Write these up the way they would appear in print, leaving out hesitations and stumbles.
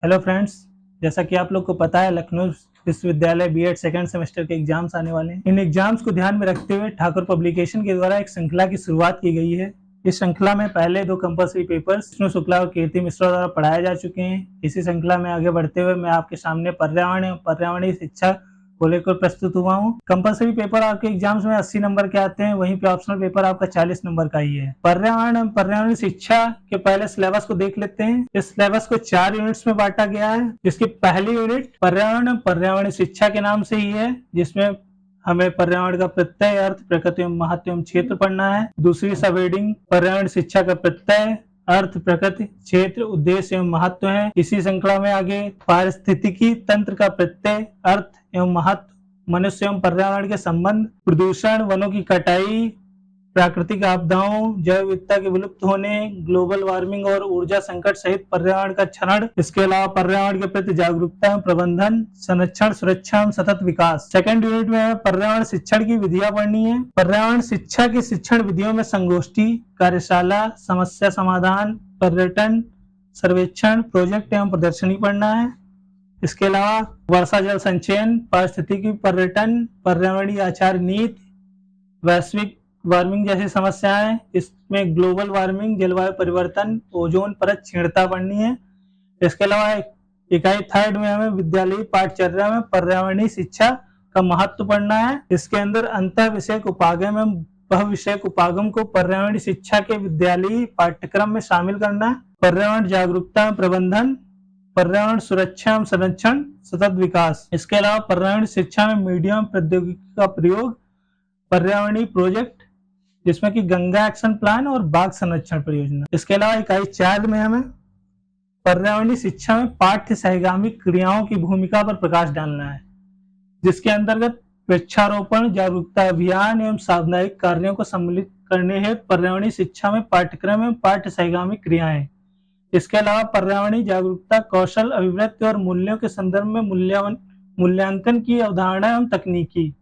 Hello friends, जैसा कि आप लोग को पता है लखनऊ विश्वविद्यालय बीएड सेकंड सेमेस्टर के एग्जाम्स आने वाले हैं। इन एग्जाम्स को ध्यान में रखते हुए ठाकुर पब्लिकेशन के द्वारा एक श्रृंखला की शुरुआत की गई है। इस श्रृंखला में पहले 2 कंपल्सरी पेपर्स विष्णु शुक्ला और कीर्ति मिश्रा द्वारा पढ़ाए जा चुके हैं। इसी श्रृंखला में आगे बढ़ते हुए मैं आपके सामने पर्यावरण एवं पर्यावरणीय शिक्षा को लेकर प्रस्तुत हुआ हूँ। कंपल्सरी पेपर आपके एग्जाम्स में 80 नंबर के आते हैं, वहीं पे ऑप्शनल पेपर आपका 40 नंबर का ही है। पर्यावरण पर्यावरणीय शिक्षा के पहले सिलेबस को देख लेते हैं। इस सिलेबस को 4 यूनिट्स में बांटा गया है, जिसकी पहली यूनिट पर्यावरण पर्यावरणीय शिक्षा के नाम से ही है, जिसमें हमें पर्यावरण का प्रत्यय, अर्थ, प्रकृति एवं महत्व एवं क्षेत्र पढ़ना है। दूसरी सब हेडिंग पर्यावरण शिक्षा का प्रत्यय, अर्थ, प्रकृति, क्षेत्र, उद्देश्य एवं महत्व है। इसी श्रृंखला में आगे पारिस्थितिकी तंत्र का प्रत्यय, अर्थ एवं महत्व, मनुष्य एवं पर्यावरण के संबंध, प्रदूषण, वनों की कटाई, प्राकृतिक आपदाओं, जैव विविधता के विलुप्त होने, ग्लोबल वार्मिंग और ऊर्जा संकट सहित पर्यावरण का क्षरण। इसके अलावा पर्यावरण के प्रति जागरूकता एवं प्रबंधन, संरक्षण, सुरक्षा एवं सतत विकास। सेकंड यूनिट में पर्यावरण शिक्षण की विधियां पढ़नी है। पर्यावरण शिक्षा की शिक्षण विधियों में संगोष्ठी, कार्यशाला, समस्या समाधान, पर्यटन, सर्वेक्षण, प्रोजेक्ट एवं प्रदर्शनी पढ़ना है। इसके अलावा वर्षा जल संचयन, पारिस्थितिकी पर्यटन, पर्यावरणीय आचार नीति, वैश्विक वार्मिंग जैसी समस्याएं, इसमें ग्लोबल वार्मिंग, जलवायु परिवर्तन, ओजोन परत क्षीणता पढ़नी है। इसके अलावा इकाई थर्ड में हमें विद्यालयी पाठचर्या में पर्यावरणीय शिक्षा का महत्व पढ़ना है। इसके अंदर अंतः विषयक उपागम एवं बह विषयक उपागम को पर्यावरणीय शिक्षा के विद्यालयी पाठ्यक्रम में शामिल करना है। पर्यावरण जागरूकता एवं प्रबंधन, पर्यावरण सुरक्षा एवं संरक्षण, सतत विकास। इसके अलावा पर्यावरण शिक्षा में मीडिया एवं प्रौद्योगिकी का प्रयोग, पर्यावरणीय प्रोजेक्ट जिसमें कि गंगा एक्शन प्लान और बाघ संरक्षण परियोजना। इसके अलावा इकाई 4 में हमें पर्यावरणीय शिक्षा में पाठ्य सहगामी क्रियाओं की भूमिका पर प्रकाश डालना है, जिसके अंतर्गत वृक्षारोपण, जागरूकता अभियान एवं सामुदायिक कार्यों को सम्मिलित करने हैं। पर्यावरणीय शिक्षा में पाठ्यक्रम एवं पाठ्य सहगामी क्रियाएं। इसके अलावा पर्यावरणीय जागरूकता, कौशल, अभिवृत्ति और मूल्यों के संदर्भ में मूल्यांकन की अवधारणा एवं तकनीकी।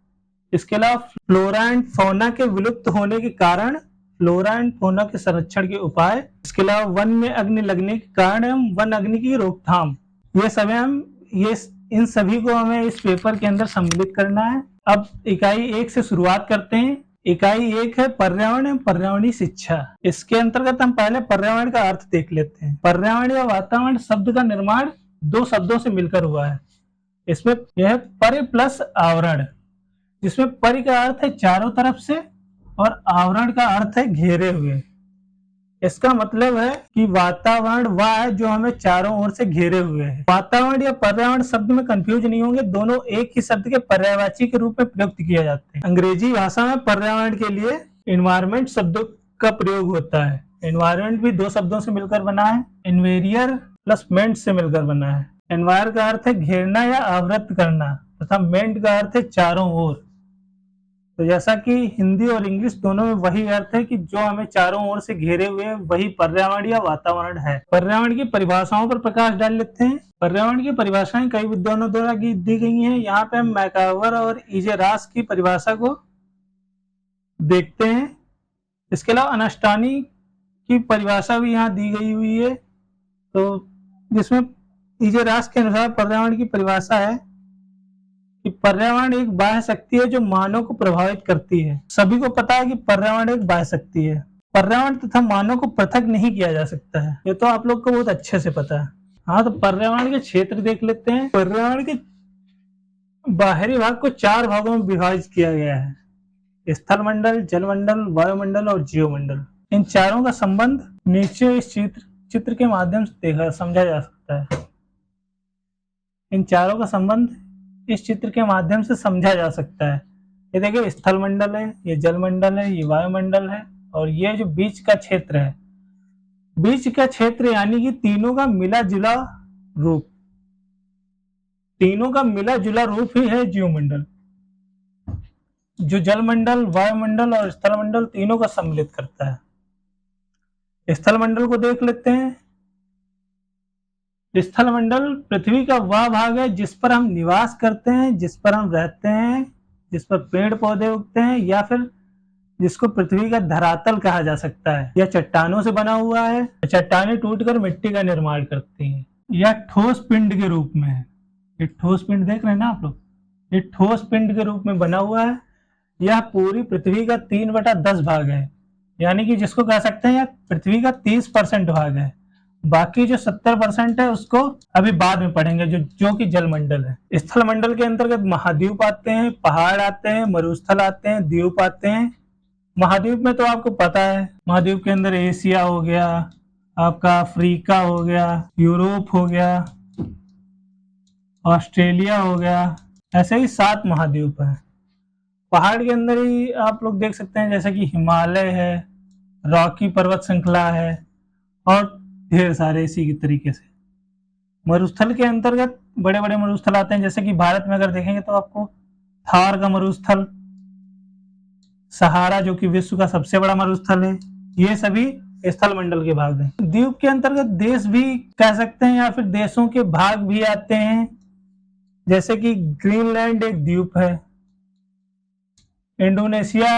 इसके अलावा फ्लोरा एंड फौना के विलुप्त होने के कारण, फ्लोरा एंड फौना के संरक्षण के उपाय। इसके अलावा वन में अग्नि लगने के कारण एवं वन अग्नि की रोकथाम। इन सभी को हमें इस पेपर के अंदर सम्मिलित करना है। अब इकाई 1 से शुरुआत करते हैं। इकाई 1 है पर्यावरण एवं पर्यावरणीय शिक्षा। इसके अंतर्गत हम पहले पर्यावरण का अर्थ देख लेते हैं। पर्यावरण या वातावरण शब्द का निर्माण 2 शब्दों से मिलकर हुआ है। इसमें यह पर्य प्लस आवरण, जिसमें परि का अर्थ है चारों तरफ से और आवरण का अर्थ है घेरे हुए। इसका मतलब है कि वातावरण वह है जो हमें चारों ओर से घेरे हुए है। वातावरण या पर्यावरण शब्द में कंफ्यूज नहीं होंगे, दोनों एक ही शब्द के पर्यायवाची के रूप में प्रयुक्त किए जाते हैं। अंग्रेजी भाषा में पर्यावरण के लिए एनवायरमेंट शब्द का प्रयोग होता है। एनवायरमेंट भी 2 शब्दों से मिलकर बना है, एनवेरियर प्लस मेंट से मिलकर बना है। एनवायर का अर्थ है घेरना या आवृत करना तथा मेंट का अर्थ है चारों ओर। तो जैसा कि हिंदी और इंग्लिश दोनों में वही अर्थ है कि जो हमें चारों ओर से घेरे हुए हैं, वही पर्यावरण या वातावरण है। पर्यावरण की परिभाषाओं पर प्रकाश डाल लेते हैं। पर्यावरण की परिभाषाएं कई विद्वानों द्वारा दी गई हैं। यहाँ पे हम मैकावर और इजे रास की परिभाषा को देखते हैं। इसके अलावा अनस्टानी की परिभाषा भी यहाँ दी गई हुई है, तो जिसमें इजे रास के अनुसार पर्यावरण की परिभाषा है कि पर्यावरण एक बाह्य शक्ति है जो मानव को प्रभावित करती है। सभी को पता है कि पर्यावरण एक बाह्य शक्ति है। पर्यावरण तथा मानव को पृथक नहीं किया जा सकता है, ये तो आप लोग को बहुत अच्छे से पता है। हाँ, तो पर्यावरण के क्षेत्र देख लेते हैं। पर्यावरण के बाहरी भाग को 4 भागों में विभाजित किया गया है: स्थल मंडल, जलमंडल, वायुमंडल और जीवमंडल। इन चारों का संबंध नीचे इस चित्र के माध्यम से समझा जा सकता है। इन चारों का संबंध इस चित्र के माध्यम से समझा जा सकता है। ये देखिए, स्थल मंडल है, ये जल मंडल है, ये वायुमंडल है और ये जो बीच का क्षेत्र है, बीच का क्षेत्र यानी कि तीनों का मिला जुला रूप, तीनों का मिला जुला रूप ही है जीवमंडल, जो जल मंडल, वायुमंडल और स्थल मंडल तीनों का सम्मिलित करता है। स्थल मंडल को देख लेते हैं। स्थल मंडल पृथ्वी का वह भाग है जिस पर हम निवास करते हैं, जिस पर हम रहते हैं, जिस पर पेड़ पौधे उगते हैं, या फिर जिसको पृथ्वी का धरातल कहा जा सकता है। यह चट्टानों से बना हुआ है। चट्टानें टूटकर मिट्टी का निर्माण करती हैं। या ठोस पिंड के रूप में है। ये ठोस पिंड देख रहे हैं ना आप लोग, ये ठोस पिंड के रूप में बना हुआ है। यह पूरी पृथ्वी का 3/10 भाग है, यानी कि जिसको कह सकते हैं यह पृथ्वी का 30% भाग है। बाकी जो 70% है उसको अभी बाद में पढ़ेंगे, जो कि जलमंडल है। स्थल मंडल के अंतर्गत महाद्वीप आते हैं, पहाड़ आते हैं, मरुस्थल आते हैं, द्वीप आते हैं। महाद्वीप में तो आपको पता है, महाद्वीप के अंदर एशिया हो गया, आपका अफ्रीका हो गया, यूरोप हो गया, ऑस्ट्रेलिया हो गया, ऐसे ही 7 महाद्वीप है। पहाड़ के अंदर ही आप लोग देख सकते हैं जैसे कि हिमालय है, रॉकी पर्वत श्रृंखला है और ढेर सारे इसी की तरीके से। मरुस्थल के अंतर्गत बड़े बड़े मरुस्थल आते हैं, जैसे कि भारत में अगर देखेंगे तो आपको थार का मरुस्थल, सहारा जो कि विश्व का सबसे बड़ा मरुस्थल है, ये सभी स्थल मंडल के भाग हैं। द्वीप के अंतर्गत देश भी कह सकते हैं या फिर देशों के भाग भी आते हैं, जैसे कि ग्रीनलैंड एक द्वीप है। इंडोनेशिया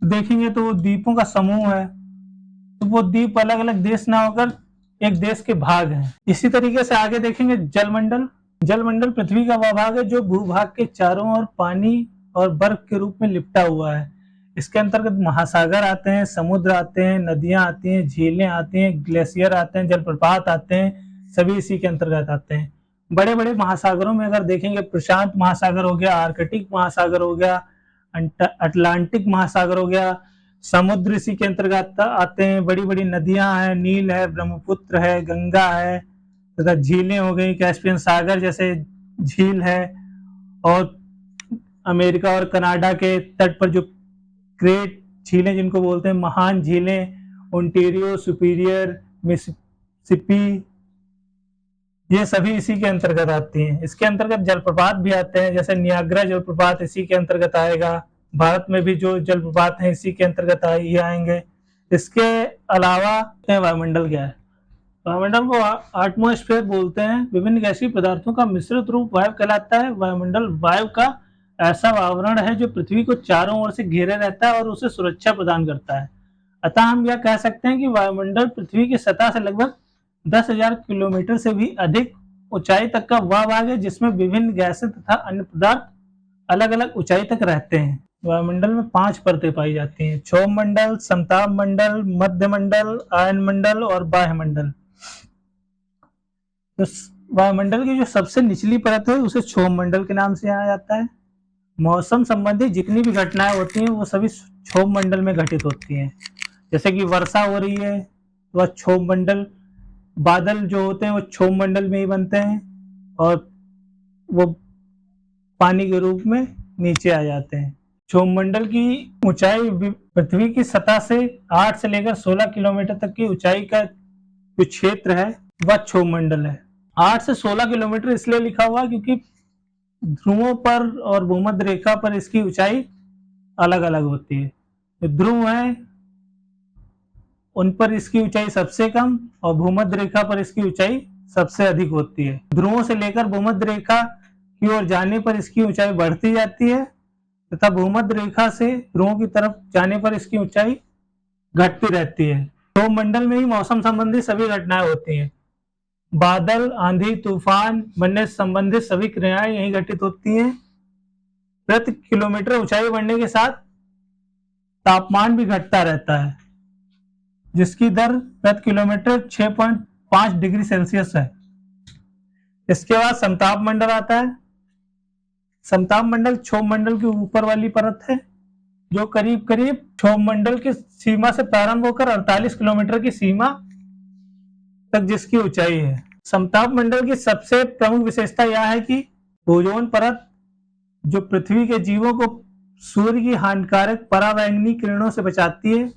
देखेंगे तो वो द्वीपों का समूह है, तो वो द्वीप अलग अलग देश ना होकर एक देश के भाग हैं। इसी तरीके से आगे देखेंगे जलमंडल। जलमंडल पृथ्वी का वह भाग है जो भूभाग के चारों ओर पानी और बर्फ के रूप में लिपटा हुआ है। इसके अंतर्गत महासागर आते हैं, समुद्र आते हैं, नदियां आती हैं, झीलें आती हैं, ग्लेशियर आते हैं, जलप्रपात आते हैं, सभी इसी के अंतर्गत आते हैं। बड़े बड़े महासागरों में अगर देखेंगे, प्रशांत महासागर हो गया, आर्कटिक महासागर हो गया, अटलांटिक महासागर हो गया, समुद्र इसी के अंतर्गत आते हैं। बड़ी बड़ी नदियां हैं, नील है, ब्रह्मपुत्र है, गंगा है, तथा झीलें हो गई, कैस्पियन सागर जैसे झील है, और अमेरिका और कनाडा के तट पर जो ग्रेट झीलें जिनको बोलते हैं महान झीलें, ओंटेरियो, सुपीरियर, मिसिसिपी, ये सभी इसी के अंतर्गत आती हैं। इसके अंतर्गत जलप्रपात भी आते हैं, जैसे नियाग्रा जलप्रपात इसी के अंतर्गत आएगा। भारत में भी जो जलप्रपात हैं इसी के अंतर्गत ये आएंगे। इसके अलावा वायुमंडल क्या है? वायुमंडल को एटमॉस्फेयर बोलते हैं। विभिन्न गैसीय पदार्थों का मिश्रित रूप वायु कहलाता है। वायुमंडल वायु का ऐसा आवरण है जो पृथ्वी को चारों ओर से घेरे रहता है और उसे सुरक्षा प्रदान करता है। अतः हम यह कह सकते हैं कि वायुमंडल पृथ्वी की सतह से लगभग 10,000 किलोमीटर से भी अधिक ऊंचाई तक का वह भाग है जिसमें विभिन्न गैसें तथा अन्य पदार्थ अलग अलग ऊंचाई तक रहते हैं। वायुमंडल में 5 परतें पाई जाती हैं: क्षोभ मंडल, समताप मंडल, मध्य मंडल, आयन मंडल और बाह्य मंडल। तो वायुमंडल की जो सबसे निचली परत है उसे क्षोभ मंडल के नाम से जाना जाता है। मौसम संबंधी जितनी भी घटनाएं होती हैं वो सभी क्षोभ मंडल में घटित होती हैं। जैसे कि वर्षा हो रही है तो वह क्षोभ मंडल, बादल जो होते हैं वो क्षोभ मंडल में ही बनते हैं और वो पानी के रूप में नीचे आ जाते हैं। क्षोभ मंडल की ऊंचाई पृथ्वी की सतह से 8 से लेकर 16 किलोमीटर तक की ऊंचाई का जो क्षेत्र है वह क्षोभ मंडल है। 8 से 16 किलोमीटर इसलिए लिखा हुआ क्योंकि ध्रुवों पर और भूमध्य रेखा पर इसकी ऊंचाई अलग अलग होती है। जो ध्रुव है उन पर इसकी ऊंचाई सबसे कम और भूमध्य रेखा पर इसकी ऊंचाई सबसे अधिक होती है। ध्रुवों से लेकर भूमध्य रेखा की ओर जाने पर इसकी ऊंचाई बढ़ती जाती है तथा भूमध्य रेखा से ध्रुवों की तरफ जाने पर इसकी ऊंचाई घटती रहती है। क्षोभ मंडल में ही मौसम संबंधी सभी घटनाएं होती हैं। बादल, आंधी, तूफान बनने से संबंधित सभी क्रियाएं यही घटित होती हैं। प्रति किलोमीटर ऊंचाई बढ़ने के साथ तापमान भी घटता रहता है, जिसकी दर प्रति किलोमीटर 6.5 डिग्री सेल्सियस है। इसके बाद समताप मंडल आता है। समताप मंडल क्षोभ मंडल की ऊपर वाली परत है जो करीब करीब क्षोभ मंडल की सीमा से प्रारंभ होकर 48 किलोमीटर की सीमा तक जिसकी ऊंचाई है। समताप मंडल की सबसे प्रमुख विशेषता यह है कि ओजोन परत जो पृथ्वी के जीवों को सूर्य की हानिकारक पराबैंगनी किरणों से बचाती है,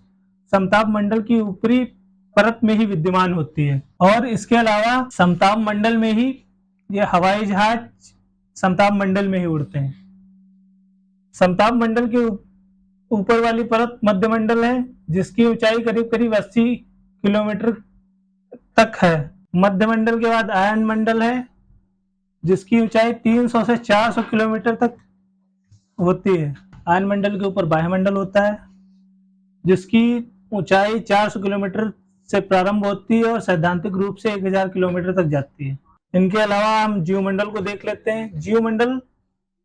समताप मंडल की ऊपरी परत में ही विद्यमान होती है। और इसके अलावा समताप मंडल में ही ये हवाई जहाज समताप मंडल में ही उड़ते हैं। समताप मंडल के ऊपर वाली परत मध्य मंडल है जिसकी ऊंचाई करीब करीब 80 किलोमीटर तक है। मध्य मंडल के बाद आयन मंडल है जिसकी ऊंचाई 300 से 400 किलोमीटर तक होती है। आयन मंडल के ऊपर बाह्य मंडल होता है जिसकी ऊंचाई 400 किलोमीटर से प्रारंभ होती है और सैद्धांतिक रूप से 1000 किलोमीटर तक जाती है। इनके अलावा हम जीवमंडल को देख लेते हैं। जीवमंडल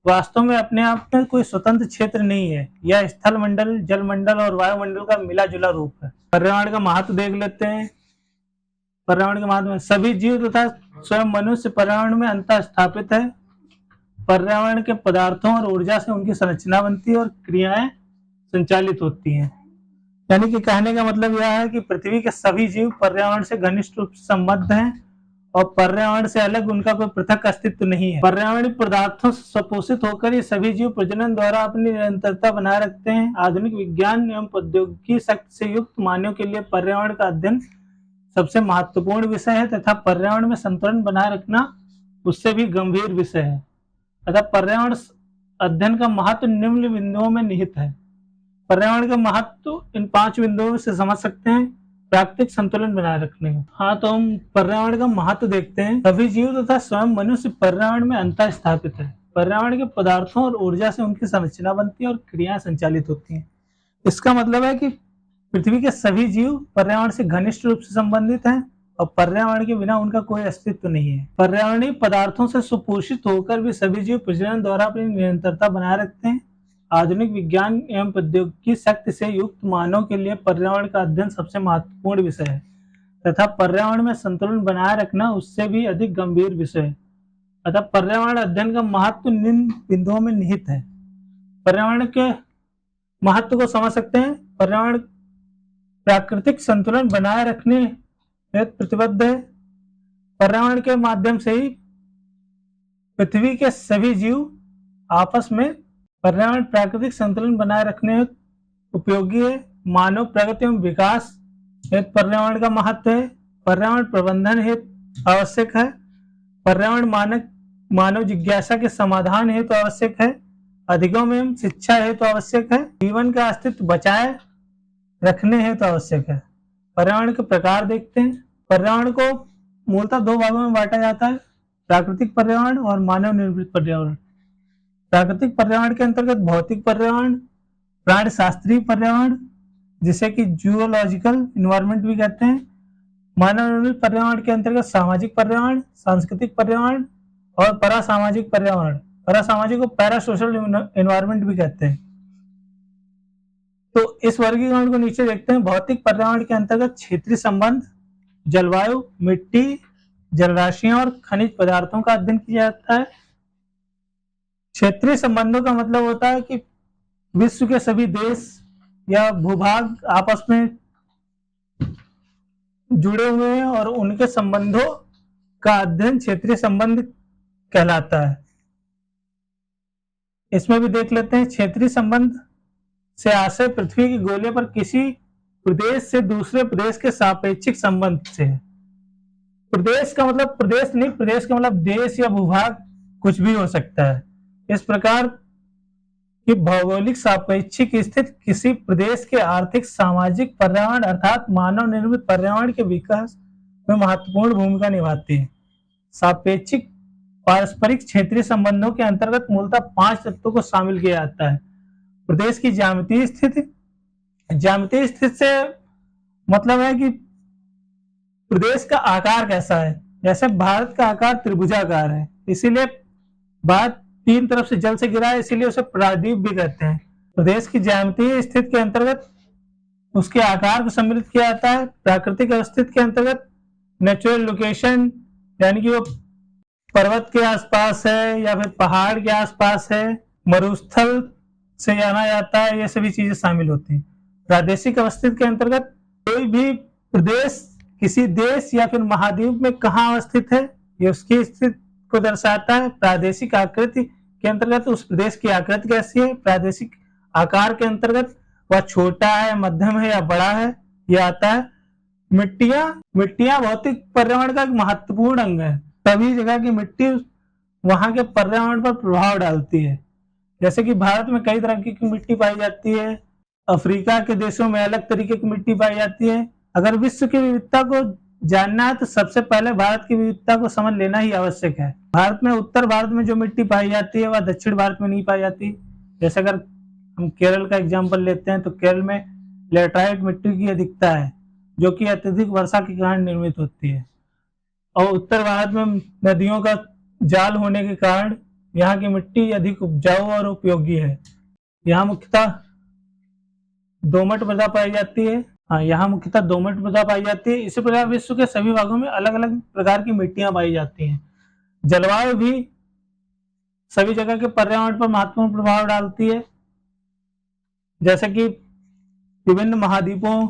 वास्तव में अपने आप में कोई स्वतंत्र क्षेत्र नहीं है, यह स्थल मंडल, जल मंडल और वायुमंडल का मिला जुला रूप है। पर्यावरण का महत्व देख लेते हैं। पर्यावरण के महत्व में सभी जीव तथा स्वयं मनुष्य पर्यावरण में अंतर स्थापित है। पर्यावरण के पदार्थों और ऊर्जा से उनकी संरचना बनती है और क्रियाएं संचालित होती हैं। यानी कि कहने का मतलब यह है कि पृथ्वी के सभी जीव पर्यावरण से घनिष्ठ रूप से संबद्ध हैं और पर्यावरण से अलग उनका कोई पृथक अस्तित्व नहीं है। पर्यावरणीय पदार्थों से स्वपोषित होकर ये सभी जीव प्रजनन द्वारा अपनी निरंतरता बनाए रखते हैं। आधुनिक विज्ञान एवं प्रौद्योगिकी शक्ति से युक्त मानव के लिए पर्यावरण का अध्ययन सबसे महत्वपूर्ण विषय है तथा पर्यावरण में संतुलन बनाए रखना उससे भी गंभीर विषय है। अतः पर्यावरण अध्ययन का महत्व निम्न बिंदुओं में निहित है। पर्यावरण का महत्व इन 5 बिंदुओं से समझ सकते हैं। प्राकृतिक संतुलन बनाए रखने का। हाँ, तो हम पर्यावरण का महत्व देखते हैं। सभी जीव तथा स्वयं मनुष्य पर्यावरण में अंतर स्थापित है। पर्यावरण के पदार्थों और ऊर्जा से उनकी संरचना बनती है और क्रियाएं संचालित होती हैं। इसका मतलब है कि पृथ्वी के सभी जीव पर्यावरण से घनिष्ठ रूप से संबंधित हैं और पर्यावरण के बिना उनका कोई अस्तित्व नहीं है। पर्यावरणीय पदार्थों से सुपोषित होकर भी सभी जीव प्रजनन द्वारा अपनी निरंतरता बनाए रखते हैं। आधुनिक विज्ञान एवं प्रौद्योगिकी शक्ति से युक्त मानव के लिए पर्यावरण का अध्ययन सबसे महत्वपूर्ण विषय है तथा पर्यावरण में संतुलन बनाए रखना उससे भी अधिक गंभीर विषय है। अतः पर्यावरण अध्ययन का महत्व निम्न बिंदुओं में निहित है। पर्यावरण के महत्व को समझ सकते हैं। पर्यावरण प्राकृतिक संतुलन बनाए रखने में प्रतिबद्ध है। पर्यावरण के माध्यम से ही पृथ्वी के सभी जीव आपस में पर्यावरण प्राकृतिक संतुलन बनाए रखने में उपयोगी है। मानव प्रगति एवं विकास हेतु पर्यावरण का महत्व है। पर्यावरण प्रबंधन हेतु आवश्यक है। पर्यावरण मानव जिज्ञासा के समाधान हेतु आवश्यक है। अधिगम एवं शिक्षा हेतु आवश्यक है। जीवन का अस्तित्व बचाए रखने हेतु आवश्यक है। पर्यावरण के प्रकार देखते हैं। पर्यावरण को मूलतः 2 भागों में बांटा जाता है, प्राकृतिक पर्यावरण और मानव निर्मित पर्यावरण। प्राकृतिक पर्यावरण के अंतर्गत भौतिक पर्यावरण, प्राणी शास्त्रीय पर्यावरण जिसे कि जूलॉजिकल इन्वायरमेंट भी कहते हैं। मानव निर्मित पर्यावरण के अंतर्गत सामाजिक पर्यावरण, सांस्कृतिक पर्यावरण और परासामाजिक पर्यावरण। परासामाजिक को पैरासोशल इन्वायरमेंट भी कहते हैं। तो इस वर्गीकरण को नीचे देखते हैं। भौतिक पर्यावरण के अंतर्गत क्षेत्रीय संबंध, जलवायु, मिट्टी, जलराशियां और खनिज पदार्थों का अध्ययन किया जाता है। क्षेत्रीय संबंधों का मतलब होता है कि विश्व के सभी देश या भूभाग आपस में जुड़े हुए हैं और उनके संबंधों का अध्ययन क्षेत्रीय संबंध कहलाता है। इसमें भी देख लेते हैं। क्षेत्रीय संबंध से आशय पृथ्वी के गोले पर किसी प्रदेश से दूसरे प्रदेश के सापेक्षिक संबंध से है। प्रदेश का मतलब प्रदेश नहीं, प्रदेश का मतलब देश या भूभाग कुछ भी हो सकता है। इस प्रकार की भौगोलिक सापेक्षिक स्थिति किसी प्रदेश के आर्थिक सामाजिक पर्यावरण अर्थात मानव निर्मित पर्यावरण के विकास में महत्वपूर्ण भूमिका निभाती है। सापेक्षिक पारस्परिक क्षेत्रीय संबंधों के अंतर्गत मूलतः 5 तत्वों को शामिल किया जाता है। प्रदेश की ज्यामितीय स्थिति। ज्यामितीय स्थिति से मतलब है कि प्रदेश का आकार कैसा है। जैसे भारत का आकार त्रिभुजाकार है, इसीलिए भारत 3 तरफ से जल से गिरा है, इसीलिए उसे प्रायद्वीप भी कहते हैं। प्रदेश की ज्यामितीय स्थिति के अंतर्गत उसके आकार को सम्मिलित किया जाता है। प्राकृतिक स्थिति के अंतर्गत नेचुरल लोकेशन, यानी कि वो पर्वत के आसपास है या फिर पहाड़ के आसपास है, मरुस्थल से जाना जाता है, ये सभी चीजें शामिल होती हैं। प्रादेशिक अवस्थित के अंतर्गत कोई भी प्रदेश किसी देश या फिर महाद्वीप में कहाँ अवस्थित है, ये उसकी स्थिति को दर्शाता है। प्रादेशिक आकृति के अंतर्गत उस प्रदेश की आकृति कैसी है। प्रादेशिक आकार के अंतर्गत वह छोटा है, मध्यम है या बड़ा है, यह आता है। मिट्टियां भौतिक पर्यावरण का एक महत्वपूर्ण अंग है। सभी जगह की मिट्टी वहां के पर्यावरण पर प्रभाव डालती है। जैसे कि भारत में कई तरह की मिट्टी पाई जाती है, अफ्रीका के देशों में अलग तरीके की मिट्टी पाई जाती है। अगर विश्व की विविधता को जानना है तो सबसे पहले भारत की विविधता को समझ लेना ही आवश्यक है। भारत में उत्तर भारत में जो मिट्टी पाई जाती है वह दक्षिण भारत में नहीं पाई जाती। जैसे अगर हम केरल का एग्जाम्पल लेते हैं तो केरल में लेटराइट मिट्टी की अधिकता है, जो कि अत्यधिक वर्षा के कारण निर्मित होती है। और उत्तर भारत में नदियों का जाल होने के कारण यहाँ की मिट्टी अधिक उपजाऊ और उपयोगी है। यहाँ मुख्यतः दोमट मृदा पाई जाती है। यहाँ मुख्यतः दोमट मृदा पाई जाती है। इसी प्रकार विश्व के सभी भागों में अलग अलग प्रकार की मिट्टियां पाई जाती हैं। जलवायु भी सभी जगह के पर्यावरण पर महत्वपूर्ण प्रभाव डालती है, जैसे कि विभिन्न महाद्वीपों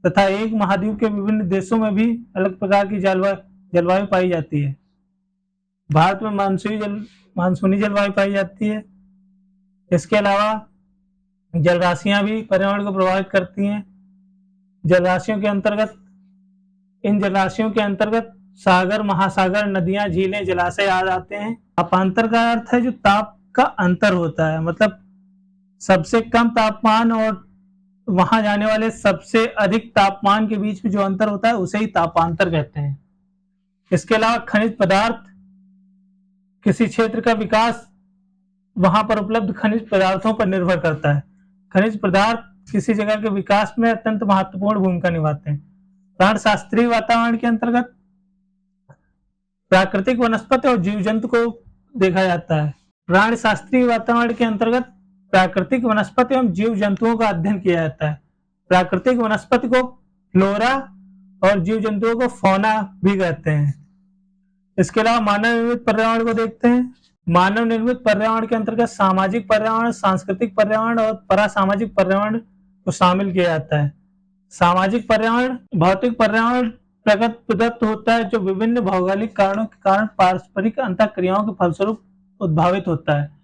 तथा एक महाद्वीप के विभिन्न देशों में भी अलग प्रकार की जलवायु पाई जाती है। भारत में मानसूनी जलवायु पाई जाती है। इसके अलावा जलराशियां भी पर्यावरण को प्रभावित करती हैं। इन जलराशियों के अंतर्गत सागर, महासागर, नदियां, झीलें, जलाशय आ जाते हैं। तापांतर का अर्थ है जो ताप का अंतर होता है, मतलब सबसे कम तापमान और वहां जाने वाले सबसे अधिक तापमान के बीच में जो अंतर होता है उसे ही तापांतर कहते हैं। इसके अलावा खनिज पदार्थ, किसी क्षेत्र का विकास वहां पर उपलब्ध खनिज पदार्थों पर निर्भर करता है। खनिज पदार्थ किसी जगह के विकास में अत्यंत महत्वपूर्ण भूमिका निभाते हैं। प्राणशास्त्रीय वातावरण के अंतर्गत प्राकृतिक वनस्पति और जीव जंतु को देखा जाता है। प्राणशास्त्रीय वातावरण के अंतर्गत प्राकृतिक वनस्पति एवं जीव जंतुओं का अध्ययन किया जाता है। प्राकृतिक वनस्पति को फ्लोरा और जीव जंतुओं को फौना भी कहते हैं। इसके अलावा मानव निर्मित पर्यावरण को देखते हैं। मानव निर्मित पर्यावरण के अंतर्गत सामाजिक पर्यावरण, सांस्कृतिक पर्यावरण और परासामाजिक पर्यावरण को शामिल किया जाता है। सामाजिक पर्यावरण भौतिक पर्यावरण प्रदत्त होता है जो विभिन्न भौगोलिक कारणों के कारण पारस्परिक अंतःक्रियाओं के फलस्वरूप उद्भावित होता है।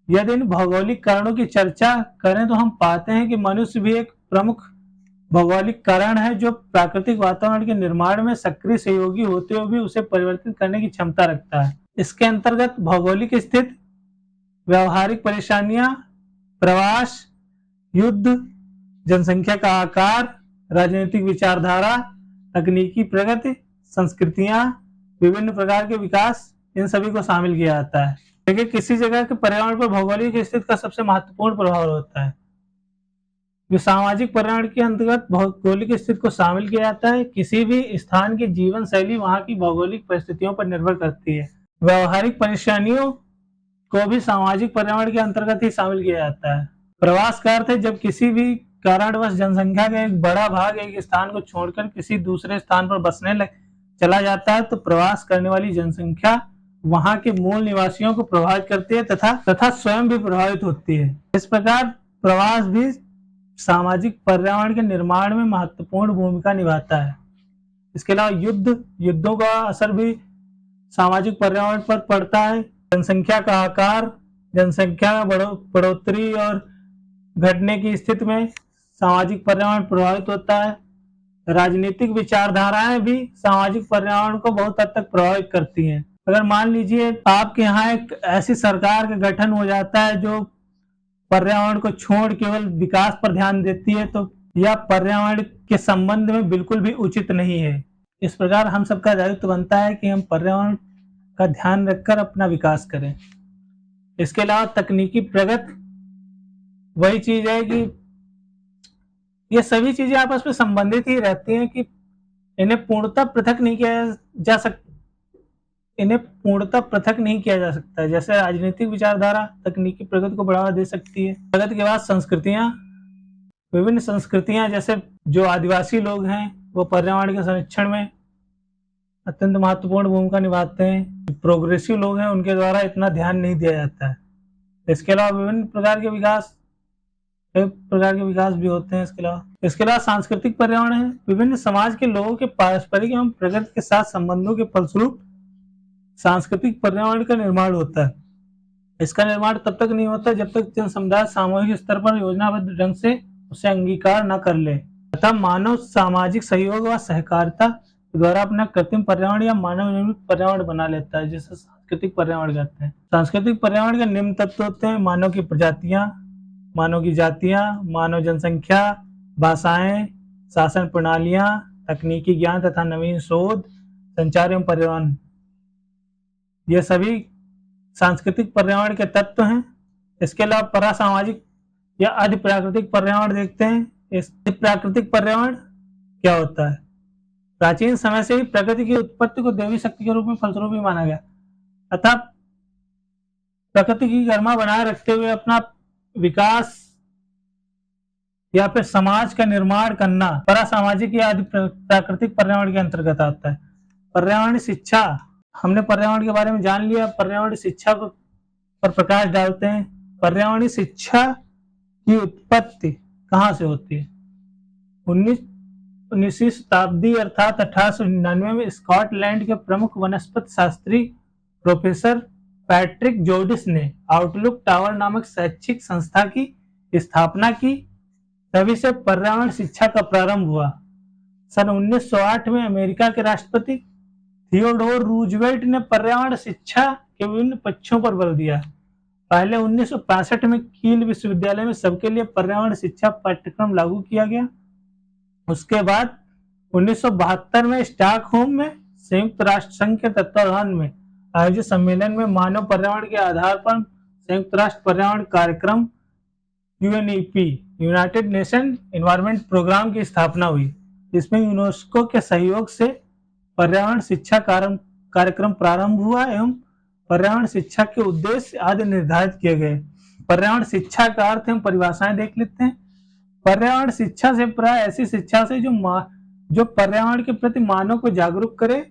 यदि इन भौगोलिक कारणों की चर्चा करें तो हम पाते हैं कि मनुष्य भी एक प्रमुख भौगोलिक कारण है जो प्राकृतिक वातावरण के निर्माण में सक्रिय सहयोगी होते हुए भी उसे परिवर्तित करने की क्षमता रखता है। इसके अंतर्गत भौगोलिक स्थिति, व्यवहारिक परेशानियां, प्रवास, युद्ध, जनसंख्या का आकार, राजनीतिक विचारधारा, तकनीकी प्रगति, संस्कृतियां, विभिन्न प्रकार के विकास, इन सभी को शामिल किया जाता है। देखिए, किसी जगह के पर्यावरण पर भौगोलिक स्थिति का सबसे महत्वपूर्ण प्रभाव होता है। जो सामाजिक पर्यावरण के अंतर्गत भौगोलिक स्थिति को शामिल किया जाता है। किसी भी स्थान की जीवन शैली वहां की भौगोलिक परिस्थितियों पर निर्भर करती है। व्यवहारिक परेशानियों को भी सामाजिक पर्यावरण के अंतर्गत ही शामिल किया जाता है। प्रवास का अर्थ है जब किसी भी कारणवश जनसंख्या का एक बड़ा भाग एक स्थान को छोड़कर किसी दूसरे स्थान पर बसने चला जाता है तो प्रवास करने वाली जनसंख्या वहां के मूल निवासियों को प्रभावित करती है तथा स्वयं भी प्रभावित होती है। इस प्रकार प्रवास भी सामाजिक पर्यावरण के निर्माण में महत्वपूर्ण भूमिका निभाता है। इसके अलावा युद्धों का असर भी सामाजिक पर्यावरण पर पड़ता है। जनसंख्या का आकार, जनसंख्या में बढ़ोतरी और घटने की स्थिति में सामाजिक पर्यावरण प्रभावित होता है। राजनीतिक विचारधाराएं भी सामाजिक पर्यावरण को बहुत हद तक प्रभावित करती हैं। अगर मान लीजिए आपके यहाँ एक ऐसी सरकार का गठन हो जाता है जो पर्यावरण को छोड़ केवल विकास पर ध्यान देती है तो यह पर्यावरण के संबंध में बिल्कुल भी उचित नहीं है। इस प्रकार हम सबका दायित्व बनता है कि हम पर्यावरण का ध्यान रखकर अपना विकास करें। इसके अलावा तकनीकी प्रगति वही चीज है कि ये सभी चीजें आपस में संबंधित ही रहती हैं कि इन्हें पूर्णतः पृथक नहीं किया जा सकता। जैसे राजनीतिक विचारधारा तकनीकी प्रगति को बढ़ावा दे सकती है। प्रगति के बाद संस्कृतियां, विभिन्न संस्कृतियां जैसे जो आदिवासी लोग हैं वो पर्यावरण के संरक्षण में अत्यंत महत्वपूर्ण भूमिका निभाते हैं। प्रोग्रेसिव लोग हैं उनके द्वारा इतना ध्यान नहीं दिया जाता है। इसके अलावा विभिन्न प्रकार के विकास भी होते हैं। इसके अलावा सांस्कृतिक पर्यावरण है। विभिन्न समाज के लोगों के पारस्परिक एवं प्रगति के साथ संबंधों के फलस्वरूप सांस्कृतिक पर्यावरण का निर्माण होता है। इसका निर्माण तब तक नहीं होता जब तक जन समुदाय सामूहिक स्तर पर योजनाबद्ध ढंग से उसे अंगीकार न कर ले। अतः मानव सामाजिक सहयोग व सहकारिता द्वारा अपना कृत्रिम पर्यावरण या मानव निर्मित पर्यावरण बना लेता है, जिसे सांस्कृतिक पर्यावरण कहते हैं। सांस्कृतिक पर्यावरण के निम्न तत्व होते हैं: मानव की प्रजातियां, मानव की जातियां, मानव जनसंख्या, भाषाएं, शासन प्रणालियां, तकनीकी ज्ञान तथा नवीन शोध, संचार एवं परिवहन, ये सभी सांस्कृतिक पर्यावरण के तत्व हैं। इसके अलावा परासामाजिक या अधिप्राकृतिक पर्यावरण देखते हैं। इस प्राकृतिक पर्यावरण क्या होता है। प्राचीन समय से ही प्रकृति की उत्पत्ति को देवी शक्ति के रूप में फलस्वरूप ही माना गया, अतः प्रकृति की गरिमा बनाए रखते हुए अपना विकास या फिर समाज का निर्माण करना परासामाजिक या आदि प्राकृतिक पर्यावरण के अंतर्गत आता है। पर्यावरण शिक्षा, हमने पर्यावरण के बारे में जान लिया। पर्यावरण शिक्षा पर प्रकाश डालते हैं। पर्यावरणीय शिक्षा की उत्पत्ति कहाँ से होती है? 19वीं शताब्दी अर्थात 1899 में स्कॉटलैंड के प्रमुख वनस्पति शास्त्री प्रोफेसर पैट्रिक जोडिस ने आउटलुक टावर नामक शैक्षिक संस्था की स्थापना की। तभी से पर्यावरण शिक्षा का प्रारंभ हुआ। सन 1908 में अमेरिका के राष्ट्रपति थियोडोर रूजवेल्ट ने पर्यावरण शिक्षा के विभिन्न पक्षों पर बल दिया। पहले 1965 में कील विश्वविद्यालय में सबके लिए पर्यावरण शिक्षा पाठ्यक्रम लागू किया गया। उसके बाद 1972 में स्टॉकहोम में संयुक्त राष्ट्र संघ के तत्वावधान में आयोजित सम्मेलन में मानव पर्यावरण के आधार पर संयुक्त राष्ट्र पर्यावरण कार्यक्रम UNEP United Nation Environment Programme की स्थापना हुई। इसमें यूनेस्को के सहयोग से पर्यावरण शिक्षा कार्यक्रम प्रारंभ हुआ एवं पर्यावरण शिक्षा के उद्देश्य आदि निर्धारित किए गए। पर्यावरण शिक्षा का अर्थ हम परिभाषाएं देख लेते हैं। पर्यावरण शिक्षा से प्राय ऐसी शिक्षा से जो पर्यावरण के प्रति मानव को जागरूक करे,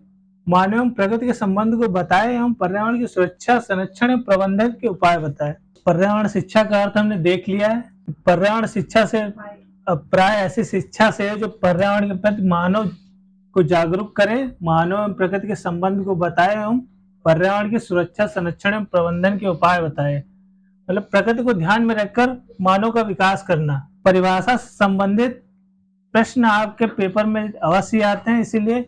मानव एवं प्रकृति के संबंध को बताए एवं पर्यावरण की सुरक्षा, संरक्षण एवं प्रबंधन के उपाय बताए। पर्यावरण शिक्षा का अर्थ हमने देख लिया है। पर्यावरण शिक्षा से प्राय ऐसी शिक्षा से जो पर्यावरण के प्रति मानव को जागरूक करे, मानव एवं प्रकृति के संबंध को बताए एवं पर्यावरण की सुरक्षा, संरक्षण एवं प्रबंधन के उपाय बताए। मतलब प्रकृति को ध्यान में रखकर मानव का विकास करना। परिभाषा से संबंधित प्रश्न आपके पेपर में अवश्य आते हैं, इसीलिए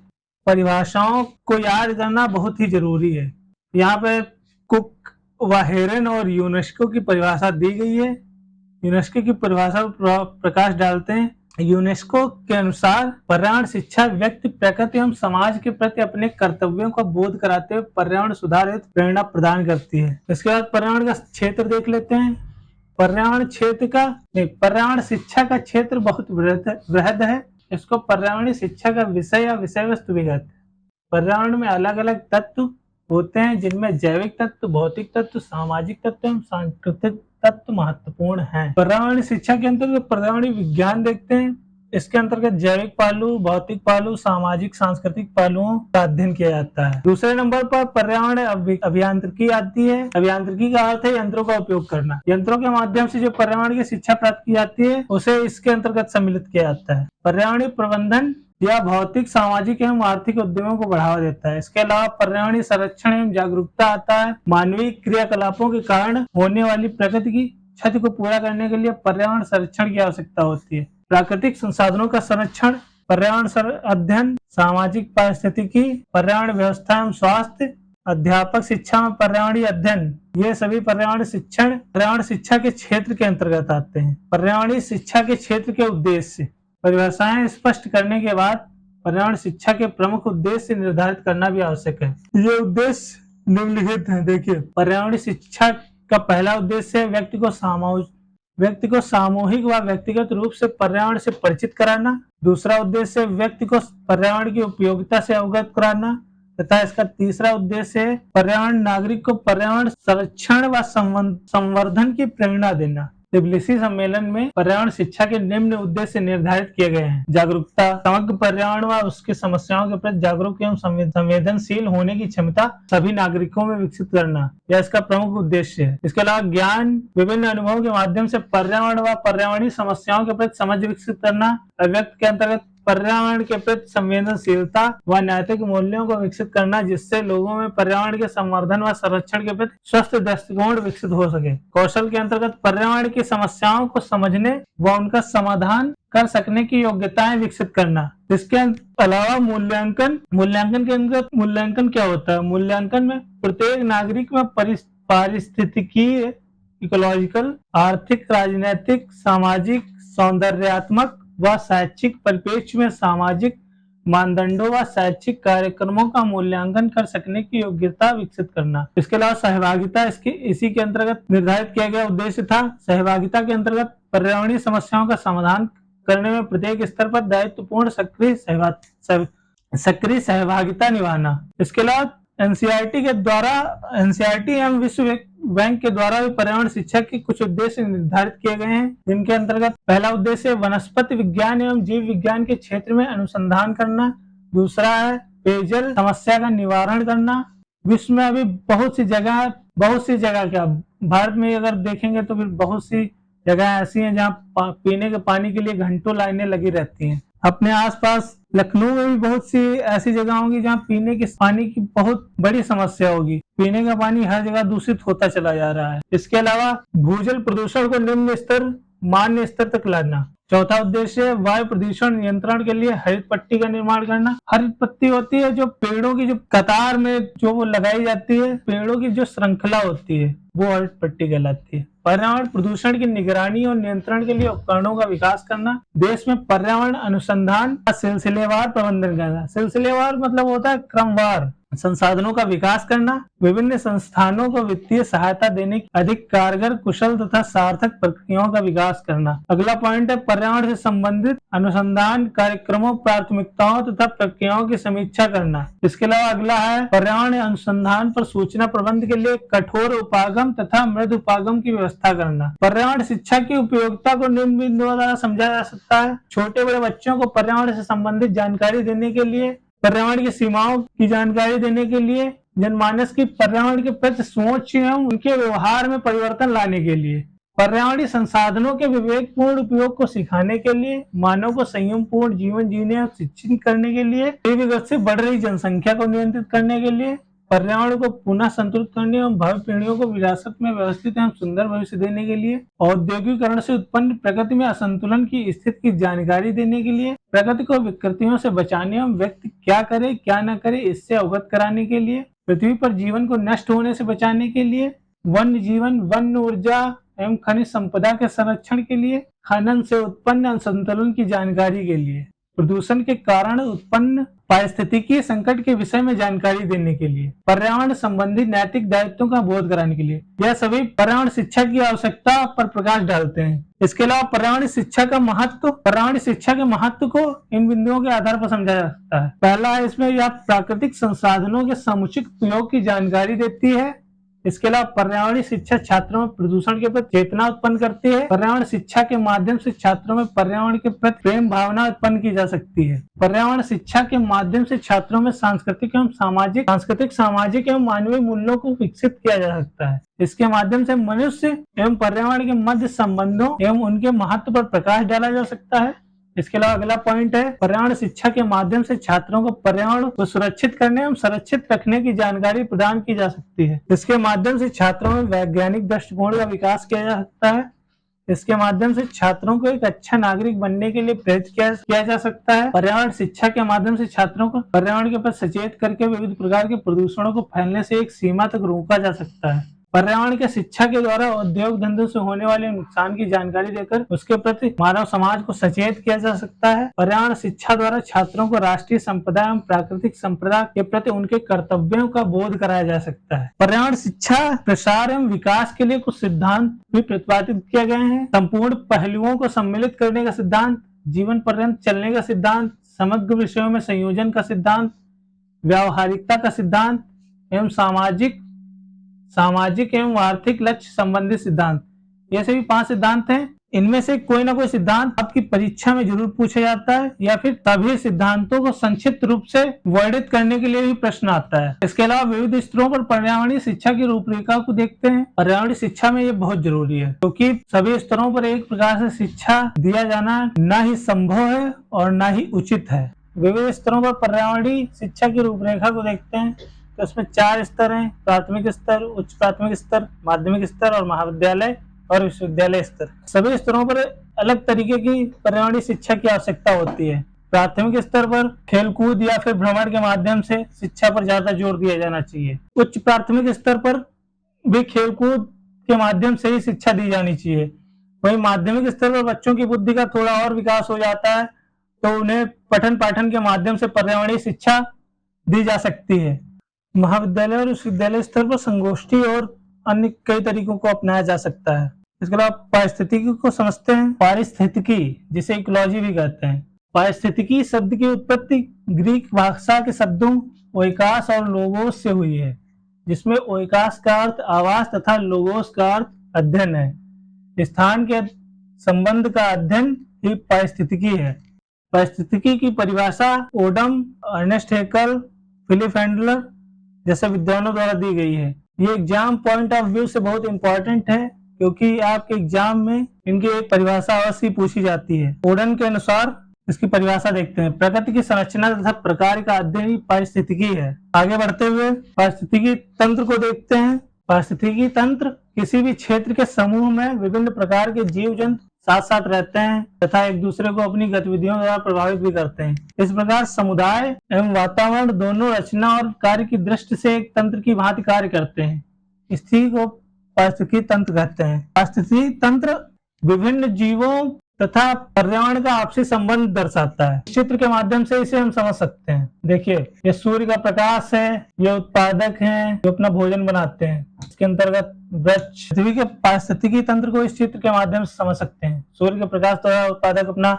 परिभाषाओं को याद करना बहुत ही जरूरी है। यहाँ पे कुक, वाहेरन और यूनेस्को की परिभाषा दी गई है। यूनेस्को की परिभाषा पर प्रकाश डालते हैं। यूनेस्को के अनुसार पर्यावरण शिक्षा व्यक्ति, प्रकृति एवं समाज के प्रति अपने कर्तव्यों का बोध कराते हुए पर्यावरण सुधार हेतु प्रेरणा प्रदान करती है। इसके बाद पर्यावरण का क्षेत्र देख लेते हैं। पर्यावरण शिक्षा का क्षेत्र बहुत वृहद है। इसको पर्यावरणीय शिक्षा का विषय या विषय वस्तु भी कहते हैं। पर्यावरण में अलग अलग तत्व होते हैं, जिनमें जैविक तत्व, भौतिक तत्व, सामाजिक तत्व एवं सांस्कृतिक तत्व महत्वपूर्ण हैं। पर्यावरणीय शिक्षा के अंतर्गत पर्यावरणीय विज्ञान देखते हैं। इसके अंतर्गत जैविक पहलू, भौतिक पहलू, सामाजिक सांस्कृतिक पहलुओं का अध्ययन किया जाता है। दूसरे नंबर पर पर्यावरण अभियांत्रिकी आती है। अभियांत्रिकी का अर्थ है यंत्रों का उपयोग करना। यंत्रों के माध्यम से जो पर्यावरण की शिक्षा प्राप्त की जाती है उसे इसके अंतर्गत सम्मिलित किया जाता है। पर्यावरणीय प्रबंधन या भौतिक, सामाजिक एवं आर्थिक उद्यमों को बढ़ावा देता है। इसके अलावा पर्यावरणीय संरक्षण एवं जागरूकता आता है। मानवीय क्रियाकलापों के कारण होने वाली प्रकृति की क्षति को पूरा करने के लिए पर्यावरण संरक्षण की आवश्यकता होती है। प्राकृतिक संसाधनों का संरक्षण, पर्यावरण अध्ययन, सामाजिक पारिस्थितिकी, पर्यावरण व्यवस्था एवं स्वास्थ्य, अध्यापक शिक्षा में पर्यावरणीय अध्ययन, ये सभी पर्यावरण शिक्षा के क्षेत्र के अंतर्गत आते हैं। पर्यावरणीय शिक्षा के क्षेत्र के उद्देश्य, परिभाषाएं स्पष्ट करने के बाद पर्यावरण शिक्षा के प्रमुख उद्देश्य निर्धारित करना भी आवश्यक है। ये उद्देश्य निम्नलिखित हैं। देखिए, पर्यावरणीय शिक्षा का पहला उद्देश्य है व्यक्ति को सामूहिक व व्यक्तिगत रूप से पर्यावरण से परिचित कराना। दूसरा उद्देश्य है व्यक्ति को पर्यावरण की उपयोगिता से अवगत कराना तथा इसका तीसरा उद्देश्य है पर्यावरण नागरिक को पर्यावरण संरक्षण व संवर्धन की प्रेरणा देना। त्बिलिसी सम्मेलन में पर्यावरण शिक्षा के निम्न उद्देश्य निर्धारित किए गए हैं। जागरूकता, समग्र पर्यावरण व उसकी समस्याओं के प्रति जागरूक एवं संवेदनशील होने की क्षमता सभी नागरिकों में विकसित करना, यह इसका प्रमुख उद्देश्य है। इसके अलावा ज्ञान, विभिन्न अनुभवों के माध्यम से पर्यावरण व पर्यावरणीय समस्याओं के प्रति समझ विकसित करना। व्यक्ति के अंतर्गत पर्यावरण के प्रति संवेदनशीलता व नैतिक मूल्यों को विकसित करना, जिससे लोगों में पर्यावरण के संवर्धन व संरक्षण के प्रति स्वस्थ दृष्टिकोण विकसित हो सके। कौशल के अंतर्गत पर्यावरण की समस्याओं को समझने व उनका समाधान कर सकने की योग्यताएं विकसित करना। इसके अलावा मूल्यांकन के अंतर्गत मूल्यांकन क्या होता है? मूल्यांकन में प्रत्येक नागरिक में पारिस्थितिकीय, इकोलॉजिकल, आर्थिक, राजनैतिक, सामाजिक, सौंदर्यात्मक व शैक्षिक परिप्रेक्ष्य में सामाजिक मानदंडों व शैक्षिक कार्यक्रमों का मूल्यांकन कर सकने की योग्यता विकसित करना। इसके अलावा सहभागिता इसी के अंतर्गत निर्धारित किया गया उद्देश्य था। सहभागिता के अंतर्गत पर्यावरणीय समस्याओं का समाधान करने में प्रत्येक स्तर पर दायित्वपूर्ण सक्रिय सहभागिता निभाना। इसके अलावा एनसीईआरटी एवं विश्व बैंक के द्वारा भी पर्यावरण शिक्षा के कुछ उद्देश्य निर्धारित किए गए हैं, जिनके अंतर्गत पहला उद्देश्य वनस्पति विज्ञान एवं जीव विज्ञान के क्षेत्र में अनुसंधान करना। दूसरा है पेयजल समस्या का निवारण करना। विश्व में अभी बहुत सी जगह क्या भारत में अगर देखेंगे तो फिर बहुत सी जगह ऐसी हैं जहाँ पीने के पानी के लिए घंटों लाइनें लगी रहती हैं। अपने आसपास लखनऊ में भी बहुत सी ऐसी जगह होंगी जहाँ पीने के पानी की बहुत बड़ी समस्या होगी। पीने का पानी हर जगह दूषित होता चला जा रहा है। इसके अलावा भूजल प्रदूषण को निम्न स्तर मान्य स्तर तक लाना। चौथा उद्देश्य वायु प्रदूषण नियंत्रण के लिए हरित पट्टी का निर्माण करना। हरित पट्टी होती है जो पेड़ों की जो कतार में जो वो लगाई जाती है, पेड़ों की जो श्रृंखला होती है, वो हरित पट्टी कहलाती है। पर्यावरण प्रदूषण की निगरानी और नियंत्रण के लिए उपकरणों का विकास करना। देश में पर्यावरण अनुसंधान का सिलसिलेवार प्रबंधन करना। सिलसिलेवार मतलब होता है क्रमवार। संसाधनों का विकास करना। विभिन्न संस्थानों को वित्तीय सहायता देने की अधिक कारगर, कुशल तथा सार्थक प्रक्रियाओं का विकास करना। अगला पॉइंट है पर्यावरण से संबंधित अनुसंधान कार्यक्रमों, प्राथमिकताओं तथा प्रक्रियाओं की समीक्षा करना। इसके अलावा अगला है पर्यावरण अनुसंधान पर सूचना प्रबंध के लिए कठोर उपागम तथा मृद उपागम की व्यवस्था करना। पर्यावरण शिक्षा की उपयोगिता को निम्न बिंदुओं द्वारा समझा जा सकता है। छोटे बड़े बच्चों को पर्यावरण से संबंधित जानकारी देने के लिए, पर्यावरण की सीमाओं की जानकारी देने के लिए, जनमानस की पर्यावरण के प्रति सोच एवं उनके व्यवहार में परिवर्तन लाने के लिए, पर्यावरणीय संसाधनों के विवेकपूर्ण उपयोग को सिखाने के लिए, मानव को संयमपूर्ण जीवन जीने और शिक्षित करने के लिए, तेजी से बढ़ रही जनसंख्या को नियंत्रित करने के लिए, पर्यावरण को पुनः संतुलित करने एवं भावी पीढ़ियों को विरासत में व्यवस्थित एवं सुंदर भविष्य देने के लिए, औद्योगिकरण से उत्पन्न प्रकृति में असंतुलन की स्थिति की जानकारी देने के लिए, प्रकृति को विकृतियों से बचाने एवं व्यक्ति क्या करे क्या न करे इससे अवगत कराने के लिए, पृथ्वी पर जीवन को नष्ट होने से बचाने के लिए, वन्य जीवन, वन्य ऊर्जा एवं खनिज संपदा के संरक्षण के लिए, खनन से उत्पन्न असंतुलन की जानकारी के लिए, प्रदूषण के कारण उत्पन्न पारिस्थितिकीय संकट के विषय में जानकारी देने के लिए, पर्यावरण संबंधी नैतिक दायित्वों का बोध कराने के लिए। यह सभी पर्यावरण शिक्षा की आवश्यकता पर प्रकाश डालते हैं। इसके अलावा पर्यावरण शिक्षा के महत्व को इन बिंदुओं के आधार पर समझा जा सकता है। पहला है इसमें यह प्राकृतिक संसाधनों के समुचित उपयोग की जानकारी देती है। इसके अलावा पर्यावरणीय शिक्षा छात्रों में प्रदूषण के प्रति चेतना उत्पन्न करती है। पर्यावरण शिक्षा के माध्यम से छात्रों में पर्यावरण के प्रति प्रेम भावना उत्पन्न की जा सकती है। पर्यावरण शिक्षा के माध्यम से छात्रों में सांस्कृतिक सामाजिक एवं मानवीय मूल्यों को विकसित किया जा सकता है। इसके माध्यम से मनुष्य एवं पर्यावरण के मध्य संबंधों एवं उनके महत्व पर प्रकाश डाला जा सकता है। इसके अलावा अगला पॉइंट है पर्यावरण शिक्षा के माध्यम से छात्रों को पर्यावरण को सुरक्षित करने एवं संरक्षित रखने की जानकारी प्रदान की जा सकती है। इसके माध्यम से छात्रों में वैज्ञानिक दृष्टिकोण का विकास किया जा सकता है। इसके माध्यम से छात्रों को एक अच्छा नागरिक बनने के लिए प्रेरित किया जा सकता है। पर्यावरण शिक्षा के माध्यम से छात्रों को पर्यावरण के प्रति सचेत करके विविध प्रकार के प्रदूषणों को फैलने से एक सीमा तक रोका जा सकता है। पर्यावरण के शिक्षा के द्वारा उद्योग धंधों से होने वाले नुकसान की जानकारी देकर उसके प्रति मानव समाज को सचेत किया जा सकता है। पर्यावरण शिक्षा द्वारा छात्रों को राष्ट्रीय संपदा एवं प्राकृतिक संपदा के प्रति उनके कर्तव्यों का बोध कराया जा सकता है। पर्यावरण शिक्षा प्रसार एवं विकास के लिए कुछ सिद्धांत भी प्रतिपादित किए गए हैं। संपूर्ण पहलुओं को सम्मिलित करने का सिद्धांत, जीवन पर्यंत चलने का सिद्धांत, समग्र विषयों में संयोजन का सिद्धांत, व्यावहारिकता का सिद्धांत एवं सामाजिक एवं आर्थिक लक्ष्य संबंधित सिद्धांत। ये सभी 5 सिद्धांत हैं। इनमें से कोई ना कोई सिद्धांत आपकी परीक्षा में जरूर पूछा जाता है या फिर सभी सिद्धांतों को संक्षिप्त रूप से वर्णित करने के लिए भी प्रश्न आता है। इसके अलावा विविध स्तरों पर पर्यावरणीय शिक्षा की रूपरेखा को देखते हैं। पर्यावरणीय शिक्षा में ये बहुत जरूरी है क्योंकि सभी स्तरों पर एक प्रकार से शिक्षा दिया जाना न ही संभव है और न ही उचित है। विविध स्तरों पर पर्यावरणीय शिक्षा की रूपरेखा को देखते हैं तो उसमें 4 स्तर हैं, प्राथमिक स्तर, उच्च प्राथमिक स्तर, माध्यमिक स्तर और महाविद्यालय और विश्वविद्यालय स्तर। सभी स्तरों पर अलग तरीके की पर्यावरणीय शिक्षा की आवश्यकता होती है। प्राथमिक स्तर पर खेलकूद या फिर भ्रमण के माध्यम से शिक्षा पर ज्यादा जोर दिया जाना चाहिए। उच्च प्राथमिक स्तर पर भी खेलकूद के माध्यम से ही शिक्षा दी जानी चाहिए। वहीं माध्यमिक स्तर पर बच्चों की बुद्धि का थोड़ा और विकास हो जाता है तो उन्हें पठन पाठन के माध्यम से पर्यावरणीय शिक्षा दी जा सकती है। महाविद्यालय और विश्वविद्यालय स्तर पर संगोष्ठी और अन्य कई तरीकों को अपनाया जा सकता है। इसके अलावा पारिस्थितिकी को समझते हैं। पारिस्थितिकी जिसे इकोलॉजी भी कहते हैं। पारिस्थितिकी शब्द की उत्पत्ति ग्रीक भाषा के शब्दों ओइकास और लोगोस से हुई है, जिसमें ओइकास का अर्थ आवास तथा लोगोस का अर्थ अध्ययन है। स्थान के संबंध का अध्ययन ही पारिस्थितिकी है। पारिस्थितिकी की परिभाषा Odum, Ernest Haeckel, Philip Handler जैसे विद्वानों द्वारा दी गई है। ये एग्जाम पॉइंट ऑफ व्यू से बहुत इंपॉर्टेंट है, क्योंकि आपके एग्जाम में इनकी एक परिभाषा अवश्य पूछी जाती है। ओडन के अनुसार इसकी परिभाषा देखते हैं। प्रकृति की संरचना तथा प्रकार का अध्ययन ही पारिस्थितिकी है। आगे बढ़ते हुए पारिस्थितिकी तंत्र को देखते हैं। पारिस्थितिकी तंत्र किसी भी क्षेत्र के समूह में विभिन्न प्रकार के जीव जंतु साथ साथ रहते हैं तथा एक दूसरे को अपनी गतिविधियों द्वारा प्रभावित भी करते हैं। इस प्रकार समुदाय एवं वातावरण दोनों रचना और कार्य की दृष्टि से एक तंत्र की भांति कार्य करते हैं। इसी को पारिस्थितिकी तंत्र कहते हैं। पारिस्थितिकी तंत्र विभिन्न जीवों तथा पर्यावरण का आपसी संबंध दर्शाता है। चित्र के माध्यम से इसे हम समझ सकते हैं। देखिए, ये सूर्य का प्रकाश है, ये उत्पादक हैं जो अपना भोजन बनाते हैं। इसके अंतर्गत वृक्ष। पृथ्वी के पारिस्थितिकी तंत्र को इस चित्र के माध्यम से समझ सकते हैं। सूर्य के प्रकाश द्वारा उत्पादक अपना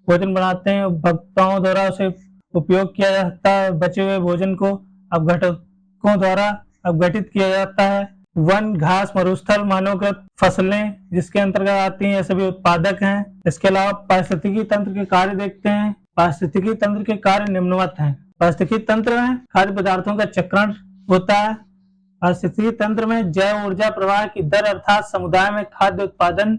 भोजन बनाते हैं, उपभोक्ताओं द्वारा उसे उपयोग किया जाता है। बचे हुए भोजन को अपघटकों द्वारा अपघटित किया जाता है। वन, घास, मरुस्थल, मानवकृत फसलें जिसके अंतर्गत आती हैं, ये सभी उत्पादक हैं। इसके अलावा पारिस्थितिकी तंत्र के कार्य देखते हैं। पारिस्थितिकी तंत्र के कार्य निम्नवत हैं। पारिस्थितिकी तंत्र में खाद्य पदार्थों का चक्रण होता है। पारिस्थितिकी तंत्र में जैव ऊर्जा प्रवाह की दर अर्थात समुदाय में खाद्य उत्पादन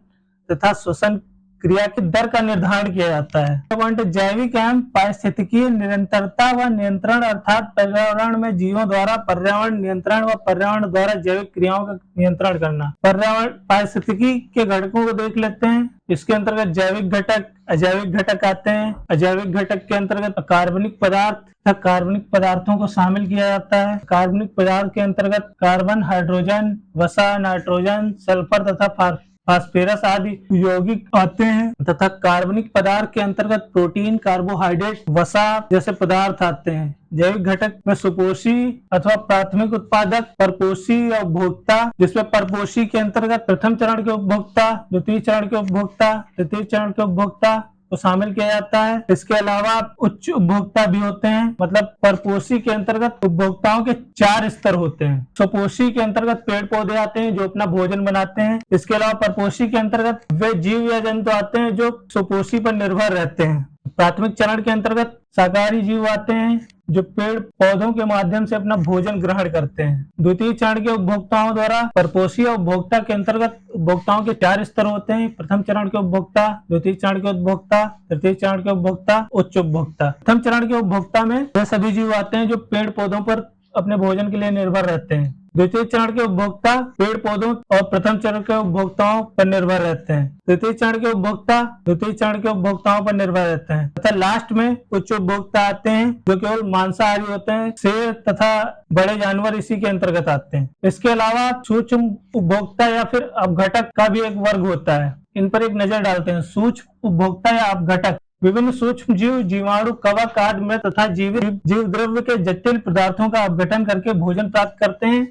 तथा श्वसन क्रिया की दर का निर्धारण किया जाता है। जैविक एवं पारिस्थितिकीय निरंतरता व नियंत्रण अर्थात पर्यावरण में जीवों द्वारा पर्यावरण नियंत्रण व पर्यावरण द्वारा जैविक क्रियाओं का नियंत्रण करना। पर्यावरण पारिस्थितिकी के घटकों को देख लेते हैं। इसके अंतर्गत जैविक घटक, अजैविक घटक आते हैं। अजैविक घटक के अंतर्गत कार्बनिक पदार्थ तथा कार्बनिक पदार्थों को शामिल किया जाता है। कार्बनिक पदार्थ के अंतर्गत कार्बन, हाइड्रोजन, वसा, नाइट्रोजन, सल्फर तथा फास्फोरस आदि यौगिक आते हैं तथा कार्बनिक पदार्थ के अंतर्गत प्रोटीन, कार्बोहाइड्रेट, वसा जैसे पदार्थ आते हैं। जैविक घटक में सुपोषी अथवा प्राथमिक उत्पादक, परपोषी और उपभोक्ता, जिसमें परपोषी के अंतर्गत प्रथम चरण के उपभोक्ता, द्वितीय चरण के उपभोक्ता, तृतीय चरण के उपभोक्ता को शामिल किया जाता है। इसके अलावा उच्च उपभोक्ता भी होते हैं, मतलब परपोषी के अंतर्गत उपभोक्ताओं के 4 स्तर होते हैं। सुपोषी के अंतर्गत पेड़ पौधे आते हैं जो अपना भोजन बनाते हैं। इसके अलावा परपोषी के अंतर्गत वे जीव या जंतु आते हैं जो सुपोषी पर निर्भर रहते हैं। प्राथमिक चरण के अंतर्गत शाकाहारी जीव आते हैं जो पेड़ पौधों के माध्यम से अपना भोजन ग्रहण करते हैं। द्वितीय चरण के उपभोक्ताओं द्वारा परपोषी और उपभोक्ता के अंतर्गत उपभोक्ताओं के 4 स्तर होते हैं। प्रथम चरण के उपभोक्ता, द्वितीय चरण के उपभोक्ता, तृतीय चरण के उपभोक्ता, उच्च उपभोक्ता। प्रथम चरण के उपभोक्ता में वे सभी जीव आते हैं जो पेड़ पौधों पर अपने भोजन के लिए निर्भर रहते हैं। द्वितीय चरण के उपभोक्ता पेड़ पौधों और प्रथम चरण के उपभोक्ताओं पर निर्भर रहते हैं। तृतीय चरण के उपभोक्ता द्वितीय चरण के उपभोक्ताओं पर निर्भर रहते हैं तथा लास्ट में उच्च उपभोक्ता आते हैं जो केवल मांसाहारी होते हैं। शेर तथा बड़े जानवर इसी के अंतर्गत आते हैं। इसके अलावा सूक्ष्म उपभोक्ता या फिर अपघटक का भी एक वर्ग होता है। इन पर एक नजर डालते हैं। सूक्ष्म उपभोक्ता या अपघटक विभिन्न सूक्ष्म जीव, जीवाणु, कवक आदि में तथा जीव द्रव्य के जटिल पदार्थों का अपघटन करके भोजन प्राप्त करते हैं।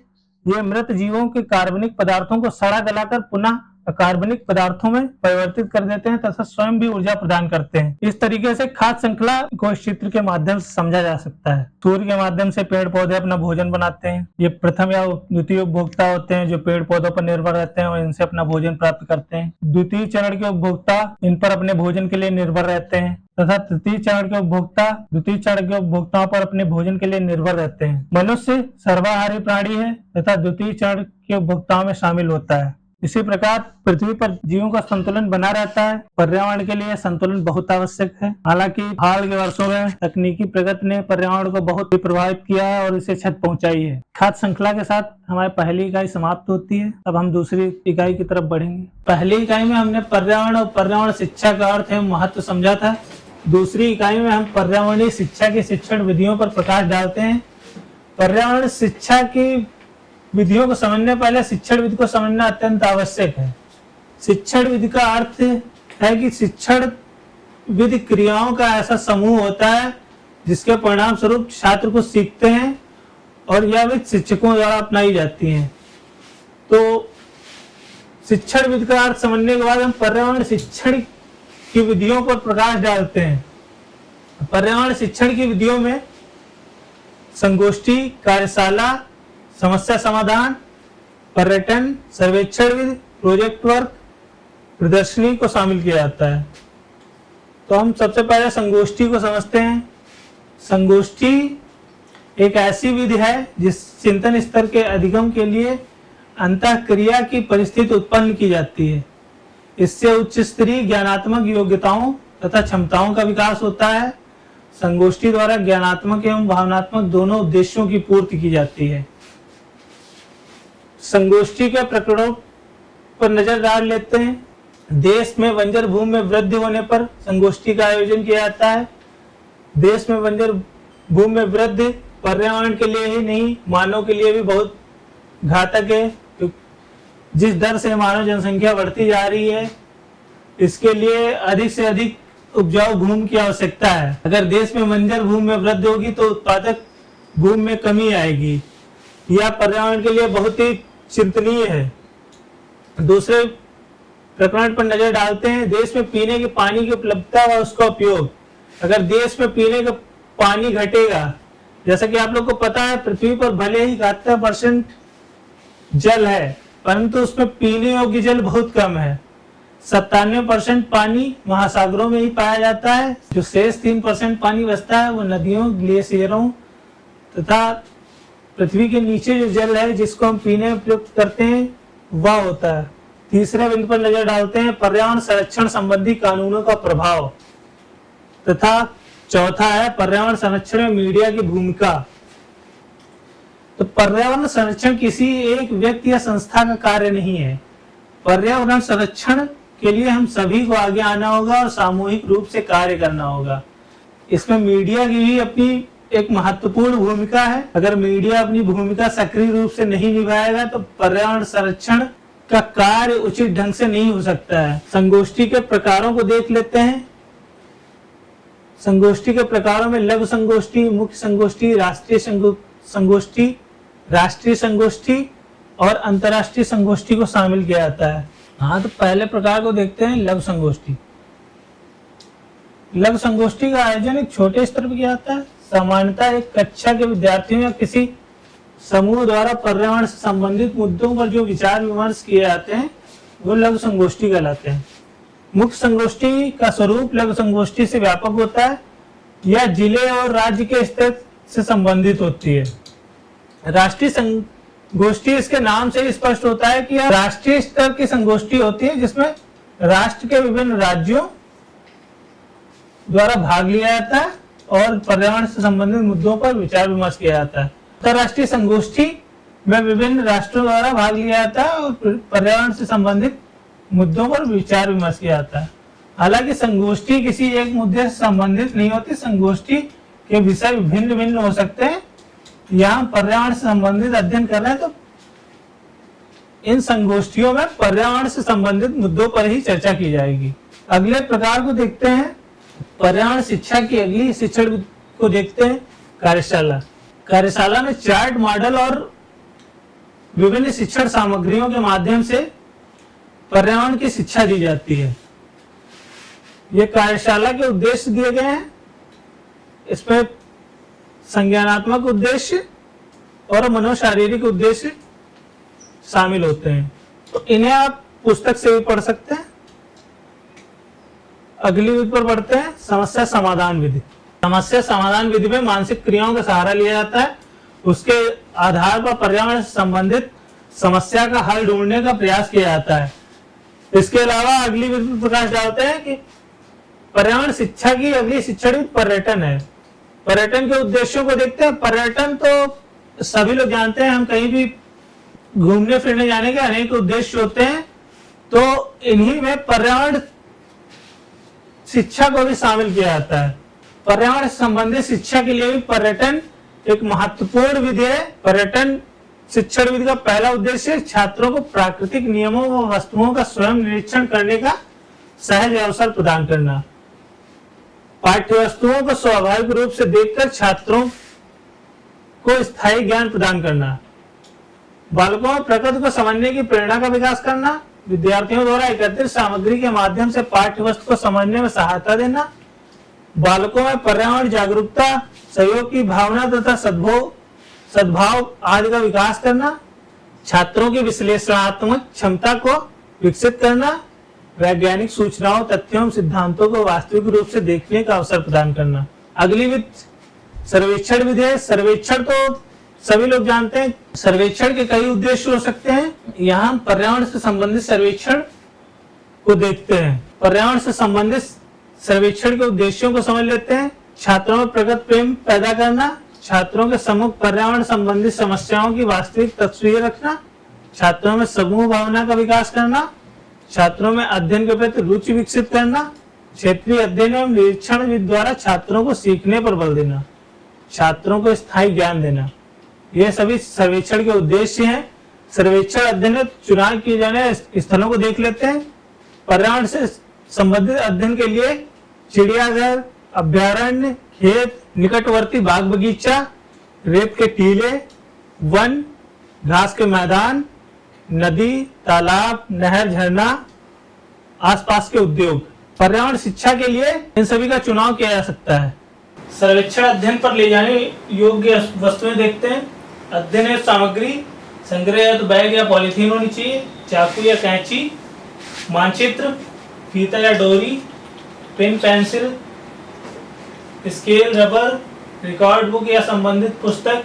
ये मृत जीवों के कार्बनिक पदार्थों को सड़ा गलाकर पुनः अकार्बनिक पदार्थों में परिवर्तित कर देते हैं तथा स्वयं भी ऊर्जा प्रदान करते हैं। इस तरीके से खाद्य श्रृंखला को इस चित्र के माध्यम से समझा जा सकता है। सूर्य के माध्यम से पेड़ पौधे अपना भोजन बनाते हैं। ये प्रथम या द्वितीय उपभोक्ता होते हैं जो पेड़ पौधों पर निर्भर रहते हैं और इनसे अपना भोजन प्राप्त करते हैं। द्वितीय चरण के उपभोक्ता इन पर अपने भोजन के लिए निर्भर रहते हैं तथा तृतीय चरण के उपभोक्ता द्वितीय चरण के उपभोक्ताओं पर अपने भोजन के लिए निर्भर रहते हैं। मनुष्य सर्वाहारी प्राणी है तथा द्वितीय चरण के उपभोक्ताओं में शामिल होता है। इसी प्रकार पृथ्वी पर जीवों का संतुलन बना रहता है। पर्यावरण के लिए संतुलन बहुत आवश्यक है। हालांकि हाल के वर्षों में तकनीकी प्रगति ने पर्यावरण को बहुत ही प्रभावित किया है और इसे क्षति पहुंचाई है। खाद्य श्रृंखला के साथ हमारी पहली इकाई समाप्त होती है। अब हम दूसरी इकाई की तरफ बढ़ेंगे। पहली इकाई में हमने पर्यावरण और पर्यावरण शिक्षा का अर्थ एवं महत्व समझा था। दूसरी इकाई में हम पर्यावरणीय शिक्षा की शिक्षण विधियों पर प्रकाश डालते हैं। पर्यावरण शिक्षा की विधियों को समझने पहले शिक्षण विधि को समझना अत्यंत आवश्यक है। शिक्षण विधि का अर्थ है कि शिक्षण विधि क्रियाओं का ऐसा समूह होता है जिसके परिणाम स्वरूप छात्र को सीखते हैं और यह विधि शिक्षकों द्वारा अपनाई जाती है। तो शिक्षण विधि का अर्थ समझने के बाद हम पर्यावरण शिक्षण की विधियों पर प्रकाश डालते हैं। पर्यावरण शिक्षण की विधियों में संगोष्ठी, कार्यशाला, समस्या समाधान, पर्यटन, सर्वेक्षण विधि, प्रोजेक्ट वर्क, प्रदर्शनी को शामिल किया जाता है। तो हम सबसे पहले संगोष्ठी को समझते हैं। संगोष्ठी एक ऐसी विधि है जिस चिंतन स्तर के अधिगम के लिए अंतःक्रिया की परिस्थिति उत्पन्न की जाती है। इससे उच्च स्तरीय ज्ञानात्मक योग्यताओं तथा क्षमताओं का विकास होता है। संगोष्ठी द्वारा ज्ञानात्मक एवं भावनात्मक दोनों उद्देश्यों की पूर्ति की जाती है। संगोष्ठी के प्रकरणों पर नजर डाल लेते हैं। देश में बंजर भूमि में वृद्धि होने पर संगोष्ठी का आयोजन किया जाता है। देश में बंजर भूमि में वृद्धि पर्यावरण के लिए ही नहीं, मानव के लिए भी बहुत घातक है। जिस दर से मानव जनसंख्या बढ़ती जा रही है, इसके लिए अधिक से अधिक उपजाऊ भूमि की आवश्यकता है। अगर देश में बंजर भूमि में वृद्धि होगी तो उत्पादक भूमि में कमी आएगी। यह पर्यावरण के लिए बहुत ही चिंतनीय है। दूसरे प्रकरण पर नजर डालते हैं। देश में पीने के पानी की उपलब्धता व उसका उपयोग। अगर देश में पीने का पानी घटेगा, जैसा कि आप लोग को पता है, पृथ्वी पर भले ही 71% जल है, परंतु उसमें पीने योग्य जल बहुत कम है। 97% पानी महासागरों में ही पाया जाता है। जो शेष 3% पानी बचता है वो नदियों, ग्लेशियरों तथा पृथ्वी के नीचे जो जल है जिसको हम पीने में प्रयोग करते हैं वह होता है। तीसरे बिंदु पर नजर डालते हैं पर्यावरण संरक्षण संबंधी कानूनों का प्रभाव तथा चौथा है पर्यावरण संरक्षण में मीडिया की भूमिका। तो पर्यावरण संरक्षण किसी एक व्यक्ति या संस्था का कार्य नहीं है। पर्यावरण संरक्षण के लिए हम सभी को आगे आना होगा और सामूहिक रूप से कार्य करना होगा। इसमें मीडिया की भी अपनी एक महत्वपूर्ण भूमिका है। अगर मीडिया अपनी भूमिका सक्रिय रूप से नहीं निभाएगा तो पर्यावरण संरक्षण का कार्य उचित ढंग से नहीं हो सकता है। संगोष्ठी के प्रकारों को देख लेते हैं। संगोष्ठी के प्रकारों में लघु संगोष्ठी, मुख्य संगोष्ठी, राष्ट्रीय संगोष्ठी, राष्ट्रीय संगोष्ठी और अंतर्राष्ट्रीय संगोष्ठी को शामिल किया जाता है। हाँ, तो पहले प्रकार को देखते हैं, लघु संगोष्ठी। लघु संगोष्ठी का आयोजन एक छोटे स्तर पर किया जाता है। सामान्यतः एक कक्षा के विद्यार्थियों या किसी समूह द्वारा पर्यावरण से संबंधित मुद्दों पर जो विचार विमर्श किए जाते हैं वो लघु संगोष्ठी कहलाते हैं। मुख्य संगोष्ठी का स्वरूप लघु संगोष्ठी से व्यापक होता है। यह जिले और राज्य के स्तर से संबंधित होती है। राष्ट्रीय संगोष्ठी इसके नाम से स्पष्ट होता है कि राष्ट्रीय स्तर की संगोष्ठी होती है जिसमें राष्ट्र के विभिन्न राज्यों द्वारा भाग लिया जाता है और पर्यावरण से संबंधित मुद्दों पर विचार विमर्श किया जाता है। अंतर्राष्ट्रीय संगोष्ठी में विभिन्न राष्ट्रों द्वारा भाग लिया जाता है और पर्यावरण से संबंधित मुद्दों पर विचार विमर्श किया जाता है। हालांकि संगोष्ठी किसी एक मुद्दे से संबंधित नहीं होती। संगोष्ठी के विषय भिन्न भिन्न हो सकते हैं। यहाँ पर्यावरण से संबंधित अध्ययन कर रहे हैं तो इन संगोष्ठियों में पर्यावरण से संबंधित मुद्दों पर ही चर्चा की जाएगी। अगले प्रकार को देखते हैं, पर्यावरण शिक्षा की अगली शिक्षण को देखते हैं, कार्यशाला। कार्यशाला में चार्ट, मॉडल और विभिन्न शिक्षण सामग्रियों के माध्यम से पर्यावरण की शिक्षा दी जाती है। ये कार्यशाला के उद्देश्य दिए गए हैं। इसमें संज्ञानात्मक उद्देश्य और मनोशारीरिक उद्देश्य शामिल होते हैं। तो इन्हें आप पुस्तक से भी पढ़ सकते हैं। अगली विधि पर बढ़ते हैं, समस्या समाधान विधि। समस्या समाधान विधि में मानसिक क्रियाओं का सहारा लिया जाता है। उसके आधार पर पर्यावरण से संबंधित समस्या का हल ढूंढने का प्रयास किया जाता है। इसके अलावा अगली विधि पर प्रकाश डालते हैं कि पर्यावरण शिक्षा की अगली शिक्षण पर्यटन है। पर्यटन के उद्देश्यों को देखते हैं। पर्यटन तो सभी लोग जानते हैं, हम कहीं भी घूमने फिरने जाने के अनेक उद्देश्य होते हैं, तो इन्हीं में पर्यावरण शिक्षा को भी शामिल किया जाता है। पर्यावरण से संबंधित शिक्षा के लिए भी पर्यटन एक महत्वपूर्ण विधि है। पर्यटन शिक्षण विधि का पहला उद्देश्य छात्रों को प्राकृतिक नियमों व वस्तुओं का स्वयं निरीक्षण करने का सहज अवसर प्रदान करना। पाठ्य वस्तुओं को स्वाभाविक रूप से देखकर छात्रों को स्थायी ज्ञान प्रदान करना। बालकों में प्रकृति को समझने की प्रेरणा का विकास करना। विद्यार्थियों द्वारा एकत्रित सामग्री के माध्यम से पाठ्य वस्तु को समझने में सहायता देना, बालकों में पर्यावरण जागरूकता, सहयोग की भावना तथा सद्भाव आदि का विकास करना, छात्रों की विश्लेषणात्मक क्षमता को विकसित करना, वैज्ञानिक सूचनाओं, तथ्यों, सिद्धांतों को वास्तविक रूप से देखने का अवसर प्रदान करना। अगली विधि सर्वेक्षण विधि है। सर्वेक्षण तो सभी लोग जानते हैं, सर्वेक्षण के कई उद्देश्य हो सकते हैं। यहाँ हम पर्यावरण से संबंधित सर्वेक्षण को देखते हैं। पर्यावरण से संबंधित सर्वेक्षण के उद्देश्यों को समझ लेते हैं। छात्रों में प्रगत प्रेम पैदा करना, छात्रों के सम्मुख पर्यावरण संबंधित समस्याओं की वास्तविक तस्वीर रखना, छात्रों में समूह भावना का विकास करना, छात्रों में अध्ययन के प्रति रुचि विकसित करना, क्षेत्रीय अध्ययन एवं निरीक्षण द्वारा छात्रों को सीखने पर बल देना, छात्रों को स्थायी ज्ञान देना। ये सभी सर्वेक्षण के उद्देश्य हैं। सर्वेक्षण अध्ययन में चुनाव किए जाने स्थलों को देख लेते हैं। पर्यावरण से संबंधित अध्ययन के लिए चिड़ियाघर, अभ्यारण्य, खेत, निकटवर्ती बाग बगीचा, रेत के टीले, वन, घास के मैदान, नदी, तालाब, नहर, झरना, आसपास के उद्योग। पर्यावरण शिक्षा के लिए इन सभी का चुनाव किया जा सकता है। सर्वेक्षण अध्ययन पर ले जाने योग्य वस्तुएं देखते हैं। अध्ययन है सामग्री, संग्रह बैग या पॉलीथीन होनी चाहिए, चाकू या कैंची, मानचित्र, फीता या डोरी, pen pencil, scale, rubber, record book या संबंधित पुस्तक,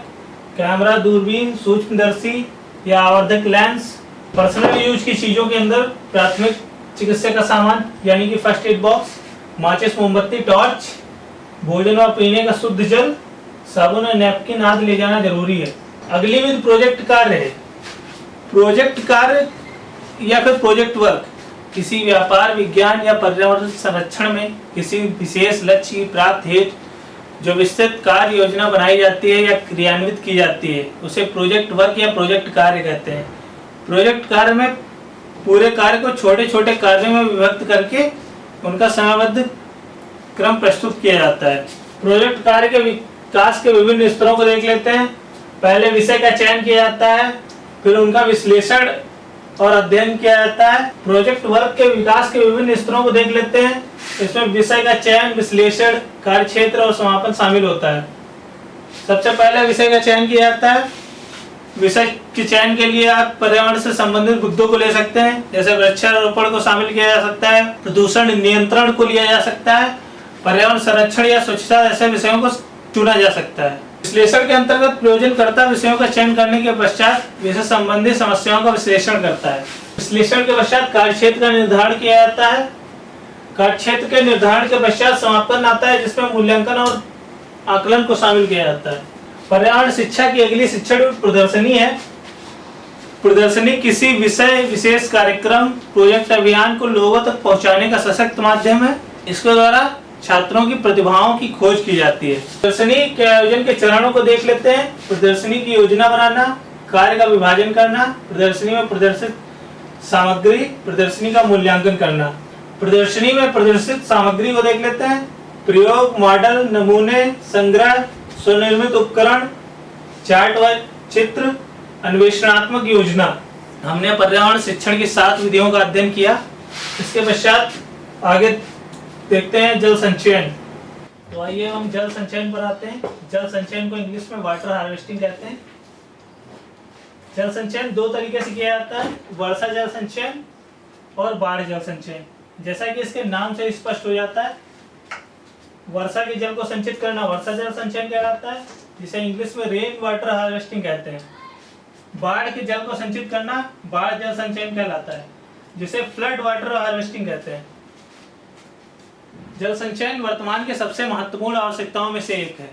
कैमरा, दूरबीन, सूक्ष्मदर्शी या आवर्धक लेंस। पर्सनल यूज की चीजों के अंदर प्राथमिक चिकित्सा का सामान यानी कि फर्स्ट एड बॉक्स, माचिस, मोमबत्ती, टॉर्च, भोजन और पीने का शुद्ध जल, साबुन और नैपकिन आदि ले जाना जरूरी है। अगली विधि प्रोजेक्ट कार्य है। प्रोजेक्ट कार्य या फिर प्रोजेक्ट वर्क किसी व्यापार, विज्ञान या पर्यावरण संरक्षण में किसी विशेष लक्ष्य की प्राप्ति हेतु जो विस्तृत कार्य योजना बनाई जाती है या क्रियान्वित की जाती है उसे प्रोजेक्ट वर्क या प्रोजेक्ट कार्य कहते हैं। प्रोजेक्ट कार्य में पूरे कार्य को छोटे छोटे कार्यों में विभक्त करके उनका समयबद्ध क्रम प्रस्तुत किया जाता है। प्रोजेक्ट कार्य के विकास के विभिन्न स्तरों को देख लेते हैं। पहले विषय का चयन किया जाता है, फिर उनका विश्लेषण और अध्ययन किया जाता है। प्रोजेक्ट वर्क के विकास के विभिन्न स्तरों को देख लेते हैं। इसमें विषय का चयन, विश्लेषण, कार्यक्षेत्र और समापन शामिल होता है। सबसे पहले विषय का चयन किया जाता है। विषय के चयन के लिए आप पर्यावरण से संबंधित मुद्दों को ले सकते हैं, जैसे वृक्षारोपण को शामिल किया जा सकता है, प्रदूषण नियंत्रण को लिया जा सकता है, पर्यावरण संरक्षण या स्वच्छता जैसे विषयों को चुना जा सकता है। विश्लेषण के अंतर्गत प्रयोजनकर्ता विषयों का चयन करने के पश्चात विषय संबंधी समस्याओं का विश्लेषण करता है। विश्लेषण के पश्चात कार्यक्षेत्र का निर्धारण किया जाता है। कार्यक्षेत्र के निर्धारण के पश्चात समापन आता है, जिसमें मूल्यांकन और आकलन को शामिल किया जाता है। पर्यावरण शिक्षा की अगली शिक्षण प्रदर्शनी है। प्रदर्शनी किसी विषय, विशेष कार्यक्रम, प्रोजेक्ट, अभियान को लोगों तक पहुंचाने का सशक्त माध्यम है। इसके द्वारा छात्रों की प्रतिभाओं की खोज की जाती है। प्रदर्शनी के आयोजन के चरणों को देख लेते हैं। प्रदर्शनी की योजना बनाना, कार्य का विभाजन करना, प्रदर्शनी में प्रदर्शित सामग्री, प्रदर्शनी का मूल्यांकन करना। प्रदर्शनी में प्रदर्शित सामग्री को देख लेते हैं। प्रयोग, मॉडल, नमूने, संग्रह, स्वनिर्मित उपकरण, चार्ट व चित्र, अन्वेषणात्मक योजना। हमने पर्यावरण शिक्षण की 7 विधियों का अध्ययन किया। इसके पश्चात आगे देखते हैं जल संचयन। तो आइए हम जल संचयन पर आते हैं। जल संचयन को इंग्लिश में वाटर हार्वेस्टिंग कहते हैं। जल संचयन 2 तरीके से किया जाता है, वर्षा जल संचयन और बाढ़ जल संचयन। जैसा कि इसके नाम से स्पष्ट हो जाता है, वर्षा के जल को संचित करना वर्षा जल संचयन कहलाता है, जिसे इंग्लिश में रेन वाटर हार्वेस्टिंग कहते हैं। बाढ़ के जल को संचित करना बाढ़ जल संचयन कहलाता है, जिसे फ्लड वाटर हार्वेस्टिंग कहते हैं। जल संचयन वर्तमान के सबसे महत्वपूर्ण आवश्यकताओं में से एक है।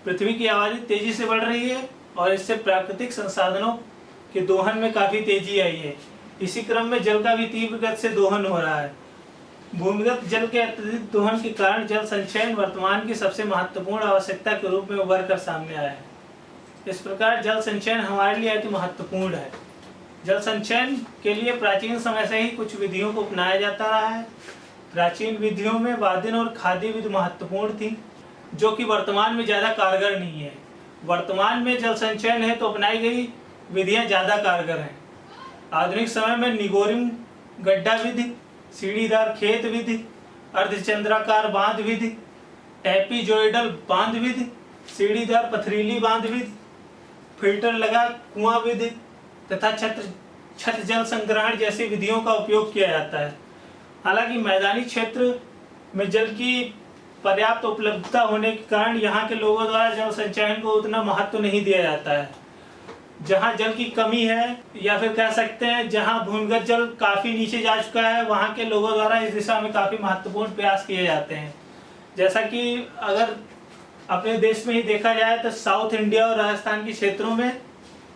पृथ्वी की आबादी तेजी से बढ़ रही है और इससे प्राकृतिक संसाधनों के दोहन में काफी तेजी आई है। इसी क्रम में जल का भी तीव्र गति से दोहन हो रहा है। भूमिगत जल के अत्यधिक दोहन के कारण जल संचयन वर्तमान की सबसे महत्वपूर्ण आवश्यकता के रूप में उभर कर सामने आया है। इस प्रकार जल संचयन हमारे लिए अति महत्वपूर्ण है। जल संचयन के लिए प्राचीन समय से ही कुछ विधियों को अपनाया जाता रहा है। प्राचीन विधियों में वादिन और खादी विधि महत्वपूर्ण थी, जो कि वर्तमान में ज़्यादा कारगर नहीं है। वर्तमान में जल संचयन है तो अपनाई गई विधियां ज़्यादा कारगर हैं। आधुनिक समय में निगोरिंग गड्ढा विधि, सीढ़ीदार खेत विधि, अर्धचंद्राकार बांध विधि, टैपिजोइडल बांध विधि, सीढ़ीदार पथरीली बांध विधि, फिल्टर लगा कुआं विधि तथा छत जल संग्रहण जैसी विधियों का उपयोग किया जाता है। हालांकि मैदानी क्षेत्र में जल की पर्याप्त उपलब्धता होने के कारण यहाँ के लोगों द्वारा जल संचयन को उतना महत्व नहीं दिया जाता है। जहाँ जल की कमी है या फिर कह सकते हैं जहाँ भूमिगत जल काफ़ी नीचे जा चुका है, वहाँ के लोगों द्वारा इस दिशा में काफ़ी महत्वपूर्ण प्रयास किए जाते हैं। जैसा कि अगर अपने देश में ही देखा जाए तो साउथ इंडिया और राजस्थान के क्षेत्रों में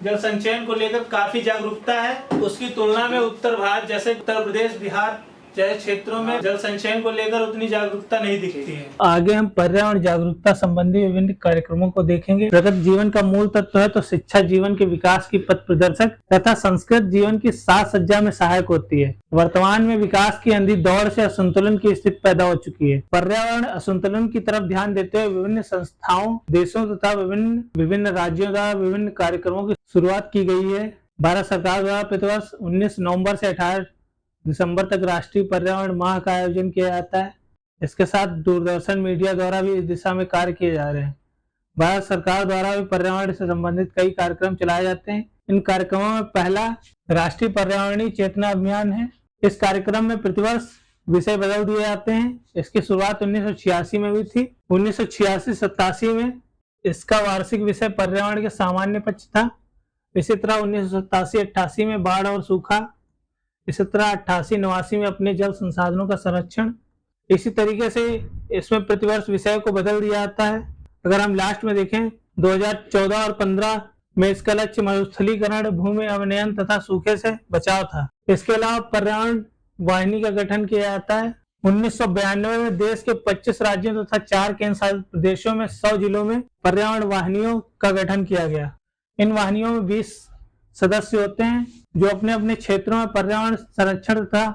जल संचयन को लेकर काफ़ी जागरूकता है। उसकी तुलना में उत्तर भारत जैसे उत्तर प्रदेश, बिहार जैसे क्षेत्रों में जल संचयन को लेकर उतनी जागरूकता नहीं दिखती है। आगे हम पर्यावरण जागरूकता संबंधी विभिन्न कार्यक्रमों को देखेंगे। प्रगति जीवन का मूल तत्व है तो शिक्षा जीवन के विकास की पथ प्रदर्शक तथा संस्कृत जीवन की साज सज्जा में सहायक होती है। वर्तमान में विकास की अंधी दौड़ से असंतुलन की स्थिति पैदा हो चुकी है। पर्यावरण असंतुलन की तरफ ध्यान देते हुए विभिन्न संस्थाओं, देशों तथा विभिन्न राज्यों द्वारा विभिन्न कार्यक्रमों की शुरुआत की गई है। भारत सरकार द्वारा प्रतिवर्ष 19 नवंबर से 18 दिसंबर तक राष्ट्रीय पर्यावरण माह का आयोजन किया जाता है। इसके साथ दूरदर्शन मीडिया द्वारा भी इस दिशा में कार्य किए जा रहे हैं। भारत सरकार द्वारा भी पर्यावरण से संबंधित कई कार्यक्रम चलाए जाते हैं। इन कार्यक्रमों में पहला राष्ट्रीय पर्यावरणीय चेतना अभियान है। इस कार्यक्रम में प्रतिवर्ष विषय बदल दिए जाते हैं। इसकी शुरुआत 1986 में हुई थी। 1986-87 में इसका वार्षिक विषय पर्यावरण के सामान्य पक्ष था। इसी तरह 1987-88 में बाढ़ और सूखा, इसी तरह 88-89 में अपने जल संसाधनों का संरक्षण। इसी तरीके से इसमें प्रतिवर्ष विषय को बदल दिया जाता है। अगर हम लास्ट में देखें 2014 और 15 में इसका लक्ष्य मरुस्थलीकरण, भूमि अवनयन तथा सूखे से बचाव था। इसके अलावा पर्यावरण वाहिनी का गठन किया जाता है। 1992 में देश के 25 राज्यों तथा 4 केंद्र शासित प्रदेशों में 100 जिलों में पर्यावरण वाहिनियों का गठन किया गया। इन वाहिनियों में 20 सदस्य होते हैं जो अपने अपने क्षेत्रों में पर्यावरण संरक्षण तथा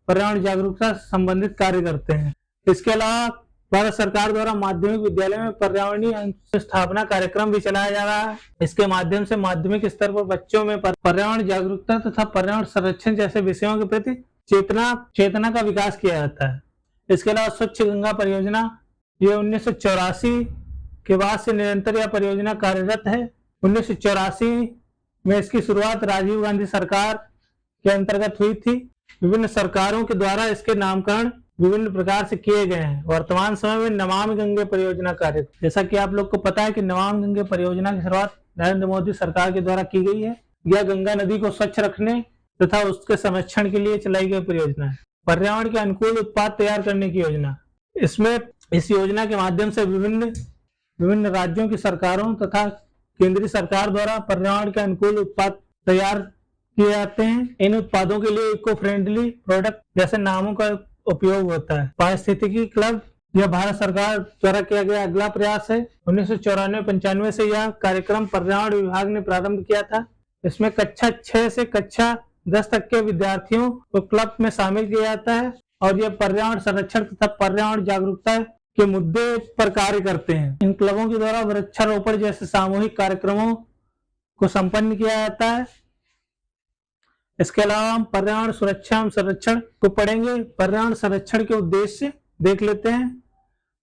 पर्यावरण जागरूकता से संबंधित कार्य करते हैं। इसके अलावा भारत सरकार द्वारा माध्यमिक विद्यालय में पर्यावरणीय स्थापना कार्यक्रम भी चलाया जा रहा है। इसके माध्यम से माध्यमिक स्तर पर बच्चों में पर्यावरण जागरूकता तथा पर्यावरण संरक्षण जैसे विषयों के प्रति चेतना का विकास किया जाता है। इसके अलावा स्वच्छ गंगा परियोजना, ये 1984 के बाद से निरंतर यह परियोजना कार्यरत है। 1984 में इसकी शुरुआत राजीव गांधी सरकार के अंतर्गत हुई थी। विभिन्न सरकारों के द्वारा इसके नामकरण विभिन्न प्रकार से किए गए हैं। वर्तमान समय में नमामि गंगे परियोजना कार्यरत। जैसा कि आप लोग को पता है कि नमामि गंगे परियोजना की शुरुआत नरेंद्र मोदी सरकार के द्वारा की गई है। यह गंगा नदी को स्वच्छ रखने तथा उसके संरक्षण के लिए चलाई गई परियोजना है। पर्यावरण के अनुकूल उत्पाद तैयार करने की योजना, इसमें इस योजना के माध्यम से विभिन्न राज्यों की सरकारों तथा केंद्रीय सरकार द्वारा पर्यावरण के अनुकूल उत्पाद तैयार किए जाते हैं। इन उत्पादों के लिए इको फ्रेंडली प्रोडक्ट जैसे नामों का उपयोग होता है। पारिस्थितिकी क्लब, यह भारत सरकार द्वारा किया गया अगला प्रयास है। 1994-95 से यह कार्यक्रम पर्यावरण विभाग ने प्रारंभ किया था। इसमें कक्षा 6 से कक्षा 10 तक के विद्यार्थियों को क्लब में शामिल किया जाता है और यह पर्यावरण संरक्षण तथा पर्यावरण जागरूकता के मुद्दे पर कार्य करते हैं। इन क्लबों के द्वारा वृक्षारोपण जैसे सामूहिक कार्यक्रमों को संपन्न किया जाता है। इसके अलावा हम पर्यावरण सुरक्षा एवं संरक्षण को पढ़ेंगे। पर्यावरण संरक्षण के उद्देश्य देख लेते हैं।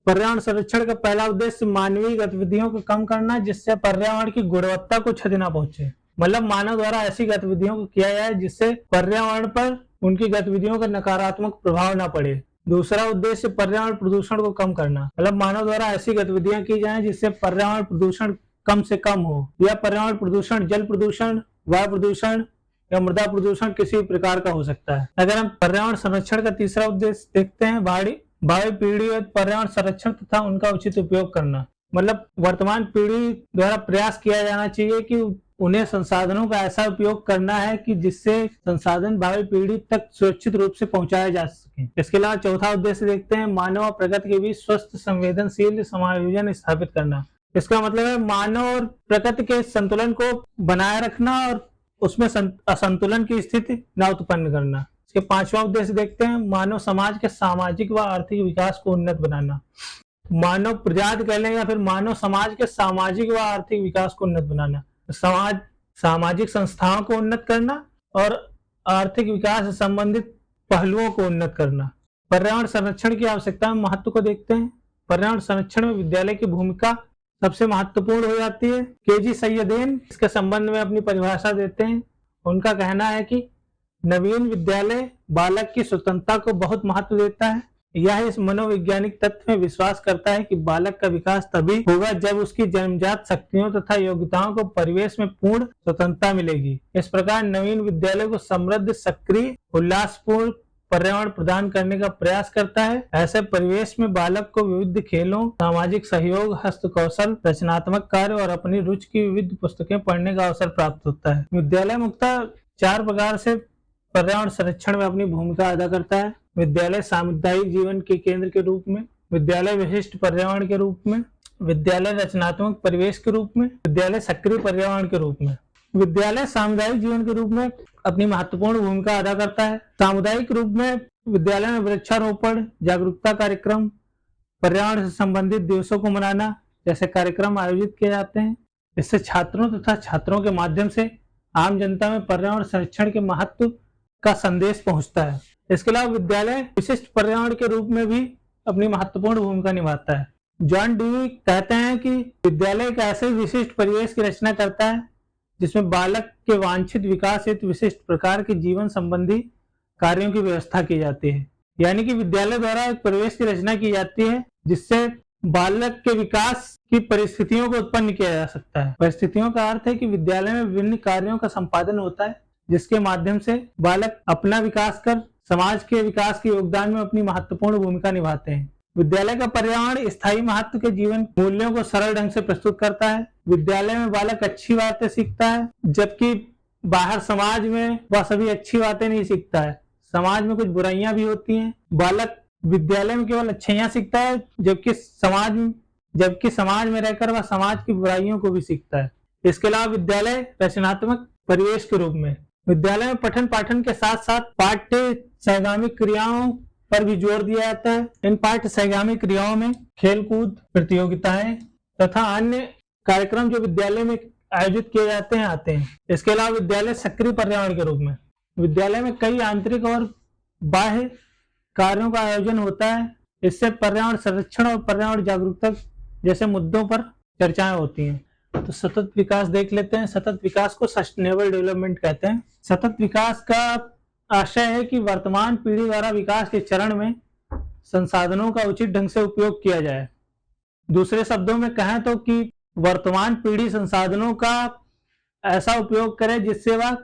पर्यावरण संरक्षण का पहला उद्देश्य मानवीय गतिविधियों को कम करना, जिससे पर्यावरण की गुणवत्ता को क्षति न पहुंचे। मतलब मानव द्वारा ऐसी गतिविधियों को किया जाए जिससे पर्यावरण पर उनकी गतिविधियों का नकारात्मक प्रभाव न पड़े। दूसरा उद्देश्य पर्यावरण प्रदूषण को कम करना, मतलब मानव द्वारा ऐसी गतिविधियां की जाएं जिससे पर्यावरण प्रदूषण कम से कम हो। यह पर्यावरण प्रदूषण जल प्रदूषण, वायु प्रदूषण या मृदा प्रदूषण किसी भी प्रकार का हो सकता है। अगर हम पर्यावरण संरक्षण का तीसरा उद्देश्य देखते हैं, भावी पीढ़ी और पर्यावरण संरक्षण तथा उनका उचित उपयोग करना। मतलब वर्तमान पीढ़ी द्वारा प्रयास किया जाना चाहिए कि उन्हें संसाधनों का ऐसा उपयोग करना है कि जिससे संसाधन भावी पीढ़ी तक सुरक्षित रूप से पहुंचाया जा सके। इसके अलावा चौथा उद्देश्य देखते हैं, मानव और प्रकृति के बीच स्वस्थ संवेदनशील समायोजन स्थापित करना। इसका मतलब है मानव और प्रकृति के संतुलन को बनाए रखना और उसमें असंतुलन की स्थिति न उत्पन्न करना। इसके पांचवा उद्देश्य देखते हैं, मानव समाज के सामाजिक व आर्थिक विकास को उन्नत बनाना। मानव प्रजाति कह लें या फिर मानव समाज के सामाजिक व आर्थिक विकास को उन्नत बनाना। सामाजिक संस्थाओं को उन्नत करना और आर्थिक विकास से संबंधित पहलुओं को उन्नत करना। पर्यावरण संरक्षण की आवश्यकता में महत्व को देखते हैं। पर्यावरण संरक्षण में विद्यालय की भूमिका सबसे महत्वपूर्ण हो जाती है। केजी सैयदेन इसके संबंध में अपनी परिभाषा देते हैं। उनका कहना है कि नवीन विद्यालय बालक की स्वतंत्रता को बहुत महत्व देता है। यह इस मनोवैज्ञानिक तथ्य में विश्वास करता है कि बालक का विकास तभी होगा जब उसकी जन्मजात शक्तियों तथा योग्यताओं को परिवेश में पूर्ण स्वतंत्रता मिलेगी। इस प्रकार नवीन विद्यालय को समृद्ध, सक्रिय, उल्लासपूर्ण पर्यावरण प्रदान करने का प्रयास करता है। ऐसे परिवेश में बालक को विविध खेलों, सामाजिक सहयोग, हस्तकौशल, रचनात्मक कार्य और अपनी रुचि की विविध पुस्तकें पढ़ने का अवसर प्राप्त होता है। विद्यालय मुख्यतः 4 प्रकार से पर्यावरण संरक्षण में अपनी भूमिका अदा करता है। विद्यालय सामुदायिक जीवन के केंद्र के रूप में, विद्यालय विशिष्ट पर्यावरण के रूप में, विद्यालय रचनात्मक परिवेश के रूप में, विद्यालय सक्रिय पर्यावरण के रूप में। विद्यालय सामुदायिक जीवन के रूप में अपनी महत्वपूर्ण भूमिका अदा करता है। सामुदायिक रूप में विद्यालय में वृक्षारोपण, जागरूकता कार्यक्रम, पर्यावरण से संबंधित दिवसों को मनाना जैसे कार्यक्रम आयोजित किए जाते हैं। इससे छात्रों तथा छात्रों के माध्यम से आम जनता में पर्यावरण संरक्षण के महत्व का संदेश पहुंचता है। इसके अलावा विद्यालय विशिष्ट पर्यावरण के रूप में भी अपनी महत्वपूर्ण भूमिका निभाता है। जॉन डीवी कहते हैं कि विद्यालय एक ऐसे विशिष्ट परिवेश की रचना करता है जिसमें बालक के वांछित विकास हेतु विशिष्ट प्रकार के जीवन संबंधी कार्यों की व्यवस्था की जाती है। यानी कि विद्यालय द्वारा एक परिवेश की रचना की जाती है जिससे बालक के विकास की परिस्थितियों को उत्पन्न किया जा सकता है। परिस्थितियों का अर्थ है कि विद्यालय में विभिन्न कार्यों का संपादन होता है जिसके माध्यम से बालक अपना विकास कर समाज के विकास के योगदान में अपनी महत्वपूर्ण भूमिका निभाते हैं। विद्यालय का पर्यावरण स्थायी महत्व के जीवन मूल्यों को सरल ढंग से प्रस्तुत करता है। विद्यालय में बालक अच्छी बातें सीखता है, जबकि बाहर समाज में वह सभी अच्छी बातें नहीं सीखता है। समाज में कुछ बुराइयां भी होती हैं। बालक विद्यालय में केवल अच्छाइयां सीखता है, जबकि समाज में रहकर वह समाज की बुराइयों को भी सीखता है। इसके अलावा विद्यालय रचनात्मक परिवेश के रूप में, विद्यालय में पठन पाठन के साथ साथ पाठ्य सहगामी क्रियाओं पर भी जोर दिया जाता है। इन पाठ्य सहगामी क्रियाओं में खेलकूद प्रतियोगिताएं तथा अन्य कार्यक्रम जो विद्यालय में आयोजित किए जाते हैं आते हैं। इसके अलावा विद्यालय सक्रिय पर्यावरण के रूप में, विद्यालय में कई आंतरिक और बाह्य कार्यों का आयोजन होता है। इससे पर्यावरण संरक्षण और पर्यावरण जागरूकता जैसे मुद्दों पर चर्चाएं होती हैं। तो सतत विकास देख लेते हैं। सतत विकास को सस्टेनेबल डेवलपमेंट कहते हैं। सतत विकास का आशय है कि वर्तमान पीढ़ी द्वारा विकास के चरण में संसाधनों का उचित ढंग से उपयोग किया जाए। दूसरे शब्दों में कहें तो कि वर्तमान पीढ़ी संसाधनों का ऐसा उपयोग करे जिससे वह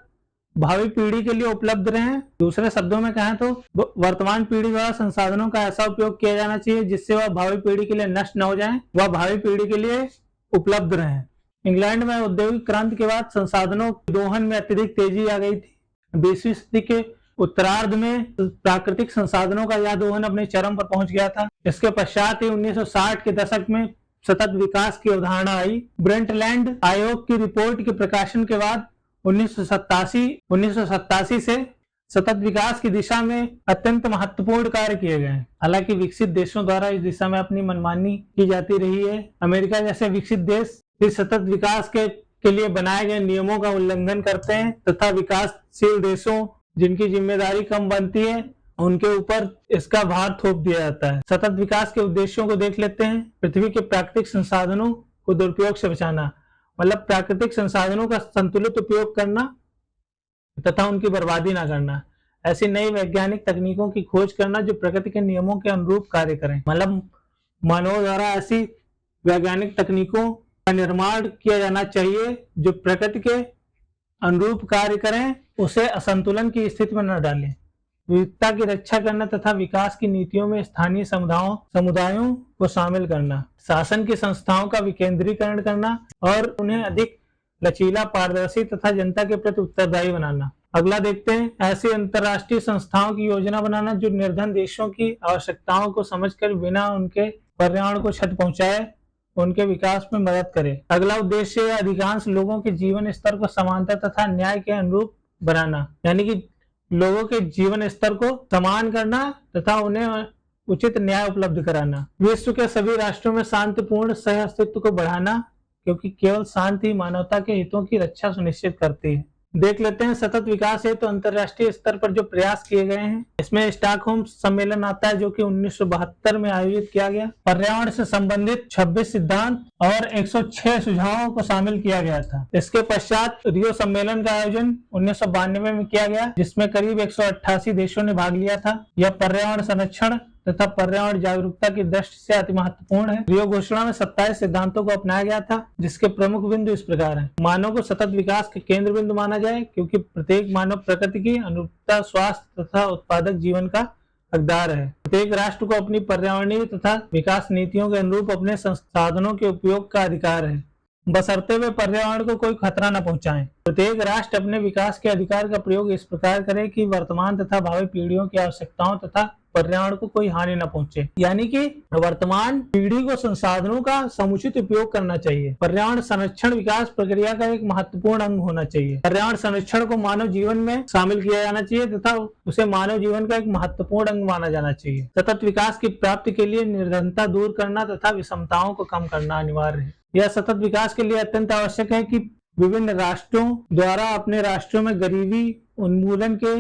भावी पीढ़ी के लिए उपलब्ध रहें। दूसरे शब्दों में कहें तो वर्तमान पीढ़ी द्वारा संसाधनों का ऐसा उपयोग किया जाना चाहिए जिससे वह भावी पीढ़ी के लिए नष्ट न हो जाएं, वह भावी पीढ़ी के लिए उपलब्ध रहें। इंग्लैंड में औद्योगिक क्रांति के बाद संसाधनों के दोहन में अत्यधिक तेजी आ गई थी। 20वीं सदी के उत्तरार्ध में प्राकृतिक संसाधनों का यह दोहन अपने चरम पर पहुंच गया था। इसके पश्चात ही 1960 के दशक में सतत विकास की अवधारणा आई। ब्रेंटलैंड आयोग की रिपोर्ट के प्रकाशन के बाद 1987 से सतत विकास की दिशा में अत्यंत महत्वपूर्ण कार्य किए गए। हालांकि विकसित देशों द्वारा इस दिशा में अपनी मनमानी की जाती रही है। अमेरिका जैसे विकसित देश इस सतत विकास के लिए बनाए गए नियमों का उल्लंघन करते हैं तथा विकासशील देशों जिनकी जिम्मेदारी कम बनती है उनके ऊपर इसका भार थोप दिया जाता है। सतत विकास के उद्देश्यों को देख लेते हैं। पृथ्वी के प्राकृतिक संसाधनों को दुरुपयोग से बचाना, मतलब प्राकृतिक संसाधनों का संतुलित उपयोग करना तथा उनकी बर्बादी ना करना। ऐसी नई वैज्ञानिक तकनीकों की खोज करना जो प्रकृति के नियमों के अनुरूप कार्य करें, मतलब मानव द्वारा ऐसी वैज्ञानिक तकनीकों का निर्माण किया जाना चाहिए जो प्रकृति के अनुरूप कार्य करें, उसे असंतुलन की स्थिति में न डालें। विविधता की रक्षा करना तथा विकास की नीतियों में स्थानीय समुदायों को शामिल करना, शासन की संस्थाओं का विकेंद्रीकरण करना और उन्हें अधिक लचीला, पारदर्शी तथा जनता के प्रति उत्तरदायी बनाना। अगला देखते हैं, ऐसी अंतर्राष्ट्रीय संस्थाओं की योजना बनाना जो निर्धन देशों की आवश्यकताओं को समझकर बिना उनके पर्यावरण को क्षति पहुंचाए उनके विकास में मदद करे। अगला उद्देश्य है अधिकांश लोगों के जीवन स्तर को समानता तथा न्याय के अनुरूप बनाना, यानी कि लोगों के जीवन स्तर को समान करना तथा उन्हें उचित न्याय उपलब्ध कराना। विश्व के सभी राष्ट्रों में शांतिपूर्ण सह अस्तित्व को बढ़ाना, क्योंकि केवल शांति मानवता के हितों की रक्षा सुनिश्चित करती है। देख लेते हैं सतत विकास है तो अंतरराष्ट्रीय स्तर पर जो प्रयास किए गए हैं। इसमें स्टॉकहोम सम्मेलन आता है जो कि 1972 में आयोजित किया गया। पर्यावरण से संबंधित 26 सिद्धांत और 106 सुझावों को शामिल किया गया था। इसके पश्चात रियो सम्मेलन का आयोजन 1992 में किया गया, जिसमें करीब 188 देशों ने भाग लिया था। यह पर्यावरण संरक्षण तथा पर्यावरण जागरूकता की दृष्टि से अति महत्वपूर्ण है। रियो घोषणा में 27 सिद्धांतों को अपनाया गया था, जिसके प्रमुख बिंदु इस प्रकार हैं। मानव को सतत विकास के केंद्र बिंदु माना जाए, क्योंकि प्रत्येक मानव प्रकृति की अनुरूपता, स्वास्थ्य तथा उत्पादक जीवन का हकदार है। प्रत्येक राष्ट्र को अपनी पर्यावरणीय तथा विकास नीतियों के अनुरूप अपने संसाधनों के उपयोग का अधिकार है, बशर्ते वे पर्यावरण को कोई खतरा न पहुंचाएं। प्रत्येक राष्ट्र अपने विकास के अधिकार का प्रयोग इस प्रकार करे कि वर्तमान तथा भावी पीढ़ियों की आवश्यकताओं तथा पर्यावरण को कोई हानि न पहुंचे। यानी कि वर्तमान पीढ़ी को संसाधनों का समुचित उपयोग करना चाहिए। पर्यावरण संरक्षण विकास प्रक्रिया का एक महत्वपूर्ण अंग होना चाहिए। पर्यावरण संरक्षण को मानव जीवन में शामिल किया जाना चाहिए तथा उसे मानव जीवन का एक महत्वपूर्ण अंग माना जाना चाहिए। सतत विकास की प्राप्ति के लिए निर्धनता दूर करना तथा विषमताओं को कम करना अनिवार्य है। यह सतत विकास के लिए अत्यंत आवश्यक है कि विभिन्न राष्ट्रों द्वारा अपने राष्ट्रों में गरीबी उन्मूलन के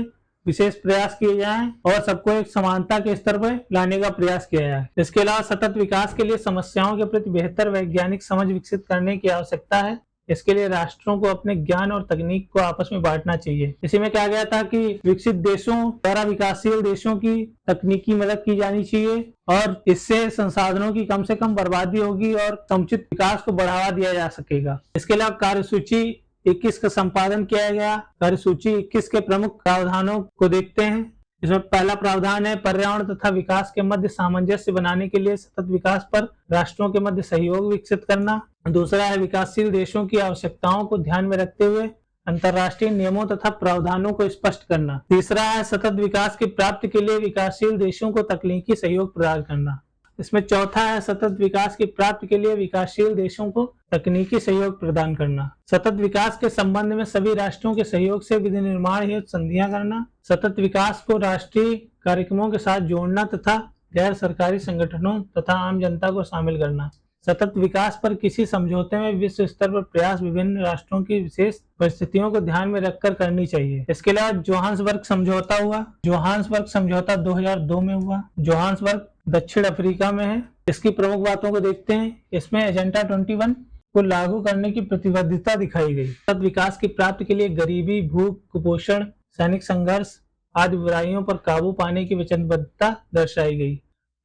विशेष प्रयास किए जाएं और सबको एक समानता के स्तर पर लाने का प्रयास किया जाए। इसके अलावा सतत विकास के लिए समस्याओं के प्रति बेहतर वैज्ञानिक समझ विकसित करने की आवश्यकता है। इसके लिए राष्ट्रों को अपने ज्ञान और तकनीक को आपस में बांटना चाहिए। इसी में कहा गया था कि विकसित देशों द्वारा विकासशील देशों की तकनीकी मदद की जानी चाहिए और इससे संसाधनों की कम से कम बर्बादी होगी और समुचित विकास को बढ़ावा दिया जा सकेगा। इसके अलावा कार्यसूची 21 का संपादन किया गया। कार्यसूची 21 के प्रमुख प्रावधानों को देखते हैं। इसमें पहला प्रावधान है पर्यावरण तथा विकास के मध्य सामंजस्य बनाने के लिए सतत विकास पर राष्ट्रों के मध्य सहयोग विकसित करना। दूसरा है विकासशील देशों की आवश्यकताओं को ध्यान में रखते हुए अंतर्राष्ट्रीय नियमों तथा प्रावधानों को स्पष्ट करना। तीसरा है सतत विकास की प्राप्ति के लिए विकासशील देशों को तकनीकी सहयोग प्रदान करना। इसमें चौथा है सतत विकास की प्राप्ति के लिए विकासशील देशों को तकनीकी सहयोग प्रदान करना। सतत विकास के संबंध में सभी राष्ट्रों के सहयोग से विधि निर्माण हेतु संधियां करना। सतत विकास को राष्ट्रीय कार्यक्रमों के साथ जोड़ना तथा गैर सरकारी संगठनों तथा आम जनता को शामिल करना। सतत विकास पर किसी समझौते में विश्व स्तर पर प्रयास विभिन्न राष्ट्रों की विशेष परिस्थितियों को ध्यान में रखकर करनी चाहिए। इसके अलावा जोहान्सबर्ग समझौता हुआ। जोहान्सबर्ग समझौता 2002 में हुआ। जोहान्सबर्ग दक्षिण अफ्रीका में है। इसकी प्रमुख बातों को देखते हैं। इसमें एजेंडा 21 को लागू करने की प्रतिबद्धता दिखाई गई। सतत विकास की प्राप्ति के लिए गरीबी, भूख, कुपोषण, सैनिक संघर्ष आदि बुराइयों पर काबू पाने की वचनबद्धता दर्शाई गई।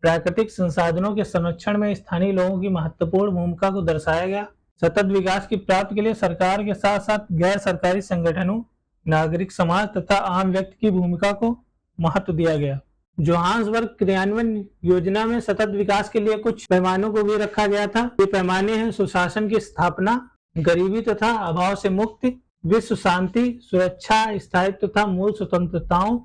प्राकृतिक संसाधनों के संरक्षण में स्थानीय लोगों की महत्वपूर्ण भूमिका को दर्शाया गया। सतत विकास की प्राप्ति के लिए सरकार के साथ साथ गैर सरकारी संगठनों, नागरिक समाज तथा आम व्यक्ति की भूमिका को महत्व दिया गया। जोहान्सबर्ग क्रियान्वयन योजना में सतत विकास के लिए कुछ पैमानों को भी रखा गया था। ये पैमाने हैं सुशासन की स्थापना, गरीबी तथा अभाव से मुक्ति, विश्व शांति, सुरक्षा, स्थायित्व तथा मूल स्वतंत्रताओं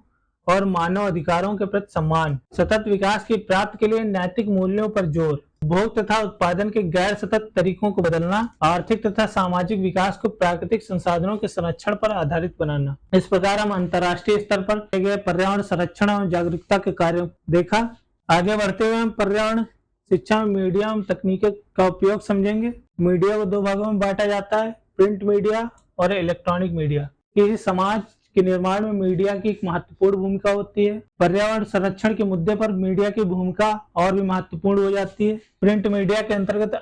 और मानव अधिकारों के प्रति सम्मान। सतत विकास की प्राप्ति के लिए नैतिक मूल्यों पर जोर, उपभोग तथा उत्पादन के गैर सतत तरीकों को बदलना, आर्थिक तथा सामाजिक विकास को प्राकृतिक संसाधनों के संरक्षण पर आधारित बनाना। इस प्रकार हम अंतर्राष्ट्रीय स्तर पर किए गए पर्यावरण संरक्षण और जागरूकता के कार्यों देखा। आगे बढ़ते हुए हम पर्यावरण शिक्षा में मीडिया एवं तकनीक का उपयोग समझेंगे। मीडिया को दो भागों में बांटा जाता है, प्रिंट मीडिया और इलेक्ट्रॉनिक मीडिया। किसी समाज के निर्माण में मीडिया की एक महत्वपूर्ण भूमिका होती है। पर्यावरण संरक्षण के मुद्दे पर मीडिया की भूमिका और भी महत्वपूर्ण हो जाती है। प्रिंट मीडिया के अंतर्गत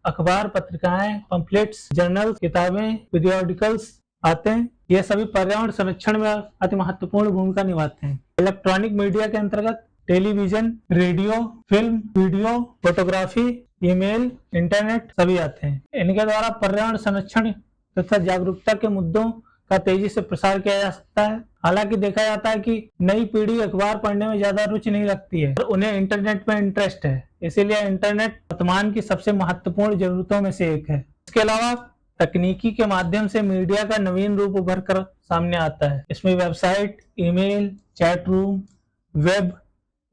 अखबार, पत्रिकाएं, पम्फलेट्स, जर्नल, किताबें, पीरियोडिकल्स आते हैं। ये सभी पर्यावरण संरक्षण में अति महत्वपूर्ण भूमिका निभाते हैं। इलेक्ट्रॉनिक मीडिया के अंतर्गत television, radio, film, video, photography, email, internet सभी आते हैं। इनके द्वारा पर्यावरण संरक्षण तथा जागरूकता के मुद्दों का तेजी से प्रसार किया जा सकता है। हालांकि देखा जाता है कि नई पीढ़ी अखबार पढ़ने में ज्यादा रुचि नहीं रखती है और उन्हें इंटरनेट में इंटरेस्ट है। इसीलिए इंटरनेट वर्तमान की सबसे महत्वपूर्ण जरूरतों में से एक है। इसके अलावा तकनीकी के माध्यम से मीडिया का नवीन रूप उभर कर सामने आता है। इसमें website, email, chat room, web,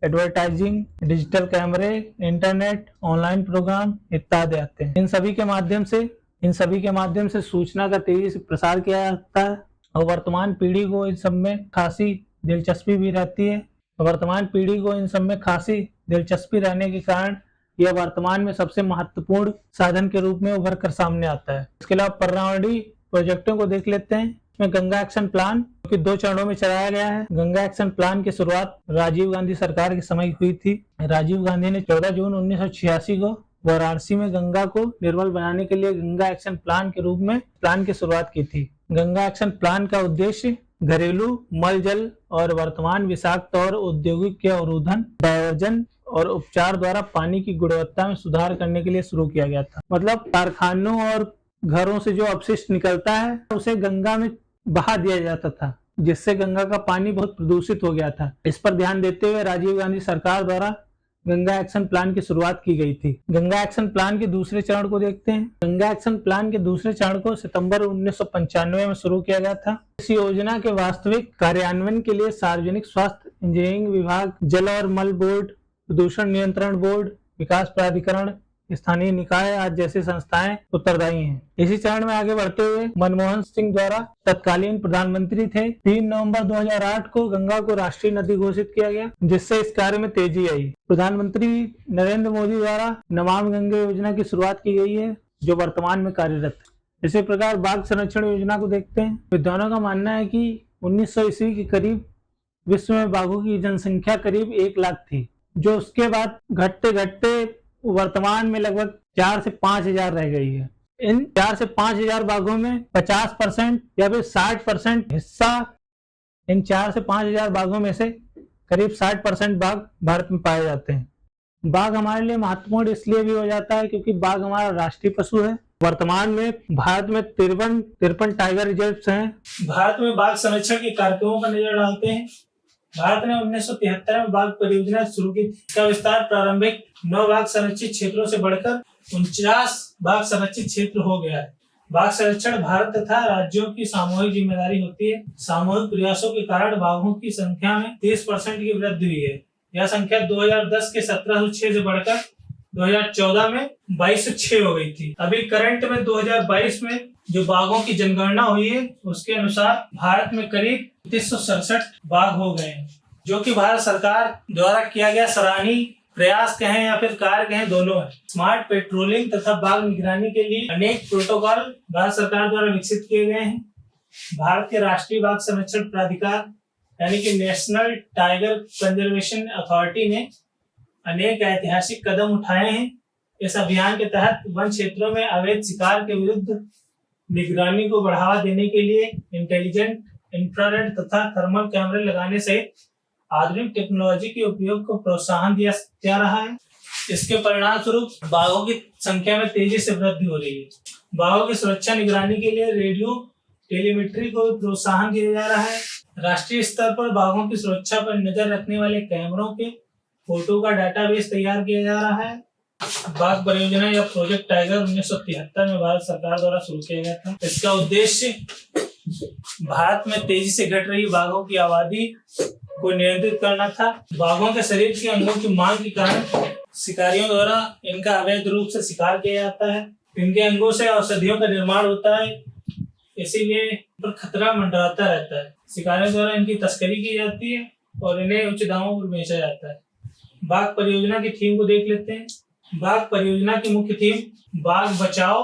advertising, digital कैमरे, इंटरनेट, ऑनलाइन प्रोग्राम इत्यादि आते हैं। इन सभी के माध्यम से सूचना का तेजी से प्रसार किया जाता है और वर्तमान पीढ़ी को इन सब में खासी दिलचस्पी भी रहती है। रहने के कारण यह वर्तमान में सबसे महत्वपूर्ण साधन के रूप में उभर कर सामने आता है। इसके अलावा पर्यावरणीय प्रोजेक्टों को देख लेते हैं। में गंगा एक्शन प्लान कि 2 चरणों में चलाया गया है। गंगा एक्शन प्लान की शुरुआत राजीव गांधी सरकार के समय हुई थी। राजीव गांधी ने 14 जून 1986 को वाराणसी में गंगा को निर्मल बनाने के लिए गंगा एक्शन प्लान के रूप में प्लान की शुरुआत की थी। गंगा एक्शन प्लान का उद्देश्य घरेलू मल जल और वर्तमान विषाक्त और औद्योगिक के अवरोधन, डायवर्जन और उपचार द्वारा पानी की गुणवत्ता में सुधार करने के लिए शुरू किया गया था। मतलब कारखानों और घरों से जो अपशिष्ट निकलता है उसे गंगा में बहा दिया जाता था, जिससे गंगा का पानी बहुत प्रदूषित हो गया था। इस पर ध्यान देते हुए राजीव गांधी सरकार द्वारा गंगा एक्शन प्लान की शुरुआत की गई थी। गंगा एक्शन प्लान के दूसरे चरण को देखते हैं। गंगा एक्शन प्लान के दूसरे चरण को सितंबर 1995 में शुरू किया गया था। इस योजना के वास्तविक कार्यान्वयन के लिए सार्वजनिक स्वास्थ्य इंजीनियरिंग विभाग, जल और मल बोर्ड, प्रदूषण नियंत्रण बोर्ड, विकास प्राधिकरण, स्थानीय निकाय आदि जैसी संस्थाएं उत्तरदायी हैं। इसी चरण में आगे बढ़ते हुए मनमोहन सिंह द्वारा तत्कालीन प्रधानमंत्री थे। 3 नवंबर 2008 को गंगा को राष्ट्रीय नदी घोषित किया गया, जिससे इस कार्य में तेजी आई। प्रधानमंत्री नरेंद्र मोदी द्वारा नमामि गंगे योजना की शुरुआत की गई है, जो वर्तमान में कार्यरत है। इसी प्रकार बाघ संरक्षण योजना को देखते हैं। विद्वानों का मानना है कि 1900 ईस्वी के करीब विश्व में बाघों की जनसंख्या करीब 1 लाख थी, जो उसके बाद घटते घटते वर्तमान में लगभग 4 से 5 हजार रह गई है। इन 4 से 5 हजार बाघों में 50% या फिर 60% हिस्सा, इन 4 से 5 हजार बाघों में से करीब 60% बाघ भारत में पाए जाते हैं। बाघ हमारे लिए महत्वपूर्ण इसलिए भी हो जाता है क्योंकि बाघ हमारा राष्ट्रीय पशु है। वर्तमान में भारत में 53 टाइगर रिजर्व हैं। भारत में बाघ संरक्षण के कार्यक्रमों पर नजर डालते हैं। भारत ने 1973 में बाघ परियोजना शुरू की। इसका विस्तार प्रारंभिक 9 बाघ संरक्षित क्षेत्रों से बढ़कर 49 बाघ संरक्षित क्षेत्र हो गया है। बाघ संरक्षण भारत तथा राज्यों की सामूहिक जिम्मेदारी होती है। सामूहिक प्रयासों के कारण बाघों की संख्या में 30% की वृद्धि हुई है। यह संख्या 2010 के 1706 से बढ़कर 2014 में 2206 हो गई थी। अभी करंट में 2022 में जो बाघों की जनगणना हुई है, उसके अनुसार भारत में करीब 367 बाघ हो गए हैं, जो कि भारत सरकार द्वारा किया गया सराहनीय प्रयास कहें या फिर कार्य कहें, दोनों है। स्मार्ट पेट्रोलिंग तथा बाघ निगरानी के लिए अनेक प्रोटोकॉल भारत सरकार द्वारा विकसित किए गए हैं। भारत के राष्ट्रीय बाघ संरक्षण प्राधिकार यानी कि नेशनल टाइगर कंजर्वेशन अथॉरिटी ने अनेक ऐतिहासिक कदम उठाए हैं। इस अभियान के तहत वन क्षेत्रों में अवैध शिकार के विरुद्ध निगरानी को बढ़ावा देने के लिए इंटेलिजेंट इंफ्रारेड तथा थर्मल कैमरे लगाने सहित आधुनिक टेक्नोलॉजी के उपयोग को प्रोत्साहन दिया जा रहा है। इसके परिणाम स्वरूप बाघों की संख्या में तेजी से वृद्धि हो रही है। बाघों की सुरक्षा निगरानी के लिए रेडियो टेलीमेट्री को प्रोत्साहन दिया जा रहा है। राष्ट्रीय स्तर पर बाघों की सुरक्षा पर नजर रखने वाले कैमरों के फोटो का डाटाबेस तैयार किया जा रहा है। बाघ परियोजना या प्रोजेक्ट टाइगर 1973 में भारत सरकार द्वारा शुरू किया गया था। इसका उद्देश्य भारत में तेजी से घट रही बाघों की आबादी को नियंत्रित करना था। बाघों के शरीर के अंगों की मांग के कारण शिकारियों द्वारा इनका अवैध रूप से शिकार किया जाता है। इनके अंगों से औषधियों का निर्माण होता है, इसीलिए पर खतरा मंडराता रहता है। शिकारियों द्वारा इनकी तस्करी की जाती है और इन्हें उच्च दामों पर बेचा जाता है। बाघ परियोजना की थीम को देख लेते हैं। बाघ परियोजना की मुख्य थीम बाघ बचाओ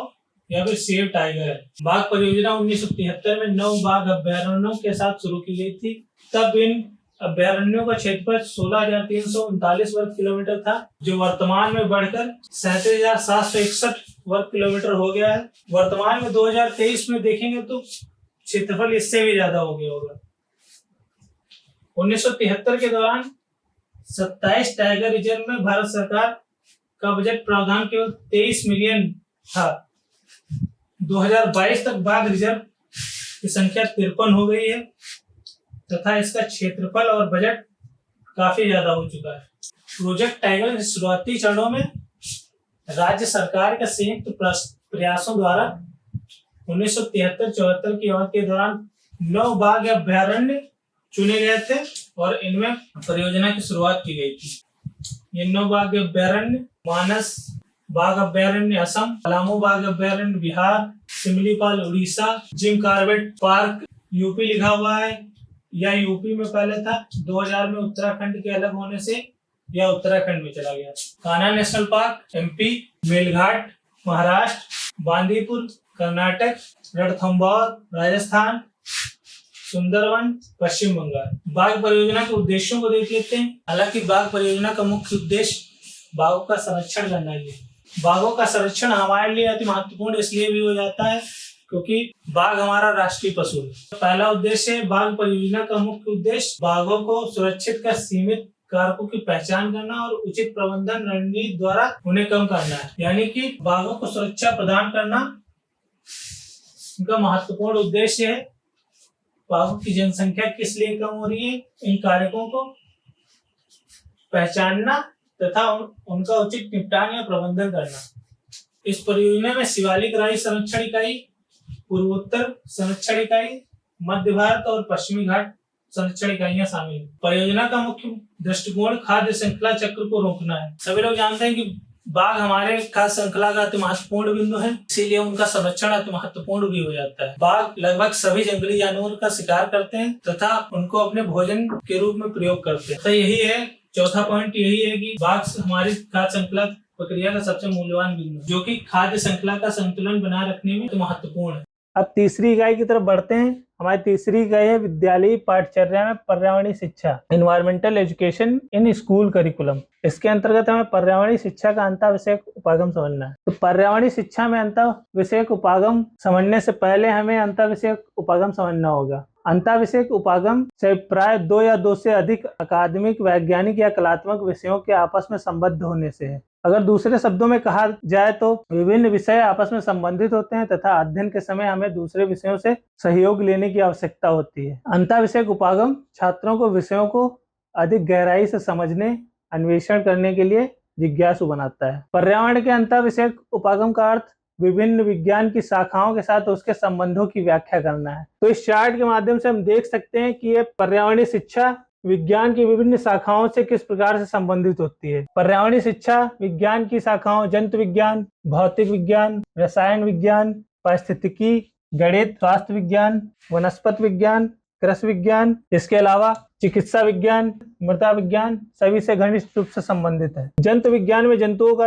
या फिर सेव टाइगर है। बाघ परियोजना 1973 में 9 बाघ अभ्यारण्यों के साथ शुरू की गई थी। तब इन अभ्यारण्यों का क्षेत्रफल 16,339 वर्ग किलोमीटर था, जो वर्तमान में बढ़कर 37,761 वर्ग किलोमीटर हो गया है। वर्तमान में 2023 में देखेंगे तो क्षेत्रफल इससे भी ज्यादा हो गया होगा। 1973 के दौरान 27 टाइगर रिजर्व में भारत सरकार का बजट प्रावधान केवल 23 मिलियन था। 2022 तक बाघ रिजर्व की संख्या 53 हो गई है तथा इसका क्षेत्रफल और बजट काफी ज्यादा हो चुका है। प्रोजेक्ट टाइगर के शुरुआती चरणों में राज्य सरकार के संयुक्त प्रयासों द्वारा 1973-74 की अवधि के दौरान 9 बाघ अभ्यारण्य चुने गए थे और इनमें परियोजना की शुरुआत की गई थी। ये 9 बाघ अभ्यारण्य मानस बाघ अभ्यारण्य असम, पलामू बाघ अभ्यारण्य Bihar, Simlipal Orissa, Jim Corbett Park UP लिखा हुआ है, या यूपी में पहले था। 2000 में उत्तराखंड के अलग होने से यह उत्तराखंड में चला गया। Kanha national park MP, Melghat Maharashtra, Bandipur Karnataka, Ranthambore Rajasthan, Sundarban, Paschim Bangal. बाघ परियोजना के उद्देश्यों को देख लेते हैं। हालांकि बाघ परियोजना का मुख्य उद्देश्य बाघों का संरक्षण करना ही है। बाघों का संरक्षण हमारे लिए अति महत्वपूर्ण इसलिए भी हो जाता है क्योंकि बाघ हमारा राष्ट्रीय पशु है। पहला उद्देश्य है बाघ परियोजना का मुख्य उद्देश्य बाघों को सुरक्षित कर सीमित कारकों की पहचान करना और उचित प्रबंधन रणनीति द्वारा उन्हें कम करना है। यानी कि बाघों को सुरक्षा प्रदान करना उनका महत्वपूर्ण उद्देश्य है। बाघों की जनसंख्या किस लिए कम हो रही है, इन कारकों को पहचानना तथा उनका उचित निपटान या प्रबंधन करना। इस परियोजना में शिवालिक राई संरक्षण इकाई, पूर्वोत्तर संरक्षण इकाई, मध्य भारत और पश्चिमी घाट संरक्षण इकाइयां शामिल हैं। परियोजना का मुख्य दृष्टिकोण खाद्य श्रृंखला चक्र को रोकना है। सभी लोग जानते हैं कि बाघ हमारे खाद्य श्रृंखला का अति महत्वपूर्ण बिंदु है, इसीलिए उनका संरक्षण अति महत्वपूर्ण भी हो जाता है। बाघ लगभग सभी जंगली जानवरों का शिकार करते हैं तथा उनको अपने भोजन के रूप में प्रयोग करते हैं। तो यही है, चौथा पॉइंट यही है कि बाघ हमारी खाद्य श्रृंखला प्रक्रिया का सबसे मूल्यवान बिंदु, जो कि खाद्य श्रृंखला का संतुलन बनाए रखने में महत्वपूर्ण है। अब तीसरी इकाई की तरफ बढ़ते हैं। हमारी तीसरी इकाई है विद्यालयी पाठचर्या में पर्यावरणीय शिक्षा, environmental education in school curriculum. इसके अंतर्गत हमें पर्यावरणीय शिक्षा का अंतर विषयक उपागम समझना है। तो पर्यावरणीय शिक्षा में अंतर विषयक उपागम समझने से पहले हमें अंतर विषयक उपागम समझना होगा। अंतर विषयक उपागम से प्राय 2 या 2 से अधिक अकादमिक, वैज्ञानिक या कलात्मक विषयों के आपस में संबद्ध होने से है। अगर दूसरे शब्दों में कहा जाए तो विभिन्न विषय आपस में संबंधित होते हैं तथा अध्ययन के समय हमें दूसरे विषयों से सहयोग लेने की आवश्यकता होती है। अंतर विषयक उपागम छात्रों को विषयों को अधिक गहराई से समझने, अन्वेषण करने के लिए जिज्ञासु बनाता है। पर्यावरण के अंतर विषयक उपागम का अर्थ विभिन्न विज्ञान की शाखाओं के साथ उसके संबंधों की व्याख्या करना है। तो इस चार्ट के माध्यम से हम देख सकते हैं कि ये पर्यावरणीय शिक्षा विज्ञान की विभिन्न शाखाओं से किस प्रकार से संबंधित होती है। पर्यावरणीय शिक्षा विज्ञान की शाखाओं जंतु विज्ञान, भौतिक विज्ञान, रसायन विज्ञान, पारिस्थितिकी, गणित, स्वास्थ्य विज्ञान, वनस्पति विज्ञान, कृषि विज्ञान, इसके अलावा चिकित्सा विज्ञान, मृदा विज्ञान सभी से घनिष्ठ रूप से संबंधित है। जंतु विज्ञान में जंतुओं का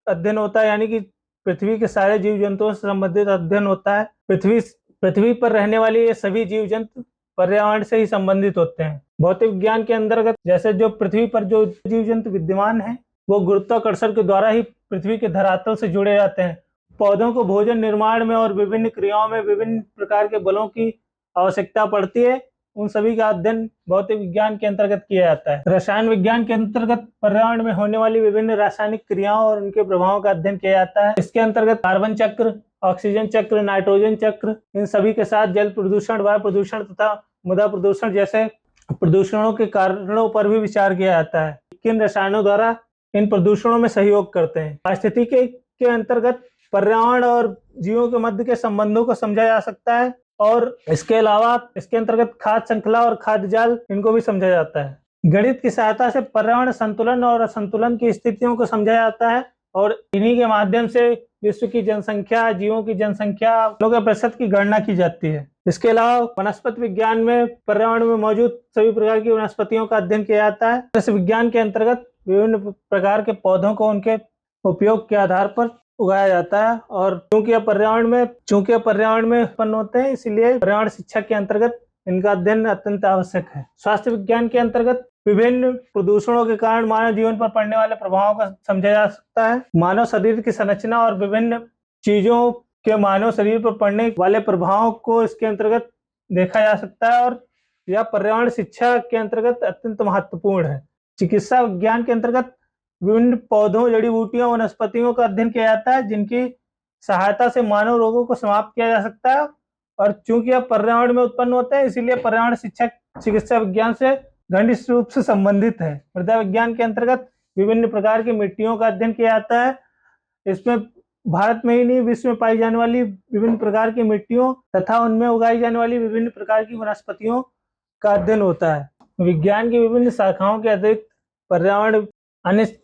अध्ययन होता है, यानी कि पृथ्वी के सारे जीव जंतुओं से संबंधित अध्ययन होता है। पृथ्वी पर रहने वाले ये सभी जीव जंतु पर्यावरण से ही संबंधित होते हैं। भौतिक विज्ञान के अंतर्गत जैसे जो पृथ्वी पर जो जीव जंतु विद्यमान हैं वो गुरुत्वाकर्षण के द्वारा ही पृथ्वी के धरातल से जुड़े रहते हैं। पौधों को भोजन निर्माण में और विभिन्न क्रियाओं में विभिन्न प्रकार के बलों की आवश्यकता पड़ती है। उन सभी का अध्ययन भौतिक विज्ञान के अंतर्गत किया जाता है। रसायन विज्ञान के अंतर्गत पर्यावरण में होने वाली विभिन्न रासायनिक क्रियाओं और उनके प्रभावों का अध्ययन किया जाता है। इसके अंतर्गत कार्बन चक्र, ऑक्सीजन चक्र, नाइट्रोजन चक्र, इन सभी के साथ जल प्रदूषण, वायु प्रदूषण तथा मृदा प्रदूषण जैसे प्रदूषणों के कारणों पर भी विचार किया जाता है। किन रसायनों द्वारा इन प्रदूषणों में सहयोग करते हैं। पारिस्थितिकी के अंतर्गत पर्यावरण और जीवों के मध्य के संबंधों को समझा जा सकता है और इसके अलावा इसके अंतर्गत खाद्य श्रृंखला और खाद्य जाल इनको भी समझा जाता है। गणित की सहायता से पर्यावरण संतुलन और असंतुलन की स्थितियों को समझा जाता है और इन्हीं के माध्यम से विश्व की जनसंख्या, जीवों की जनसंख्या के प्रतिशत की गणना की जाती है। इसके अलावा वनस्पति विज्ञान में पर्यावरण में मौजूद सभी प्रकार की वनस्पतियों का अध्ययन किया जाता है। कृषि विज्ञान के अंतर्गत विभिन्न प्रकार के पौधों को उनके उपयोग के आधार पर उगाया जाता है और चूंकि पर्यावरण में उत्पन्न होते हैं, इसलिए पर्यावरण शिक्षा के अंतर्गत इनका अध्ययन अत्यंत आवश्यक है। स्वास्थ्य विज्ञान के अंतर्गत विभिन्न प्रदूषणों के कारण मानव जीवन पर पड़ने वाले प्रभावों का समझा जा सकता है। मानव शरीर की संरचना और विभिन्न चीजों के मानव शरीर पर पड़ने वाले प्रभावों को इसके अंतर्गत देखा जा सकता है और यह पर्यावरण शिक्षा के अंतर्गत अत्यंत महत्वपूर्ण है। चिकित्सा विज्ञान के अंतर्गत विभिन्न पौधों, जड़ी बूटियों, वनस्पतियों का अध्ययन किया जाता है जिनकी सहायता से मानव रोगों को समाप्त किया जा सकता है और चूंकि यह पर्यावरण में उत्पन्न होते हैं, इसीलिए पर्यावरण शिक्षा चिकित्सा विज्ञान से घनिष्ठ रूप से संबंधित है। मृदा विज्ञान के अंतर्गत विभिन्न प्रकार की मिट्टियों का अध्ययन किया जाता है। इसमें भारत में ही नहीं, विश्व में पाई जाने वाली विभिन्न प्रकार की मिट्टियों तथा उनमें उगाई जाने वाली विभिन्न प्रकार की वनस्पतियों का अध्ययन होता है। विज्ञान की विभिन्न शाखाओं के अतिरिक्त पर्यावरण अन्य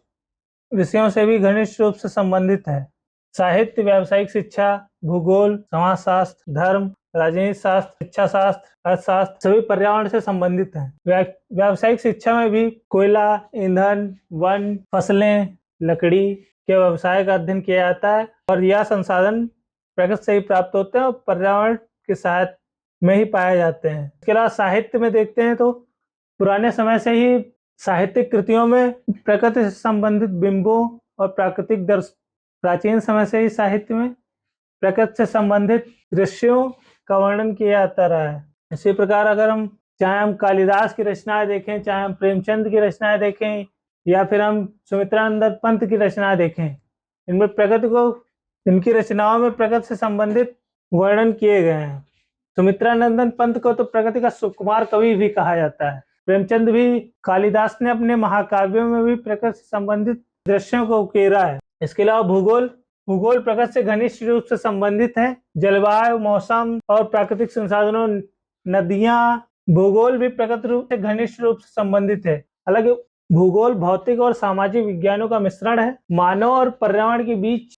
विषयों से भी घनिष्ठ रूप से संबंधित है। साहित्य, व्यावसायिक शिक्षा, भूगोल, समाजशास्त्र, धर्म, राजनीति शास्त्र, शिक्षा शास्त्र, अर्थशास्त्र सभी पर्यावरण से संबंधित हैं। व्यावसायिक शिक्षा में भी कोयला, ईंधन, वन, फसलें, लकड़ी के व्यवसाय का अध्ययन किया जाता है और यह संसाधन प्रकृति से ही प्राप्त होते हैं और पर्यावरण की सहायता में ही पाए जाते हैं। इसके अलावा साहित्य में देखते हैं तो पुराने समय से ही साहित्यिक कृतियों में प्रकृति से संबंधित बिंबों और प्राकृतिक दर्श प्राचीन समय से ही साहित्य में प्रकृति से संबंधित दृश्यों का वर्णन किया जाता रहा है। इसी प्रकार अगर चाहे हम कालिदास की रचनाएं देखें, चाहे हम प्रेमचंद की रचनाएं देखें, या फिर हम सुमित्रानंद पंत की रचनाएं देखें, इनमें प्रकृति को, इनकी रचनाओं में प्रकृति से संबंधित वर्णन किए गए हैं। सुमित्रानंदन पंत को तो प्रकृति का सुकुमार कवि भी कहा जाता है। प्रेमचंद भी, कालिदास ने अपने महाकाव्यों में भी प्रकृति से संबंधित दृश्यों को उकेरा है। इसके अलावा भूगोल प्रकृति से घनिष्ठ रूप से संबंधित है। जलवायु, मौसम और प्राकृतिक संसाधनों, नदियां, भूगोल भी प्रकृति रूप से घनिष्ठ रूप से संबंधित है। हालांकि भूगोल भौतिक और सामाजिक विज्ञानों का मिश्रण है। मानव और पर्यावरण के बीच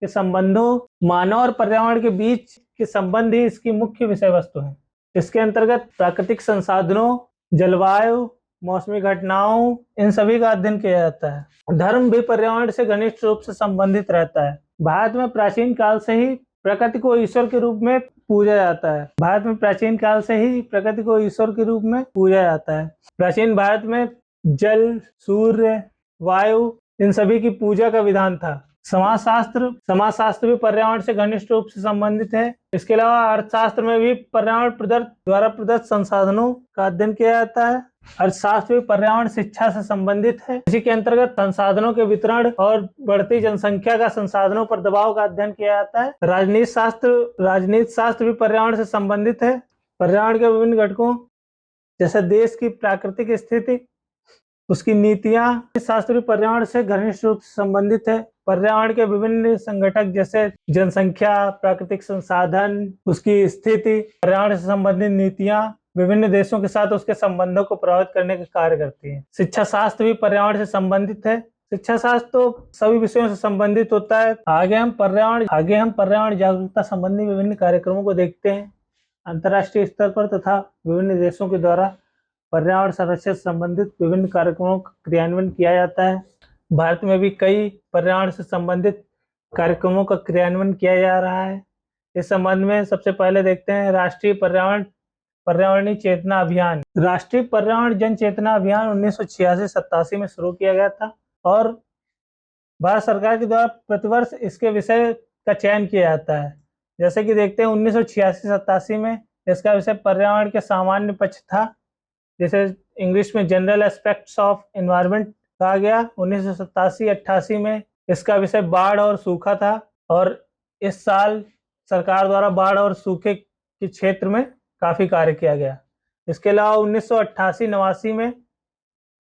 के संबंध ही इसकी मुख्य विषय वस्तु है। इसके अंतर्गत प्राकृतिक संसाधनों, जलवायु, मौसमी घटनाओं, इन सभी का अध्ययन किया जाता है। धर्म भी पर्यावरण से घनिष्ठ रूप से संबंधित रहता है। भारत में प्राचीन काल से ही प्रकृति को ईश्वर के रूप में पूजा जाता है। प्राचीन भारत में जल, सूर्य, वायु, इन सभी की पूजा का विधान था। समाजशास्त्र भी पर्यावरण से घनिष्ठ रूप से संबंधित है। इसके अलावा अर्थशास्त्र में भी पर्यावरण द्वारा प्रदत्त संसाधनों का अध्ययन किया जाता है। अर्थशास्त्र भी पर्यावरण शिक्षा से संबंधित है। इसी के अंतर्गत संसाधनों के वितरण और बढ़ती जनसंख्या का संसाधनों पर दबाव का अध्ययन किया जाता है। राजनीति शास्त्र भी पर्यावरण से संबंधित है। पर्यावरण के विभिन्न घटकों जैसे देश की प्राकृतिक स्थिति, उसकी नीतियां, शास्त्र भी पर्यावरण से घनिष्ठ रूप से संबंधित है। पर्यावरण के विभिन्न संघटक जैसे जनसंख्या, प्राकृतिक संसाधन, उसकी स्थिति, पर्यावरण से संबंधित नीतियां विभिन्न देशों के साथ उसके संबंधों को प्रभावित करने का कार्य करती है। शिक्षा शास्त्र भी पर्यावरण से संबंधित है। शिक्षा शास्त्र तो सभी विषयों से संबंधित होता है। आगे हम पर्यावरण जागरूकता संबंधी विभिन्न कार्यक्रमों को देखते हैं। अंतर्राष्ट्रीय स्तर पर तथा विभिन्न देशों के द्वारा पर्यावरण संरक्षण से संबंधित विभिन्न कार्यक्रमों का क्रियान्वयन किया जाता है। भारत में भी कई पर्यावरण से संबंधित कार्यक्रमों का क्रियान्वयन किया जा रहा है। इस संबंध में सबसे पहले देखते हैं राष्ट्रीय पर्यावरणीय चेतना अभियान। राष्ट्रीय पर्यावरण जन चेतना अभियान 1986-87 में शुरू किया गया था और भारत सरकार के द्वारा प्रतिवर्ष इसके विषय का चयन किया जाता है। जैसे कि देखते हैं 1986-87 में इसका विषय पर्यावरण के सामान्य पक्ष था, जिसे इंग्लिश में जनरल एस्पेक्ट्स ऑफ एनवायरनमेंट कहा गया। 1987-88 में इसका विषय बाढ़ और सूखा था और इस साल सरकार द्वारा बाढ़ और सूखे के क्षेत्र में काफी कार्य किया गया। इसके अलावा 1988-89 में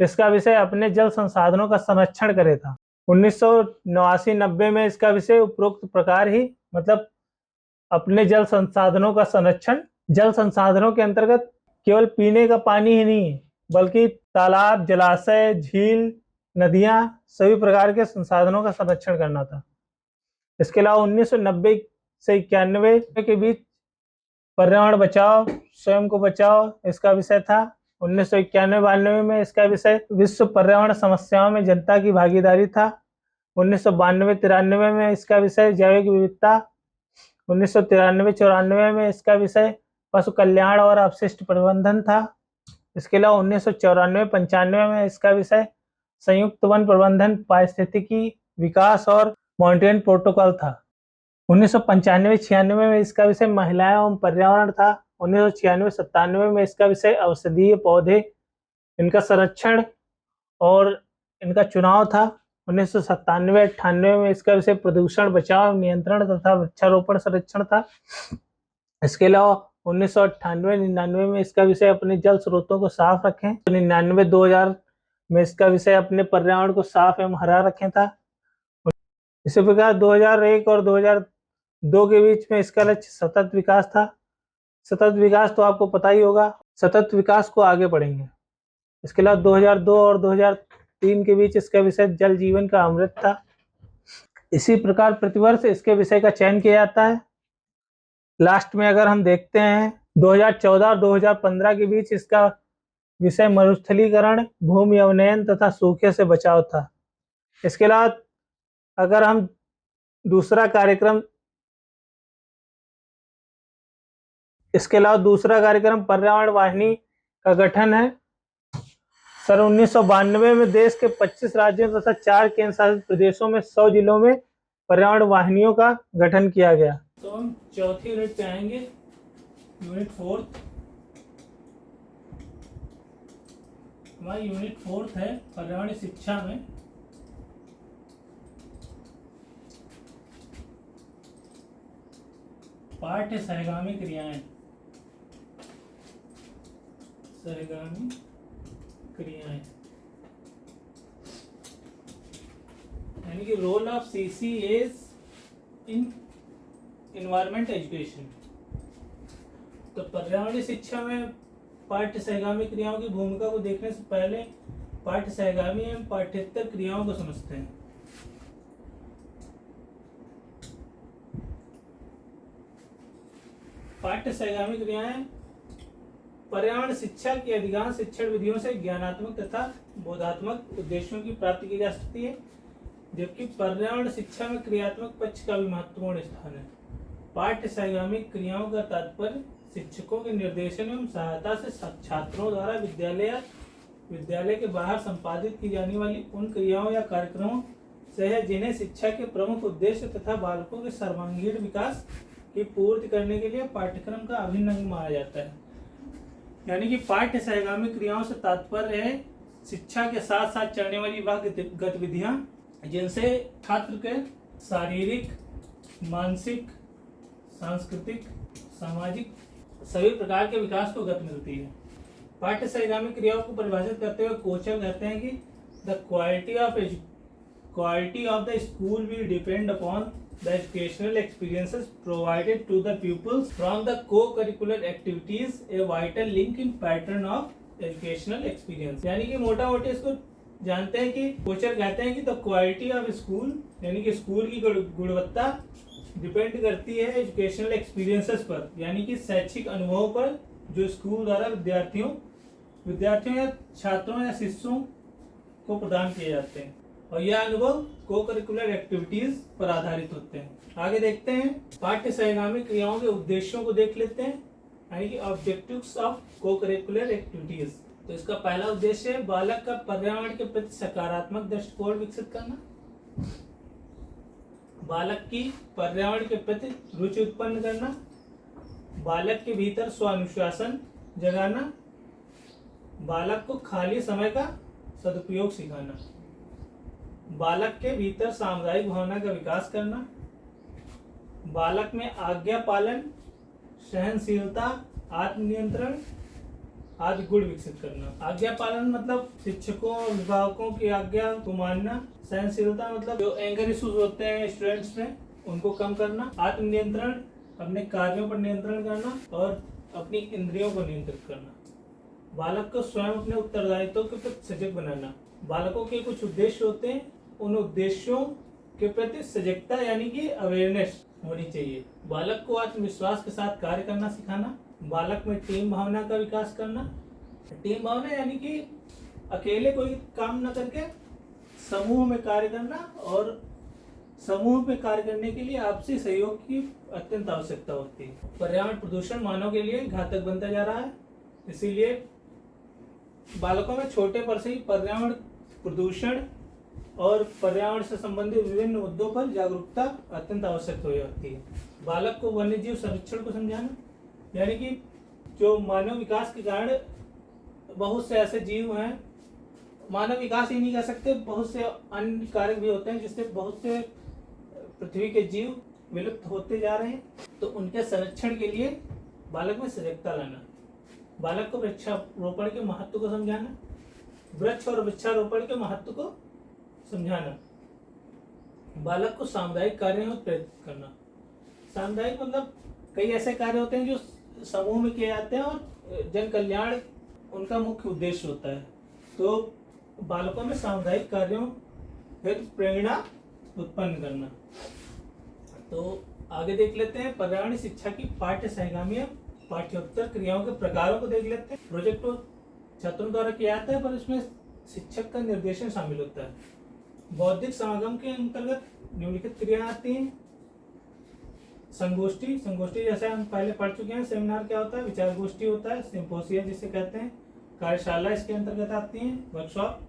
इसका विषय अपने जल संसाधनों का संरक्षण करे था। 1989-90 में इसका विषय उपरोक्त प्रकार ही, मतलब अपने जल संसाधनों का संरक्षण। जल संसाधनों के अंतर्गत केवल पीने का पानी ही नहीं, बल्कि तालाब, जलाशय, झील, नदियां, सभी प्रकार के संसाधनों का संरक्षण करना था। इसके अलावा 1990 से 91 के बीच पर्यावरण बचाओ, स्वयं को बचाओ, इसका विषय था। 1991-92 में इसका विषय विश्व पर्यावरण समस्याओं में जनता की भागीदारी था। 1992-93 में इसका विषय जैविक विविधता। 1993-94 में इसका विषय पशु कल्याण और अपशिष्ट प्रबंधन था। इसके अलावा 1994-95 में इसका विषय संयुक्त वन प्रबंधन, पारिस्थितिकी विकास और मॉन्ट्रियल प्रोटोकॉल था। 1995-96 में इसका विषय महिलाएं एवं पर्यावरण था। 1996-97 में इसका विषय औषधीय पौधे, इनका संरक्षण और इनका चुनाव था। 1997-98 में इसका विषय प्रदूषण बचाव, नियंत्रण तथा वृक्षारोपण संरक्षण था। इसके अलावा 1998-99 में इसका विषय अपने जल स्रोतों को साफ रखें। 1999-2000 में इसका विषय अपने पर्यावरण को साफ एवं हरा रखें था। इसी प्रकार 2001 और 2002 के बीच में इसका लक्ष्य सतत विकास था। सतत विकास तो आपको पता ही होगा, सतत विकास को आगे बढ़ेंगे। इसके अलावा 2002 और 2003 के बीच इसका विषय जल जीवन का अमृत था। इसी प्रकार प्रतिवर्ष इसके विषय का चयन किया जाता है। लास्ट में अगर हम देखते हैं 2014 और 2015 के बीच इसका विषय मरुस्थलीकरण, भूमि अवनयन तथा सूखे से बचाव था। इसके अलावा अगर हम दूसरा कार्यक्रम इसके अलावा दूसरा कार्यक्रम पर्यावरण वाहिनी का गठन है। सन 1992 में देश के 25 राज्यों तथा 4 केंद्र शासित प्रदेशों में 100 जिलों में पर्यावरण वाहिनियों का गठन किया गया। तो हम चौथी यूनिट पे आएंगे, यूनिट 4। हमारी यूनिट 4 है पर्यावरण शिक्षा में पाठ्य सहगामी क्रियाएं। सहगामी क्रियाएं यानी कि role of CCAs in environment education. तो पर्यावरणीय शिक्षा में पाठ्य सहगामी क्रियाओं की भूमिका को देखने से पहले पाठ्य सहगामी एवं पाठ्येतर क्रियाओं को समझते हैं। पाठ्य सहगामी क्रियाएं पर्यावरण शिक्षा की अधिकांश शिक्षण विधियों से ज्ञानात्मक तथा बोधात्मक उद्देश्यों की प्राप्ति की जा सकती है, जबकि पर्यावरण शिक्षा में क्रियात्मक पक्ष का भी महत्वपूर्ण स्थान है। पाठ्य सहगामी क्रियाओं का तात्पर्य शिक्षकों के निर्देशन एवं सहायता से छात्रों द्वारा विद्यालय के बाहर संपादित की जाने वाली उन क्रियाओं या कार्यक्रमों से है जिन्हें शिक्षा के प्रमुख उद्देश्य तथा बालकों के सर्वांगीण विकास की पूर्ति करने के लिए पाठ्यक्रम का अभिन्न अंग माना जाता है। यानी कि पाठ्य सहगामी क्रियाओं से तात्पर्य है शिक्षा के साथ साथ चलने वाली वह गतिविधियां जिनसे छात्र के शारीरिक, मानसिक, सांस्कृतिक, सामाजिक सभी प्रकार के विकास को गति मिलती है। पाठ्य सहगामी क्रियाओं को परिभाषित करते हुए कोचर कहते हैं कि the quality of the school will depend upon the educational experiences provided to the pupils from the co-curricular activities, a vital link in pattern of educational experience। यानी कि मोटा मोटी इसको जानते हैं कि कोचर कहते हैं कि द क्वालिटी ऑफ स्कूल यानी कि स्कूल की गुणवत्ता डिपेंड करती है एजुकेशनल एक्सपीरियंसेस पर, यानी कि शैक्षिक अनुभवों पर जो स्कूल द्वारा विद्यार्थियों या छात्रों या शिष्यों को प्रदान किए जाते हैं, और यह अनुभव को करिकुलर एक्टिविटीज पर आधारित होते हैं। आगे देखते हैं पाठ्य सहगामी क्रियाओं के उद्देश्यों को देख लेते हैं, यानी कि ऑब्जेक्टिव्स ऑफ को करिकुलर एक्टिविटीज। तो इसका पहला उद्देश्य है बालक का पर्यावरण के प्रति सकारात्मक दृष्टिकोण विकसित करना, बालक की पर्यावरण के प्रति रुचि उत्पन्न करना, बालक के भीतर स्वानुशासन जगाना, बालक को खाली समय का सदुपयोग सिखाना, बालक के भीतर सामुदायिक भावना का विकास करना, बालक में आज्ञा पालन, सहनशीलता, आत्मनियंत्रण आदि गुण विकसित करना। आज्ञा पालन मतलब शिक्षकों और अभिभावकों की आज्ञा को मानना, सहनशीलता मतलब जो एंगर इश्यूज होते हैं स्टूडेंट्स में उनको कम करना, आत्मनियंत्रण अपने कार्यों पर नियंत्रण करना और अपनी इंद्रियों को नियंत्रित करना, बालक को स्वयं अपने उत्तरदायित्वों के प्रति सजग बनाना। बालकों के कुछ उद्देश्य होते हैं, उन उद्देश्यों के प्रति सजगता यानी कि अवेयरनेस होनी चाहिए। बालक को आत्मविश्वास के साथ कार्य करना सिखाना, बालक में टीम भावना का विकास करना। टीम भावना यानी कि अकेले कोई काम न करके समूह में कार्य करना, और समूह में कार्य करने के लिए आपसी सहयोग की अत्यंत आवश्यकता होती है। पर्यावरण प्रदूषण मानव के लिए घातक बनता जा रहा है, इसीलिए बालकों में छोटे पर से ही पर्यावरण प्रदूषण और पर्यावरण से संबंधित विभिन्न मुद्दों पर जागरूकता अत्यंत आवश्यक हो जाती है। बालक को वन्य जीव संरक्षण को समझाना, यानी कि जो मानव विकास के कारण बहुत से ऐसे जीव हैं, मानव विकास ही नहीं कह सकते, बहुत से अन्य कारक भी होते हैं जिससे बहुत से पृथ्वी के जीव विलुप्त होते जा रहे हैं। तो उनके संरक्षण के लिए बालक में सजगता लाना, बालक को वृक्षारोपण के महत्व को समझाना, वृक्ष और वृक्षारोपण के महत्व को समझाना, बालक को सामुदायिक कार्यों में प्रेरित करना। सामुदायिक मतलब कई ऐसे कार्य होते हैं जो समूह में किए जाते हैं और जन कल्याण उनका मुख्य उद्देश्य होता है। तो बालकों में सामुदायिक कार्यों हेतु प्रेरणा उत्पन्न करना। तो आगे देख लेते हैं पर्यावरण शिक्षा की पाठ्य सहगामी पाठ्योत्तर क्रियाओं के प्रकारों को देख लेते हैं। प्रोजेक्ट को छात्रों द्वारा किया जाता है पर इसमें शिक्षक का निर्देशन शामिल होता है। बौद्धिक समागम के अंतर्गत निम्नलिखित क्रियाएं आती हैं। संगोष्ठी, संगोष्ठी जैसे हम पहले पढ़ चुके हैं। सेमिनार क्या होता है? विचार गोष्ठी होता है, सिम्पोसिया जिसे कहते हैं, कार्यशाला इसके अंतर्गत आती है, वर्कशॉप,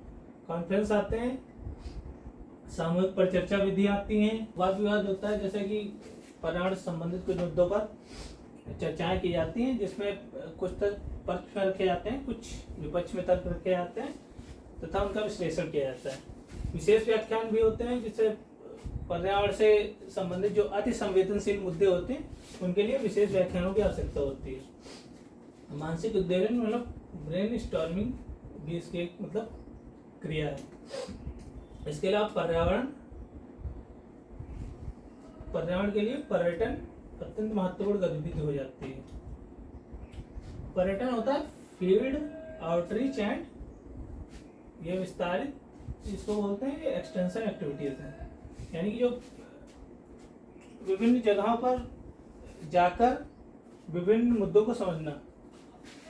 कॉन्फ्रेंस आते हैं, सामूहिक परिचर्चा विधि आती हैं, वाद विवाद होता है, जैसे कि पर्यावरण से संबंधित कुछ मुद्दों पर चर्चाएं की जाती हैं, जिसमें कुछ तर्क पक्ष में रखे जाते हैं, कुछ विपक्ष में तर्क रखे जाते हैं तथा उनका विश्लेषण किया जाता है। विशेष व्याख्यान भी होते हैं, जिससे पर्यावरण से संबंधित जो अति संवेदनशील मुद्दे होते हैं उनके लिए विशेष व्याख्यानों की आवश्यकता होती है। मानसिक उद्वेलन मतलब ब्रेन स्टॉर्मिंग भी इसकी एक मतलब क्रिया है। इसके अलावा पर्यावरण के लिए पर्यटन अत्यंत महत्वपूर्ण गतिविधि हो जाती है। पर्यटन होता है फील्ड आउटरीच एंड, ये विस्तारित जिसको बोलते हैं, ये एक्सटेंशन एक्टिविटीज हैं, यानी कि जो विभिन्न जगहों पर जाकर विभिन्न मुद्दों को समझना,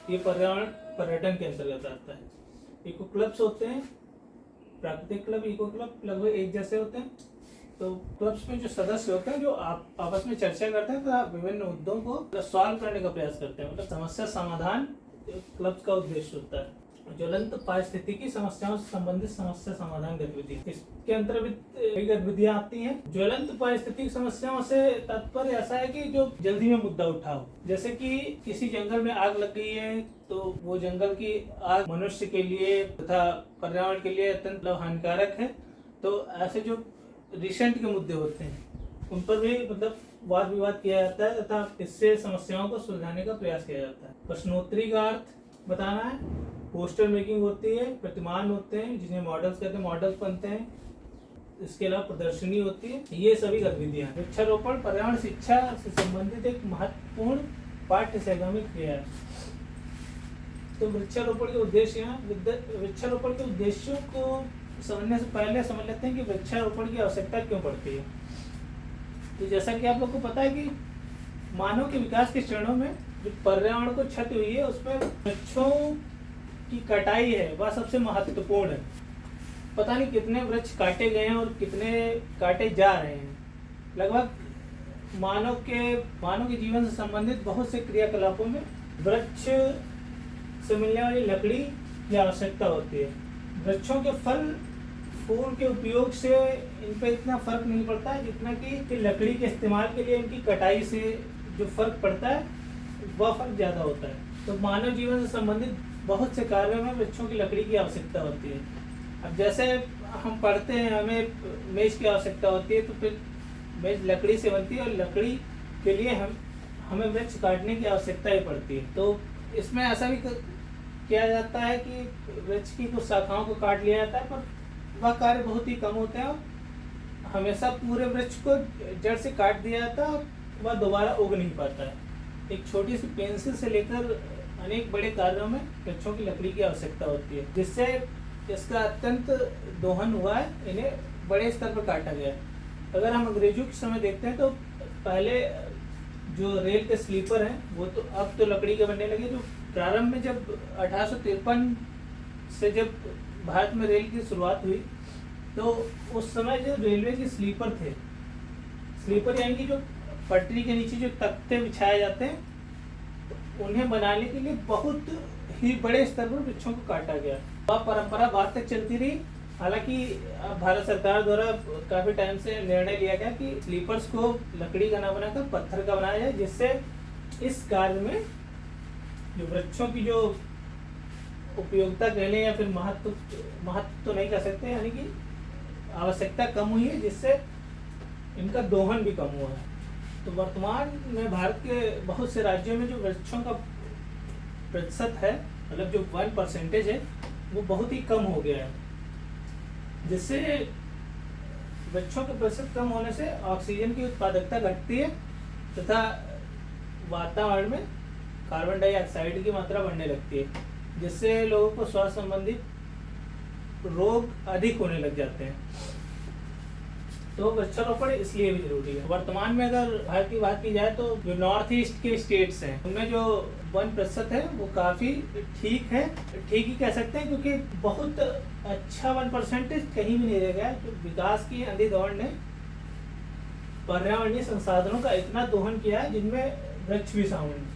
ये पर्यावरण पर्यटन के अंतर्गत आता है। इको क्लब्स होते हैं, प्राकृतिक क्लब, इको क्लब लगभग एक जैसे होते हैं। तो क्लब्स में जो सदस्य होते हैं जो आपस में चर्चा करते हैं तथा विभिन्न मुद्दों को सॉल्व करने का प्रयास करते हैं, मतलब समस्या समाधान क्लब्स का उद्देश्य होता है। ज्वलंत पारिस्थितिकी समस्याओं से संबंधित समस्या समाधान गतिविधि, इसके अंतर्गत कई गतिविधियां आती हैं। ज्वलंत पारिस्थितिक समस्याओं से तात्पर्य ऐसा है कि जो जल्दी में मुद्दा उठा हो, जैसे कि किसी जंगल में आग लग गई है तो वो जंगल की आग मनुष्य के लिए तथा पर्यावरण के लिए अत्यंत हानिकारक है। तो ऐसे जो रिसेंट के मुद्दे होते हैं उन पर भी मतलब वाद विवाद किया जाता है तथा इससे समस्याओं को सुलझाने का प्रयास किया जाता है। प्रश्नोत्तरी का अर्थ बताना है, पोस्टर मेकिंग होती है, प्रतिमान होते हैं जिन्हें मॉडल्स कहते हैं, मॉडल्स बनते हैं, इसके अलावा प्रदर्शनी होती है। ये सभी गतिविधियां। वृक्षारोपण पर्यावरण शिक्षा से संबंधित एक महत्वपूर्ण पाठ्य सहगामी क्रिया है। तो वृक्षारोपण के उद्देश्य, वृक्षारोपण के उद्देश्यों को समझने से पहले समझ लेते हैं कि वृक्षारोपण की आवश्यकता क्यों पड़ती है। तो जैसा कि आप लोग को पता है कि मानव के विकास के चरणों में जो पर्यावरण को क्षति हुई है उसमें वृक्षों की कटाई है वह सबसे महत्वपूर्ण है। पता नहीं कितने वृक्ष काटे गए हैं और कितने काटे जा रहे हैं। लगभग मानव के जीवन से संबंधित बहुत से क्रियाकलापों में वृक्ष से मिलने वाली लकड़ी की आवश्यकता होती है। वृक्षों के फल फूल के उपयोग से इन पर इतना फर्क नहीं पड़ता है जितना कि लकड़ी के इस्तेमाल के लिए इनकी कटाई से जो फर्क पड़ता है वह फर्क ज़्यादा होता है। तो मानव जीवन से संबंधित बहुत से कार्यों में वृक्षों की लकड़ी की आवश्यकता होती है। अब जैसे हम पढ़ते हैं हमें मेज की आवश्यकता होती है, तो फिर मेज लकड़ी से बनती है और लकड़ी के लिए हमें वृक्ष काटने की आवश्यकता ही पड़ती है। तो इसमें ऐसा भी किया जाता है कि वृक्ष की कुछ शाखाओं को काट लिया जाता है, पर वह कार्य बहुत ही कम होते हैं और हमेशा पूरे वृक्ष को जड़ से काट दिया जाता है और वह दोबारा उग नहीं पाता है। एक छोटी सी पेंसिल से लेकर अनेक बड़े कार्यों में वृक्षों की लकड़ी की आवश्यकता होती है, जिससे इसका अत्यंत दोहन हुआ है, इन्हें बड़े स्तर पर काटा गया है। अगर हम अंग्रेजों के समय देखते हैं तो पहले जो रेल के स्लीपर हैं वो तो अब तो लकड़ी के बनने लगे। जो प्रारंभ में जब 1853 से जब भारत में रेल की शुरुआत हुई तो उस समय जो रेलवे के स्लीपर थे, स्लीपर यानी कि जो पटरी के नीचे जो तख्ते बिछाए जाते हैं, तो उन्हें बनाने के लिए बहुत ही बड़े स्तर पर वृक्षों को काटा गया। वह परंपरा बाद तक चलती रही। हालांकि भारत सरकार द्वारा काफी टाइम से निर्णय लिया गया कि स्लीपर्स को लकड़ी का ना बनाकर पत्थर का बनाया जाए, जिससे इस कार्य में जो वृक्षों की जो उपयोगिता कह लें या फिर महत्व तो नहीं कह सकते, यानी कि आवश्यकता कम हुई है, जिससे इनका दोहन भी कम हुआ है। तो वर्तमान में भारत के बहुत से राज्यों में जो वृक्षों का प्रतिशत है, मतलब जो 1% है, वो बहुत ही कम हो गया है, जिससे वृक्षों के प्रतिशत कम होने से ऑक्सीजन की उत्पादकता घटती है तथा वातावरण में कार्बन डाइऑक्साइड की मात्रा बढ़ने लगती है, जिससे लोगों को स्वास्थ्य संबंधी रोग अधिक होने लग जाते हैं। तो वृक्षारोपण इसलिए भी जरूरी है। वर्तमान में अगर भारत की बात की जाए तो जो नॉर्थ ईस्ट के स्टेट्स हैं उनमें जो 1% है वो काफ़ी ठीक है, ठीक ही कह सकते हैं, क्योंकि बहुत अच्छा 1% कहीं भी नहीं रह गया। तो विकास की अंधी दौड़ ने पर्यावरणीय संसाधनों का इतना दोहन किया है जिनमें वृक्ष भी शामिल है।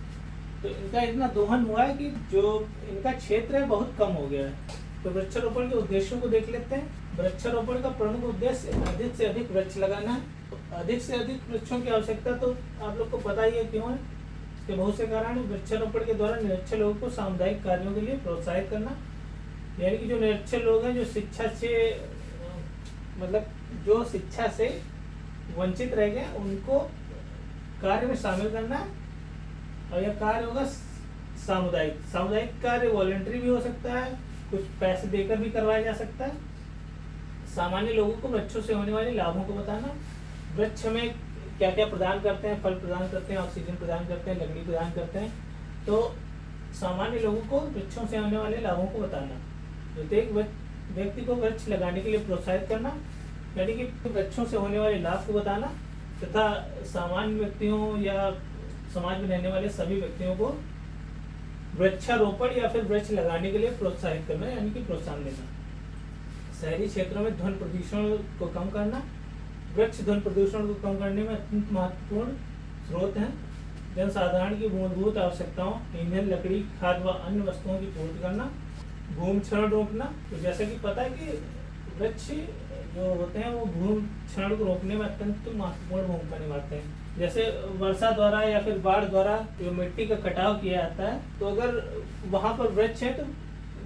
तो इनका इतना दोहन हुआ है कि जो इनका क्षेत्र है बहुत कम हो गया है। तो वृक्षारोपण के उद्देश्यों को देख लेते हैं। वृक्षारोपण का प्रमुख उद्देश्य अधिक से अधिक वृक्ष लगाना है। तो अधिक से अधिक वृक्षों की आवश्यकता तो आप लोग को पता ही है क्यों है। इसके बहुत से कारण है। वृक्षारोपण के द्वारा निरक्षर लोगों को सामुदायिक कार्यों के लिए प्रोत्साहित करना, यानी कि जो निरक्षर लोग हैं, जो शिक्षा से मतलब जो शिक्षा से वंचित रह गए, उनको कार्य में शामिल करना है। और यह कार्य होगा सामुदायिक कार्य वॉलंटरी भी हो सकता है, कुछ पैसे देकर भी करवाया जा सकता है। सामान्य लोगों को वृक्षों से होने वाले लाभों को बताना। वृक्ष हमें क्या क्या प्रदान करते हैं, फल प्रदान करते हैं, ऑक्सीजन प्रदान करते हैं, लकड़ी प्रदान करते हैं। तो सामान्य लोगों को वृक्षों से होने वाले लाभों को बताना। प्रत्येक व्यक्ति को वृक्ष लगाने के लिए प्रोत्साहित करना, यानी कि वृक्षों से होने वाले लाभ को बताना तथा सामान्य व्यक्तियों या समाज में रहने वाले सभी व्यक्तियों को वृक्षारोपण या फिर वृक्ष लगाने के लिए प्रोत्साहित करना, यानी कि प्रोत्साहन देना। शहरी क्षेत्रों में ध्वनि प्रदूषण को कम करना। वृक्ष ध्वनि प्रदूषण को कम करने में अत्यंत महत्वपूर्ण स्रोत हैं। जनसाधारण की मूलभूत आवश्यकताओं ईंधन, लकड़ी, खाद्य व अन्य वस्तुओं की पूर्ति करना। भूमि क्षरण रोकना। तो जैसा कि पता है कि वृक्ष जो होते हैं वो भूमि क्षरण को रोकने में अत्यंत महत्वपूर्ण भूमिका निभाते हैं। जैसे वर्षा द्वारा या फिर बाढ़ द्वारा जो मिट्टी का कटाव किया जाता है, तो अगर वहाँ पर वृक्ष है तो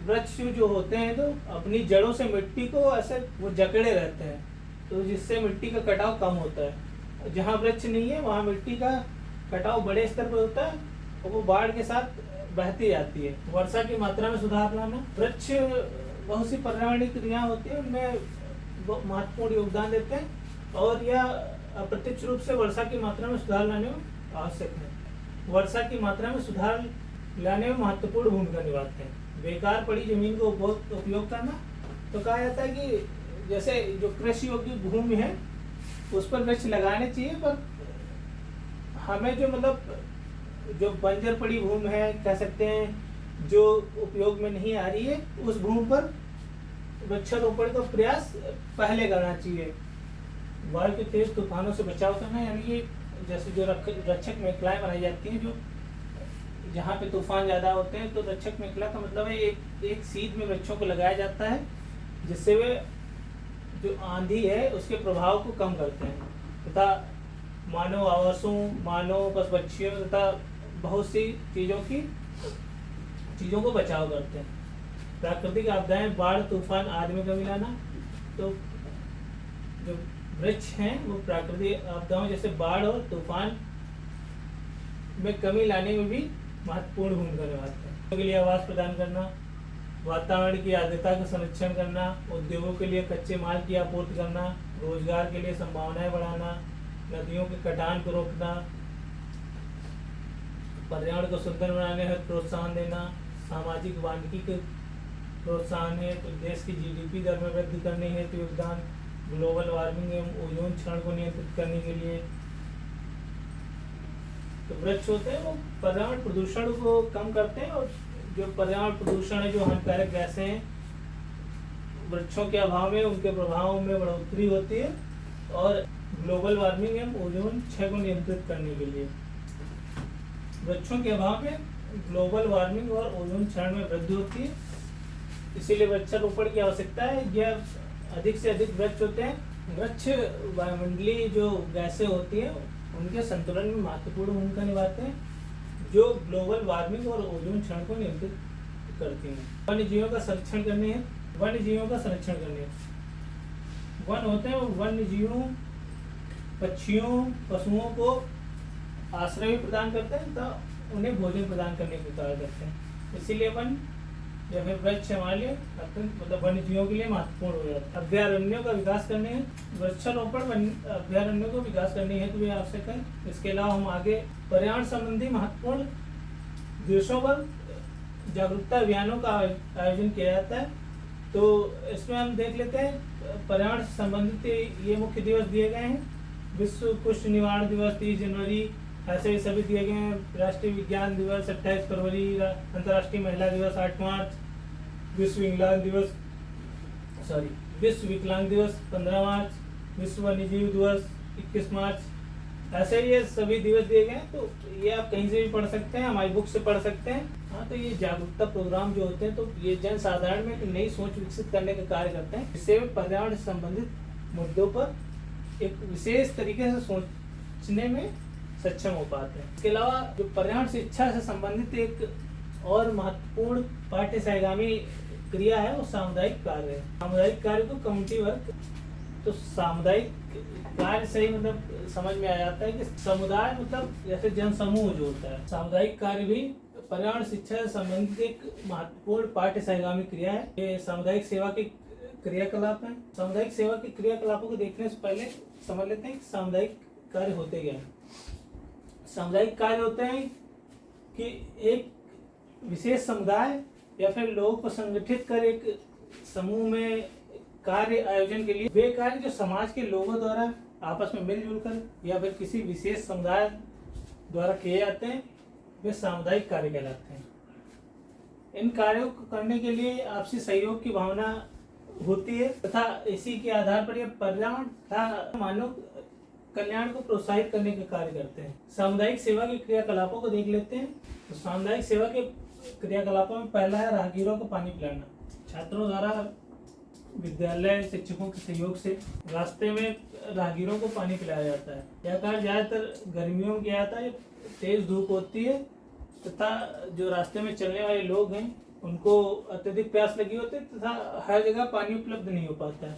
वृक्ष जो होते हैं तो अपनी जड़ों से मिट्टी को ऐसे वो जकड़े रहते हैं, तो जिससे मिट्टी का कटाव कम होता है। जहाँ वृक्ष नहीं है वहाँ मिट्टी का कटाव बड़े स्तर पर होता है और वो बाढ़ के साथ बहती जाती है। वर्षा की मात्रा में सुधार लाना। वृक्ष बहुत सी पर्यावरणीय क्रियाएं होती है, उनमें महत्वपूर्ण योगदान देते हैं और यह अप्रत्यक्ष रूप से वर्षा की मात्रा में सुधार लाने में आवश्यक है। वर्षा की मात्रा में सुधार लाने में महत्वपूर्ण भूमिका निभाते हैं। बेकार पड़ी जमीन को उपयोग करना। तो कहा जाता है कि जैसे जो कृषि योग्य भूमि है उस पर वृक्ष लगाने चाहिए, पर हमें जो मतलब जो बंजर पड़ी भूमि है, कह सकते हैं जो उपयोग में नहीं आ रही है, उस भूमि पर वृक्षारोपण का प्रयास पहले करना चाहिए। वायु के तेज तूफानों से बचाव करना, यानी कि जैसे जो रक्षक मेखलाएं बनाई जाती हैं, जो जहाँ पे तूफान ज़्यादा होते हैं, तो रक्षक मेखला का मतलब है एक सीध में वृक्षों को लगाया जाता है, जिससे वे जो आंधी है उसके प्रभाव को कम करते हैं तथा मानव आवासों, मानव पशु पक्षियों तथा बहुत सी चीज़ों को बचाव करते हैं। प्राकृतिक आपदाएं, बाढ़, तूफान आदि में कमी लाना। तो जो वृक्ष हैं वो प्राकृतिक आपदाओं जैसे बाढ़ और तूफान में कमी लाने में भी महत्वपूर्ण भूमिका निभाते हैं। के लिए आवास प्रदान करना, वातावरण की आर्द्रता का संरक्षण करना, उद्योगों के लिए कच्चे माल की आपूर्ति करना, रोजगार के लिए संभावनाएं बढ़ाना, नदियों के कटान को रोकना, पर्यावरण को सुंदर बनाने हेतु प्रोत्साहन देना, सामाजिक वानिकी के प्रोत्साहन है, तो देश की GDP दर में वृद्धि करने हेतु योगदान, ग्लोबल वार्मिंग एवं ओजोन क्षरण को नियंत्रित करने के लिए। तो वृक्ष होते हैं वो पर्यावरण प्रदूषण को कम करते हैं, और जो पर्यावरण प्रदूषण है, जो हानिकारक गैसें हैं, वृक्षों के अभाव में उनके प्रभावों में बढ़ोतरी होती है, और ग्लोबल वार्मिंग एवं ओजोन क्षय को नियंत्रित करने के लिए वृक्षों के अभाव में ग्लोबल वार्मिंग और ओजोन क्षरण में वृद्धि होती है। इसीलिए वृक्षारोपण की आवश्यकता है। यह अधिक से अधिक वृक्ष होते हैं। वृक्ष वायुमंडलीय जो गैसें होती हैं उनके संतुलन में महत्वपूर्ण भूमिका निभाते हैं, जो ग्लोबल वार्मिंग और ओजोन क्षरण को नियंत्रित करती हैं। वन्य जीवों का संरक्षण करने हैं। वन होते हैं वन्य जीवों, पक्षियों, पशुओं को आश्रय भी प्रदान करते हैं तो उन्हें भोजन प्रदान करने के कार्य करते हैं। इसीलिए वन या फिर वृक्ष हमारे लिए अत्यंत मतलब वन्य जीवों के लिए महत्वपूर्ण हो जाता है। अभ्यारण्यों का विकास करने हैं। वृक्षारोपण अभ्यारण्यों को विकास करने हेतु भी आवश्यक है। इसके अलावा हम आगे पर्यावरण संबंधी महत्वपूर्ण दिवसों पर जागरूकता अभियानों का आयोजन किया जाता है। तो इसमें हम देख लेते हैं पर्यावरण से संबंधित ये मुख्य दिवस दिए गए हैं। विश्व कुष्ठ निवारण दिवस 30 जनवरी, ऐसे ही सभी दिए गए हैं। राष्ट्रीय विज्ञान दिवस 28 फरवरी, अंतर्राष्ट्रीय महिला दिवस 8 मार्च, विश्व विकलांग दिवस 15 मार्च, विश्व वन्यजीव दिवस 21 मार्च, ऐसे ये सभी दिवस दिए गए हैं, तो ये आप कहीं से भी पढ़ सकते हैं, हमारी बुक से पढ़ सकते हैं। हाँ, तो ये जागरूकता प्रोग्राम जो होते हैं, तो ये जन साधारण में एक नई सोच विकसित करने का कार्य करते हैं, जिससे वे पर्यावरण से संबंधित मुद्दों पर एक विशेष तरीके से सोचने में सक्षम हो पाते हैं। इसके अलावा जो पर्यावरण शिक्षा से संबंधित एक और महत्वपूर्ण पाठ्य सहगामी क्रिया है, वो सामुदायिक कार्य है। सामुदायिक कार्य को कम्युनिटी वर्क, तो सामुदायिक कार्य से ही मतलब समझ में आ जाता है कि समुदाय मतलब जैसे जन समूह जो होता है। सामुदायिक कार्य भी पर्यावरण शिक्षा से संबंधित एक महत्वपूर्ण पाठ्य सहगामी क्रिया है। ये सामुदायिक सेवा के क्रियाकलाप हैं। सामुदायिक सेवा के क्रियाकलापों को देखने से पहले समझ लेते हैं कि सामुदायिक कार्य होते क्या हैं। सामुदायिक कार्य होते हैं कि एक विशेष समुदाय या फिर लोगों को संगठित कर एक समूह में कार्य आयोजन के लिए वे कार्य जो समाज के लोगों द्वारा आपस में मिलजुल कर या फिर किसी विशेष समुदाय द्वारा किए जाते हैं, वे सामुदायिक कार्य कहलाते हैं। इन कार्यों को करने के लिए आपसी सहयोग की भावना होती है तथा इसी के आधार पर यह पर्यावरण तथा मानव कल्याण को प्रोत्साहित करने का कार्य करते हैं। सामुदायिक सेवा के क्रियाकलापों को देख लेते हैं। तो सामुदायिक सेवा के क्रियाकलापों में पहला है राहगीरों को पानी पिलाना। छात्रों द्वारा विद्यालय शिक्षकों के सहयोग से रास्ते में राहगीरों को पानी पिलाया जाता है। यह कार्य ज्यादातर गर्मियों में किया जाता है। तेज धूप होती है तथा जो रास्ते में चलने वाले लोग हैं उनको अत्यधिक प्यास लगी होती है तथा हर जगह पानी उपलब्ध नहीं हो पाता है,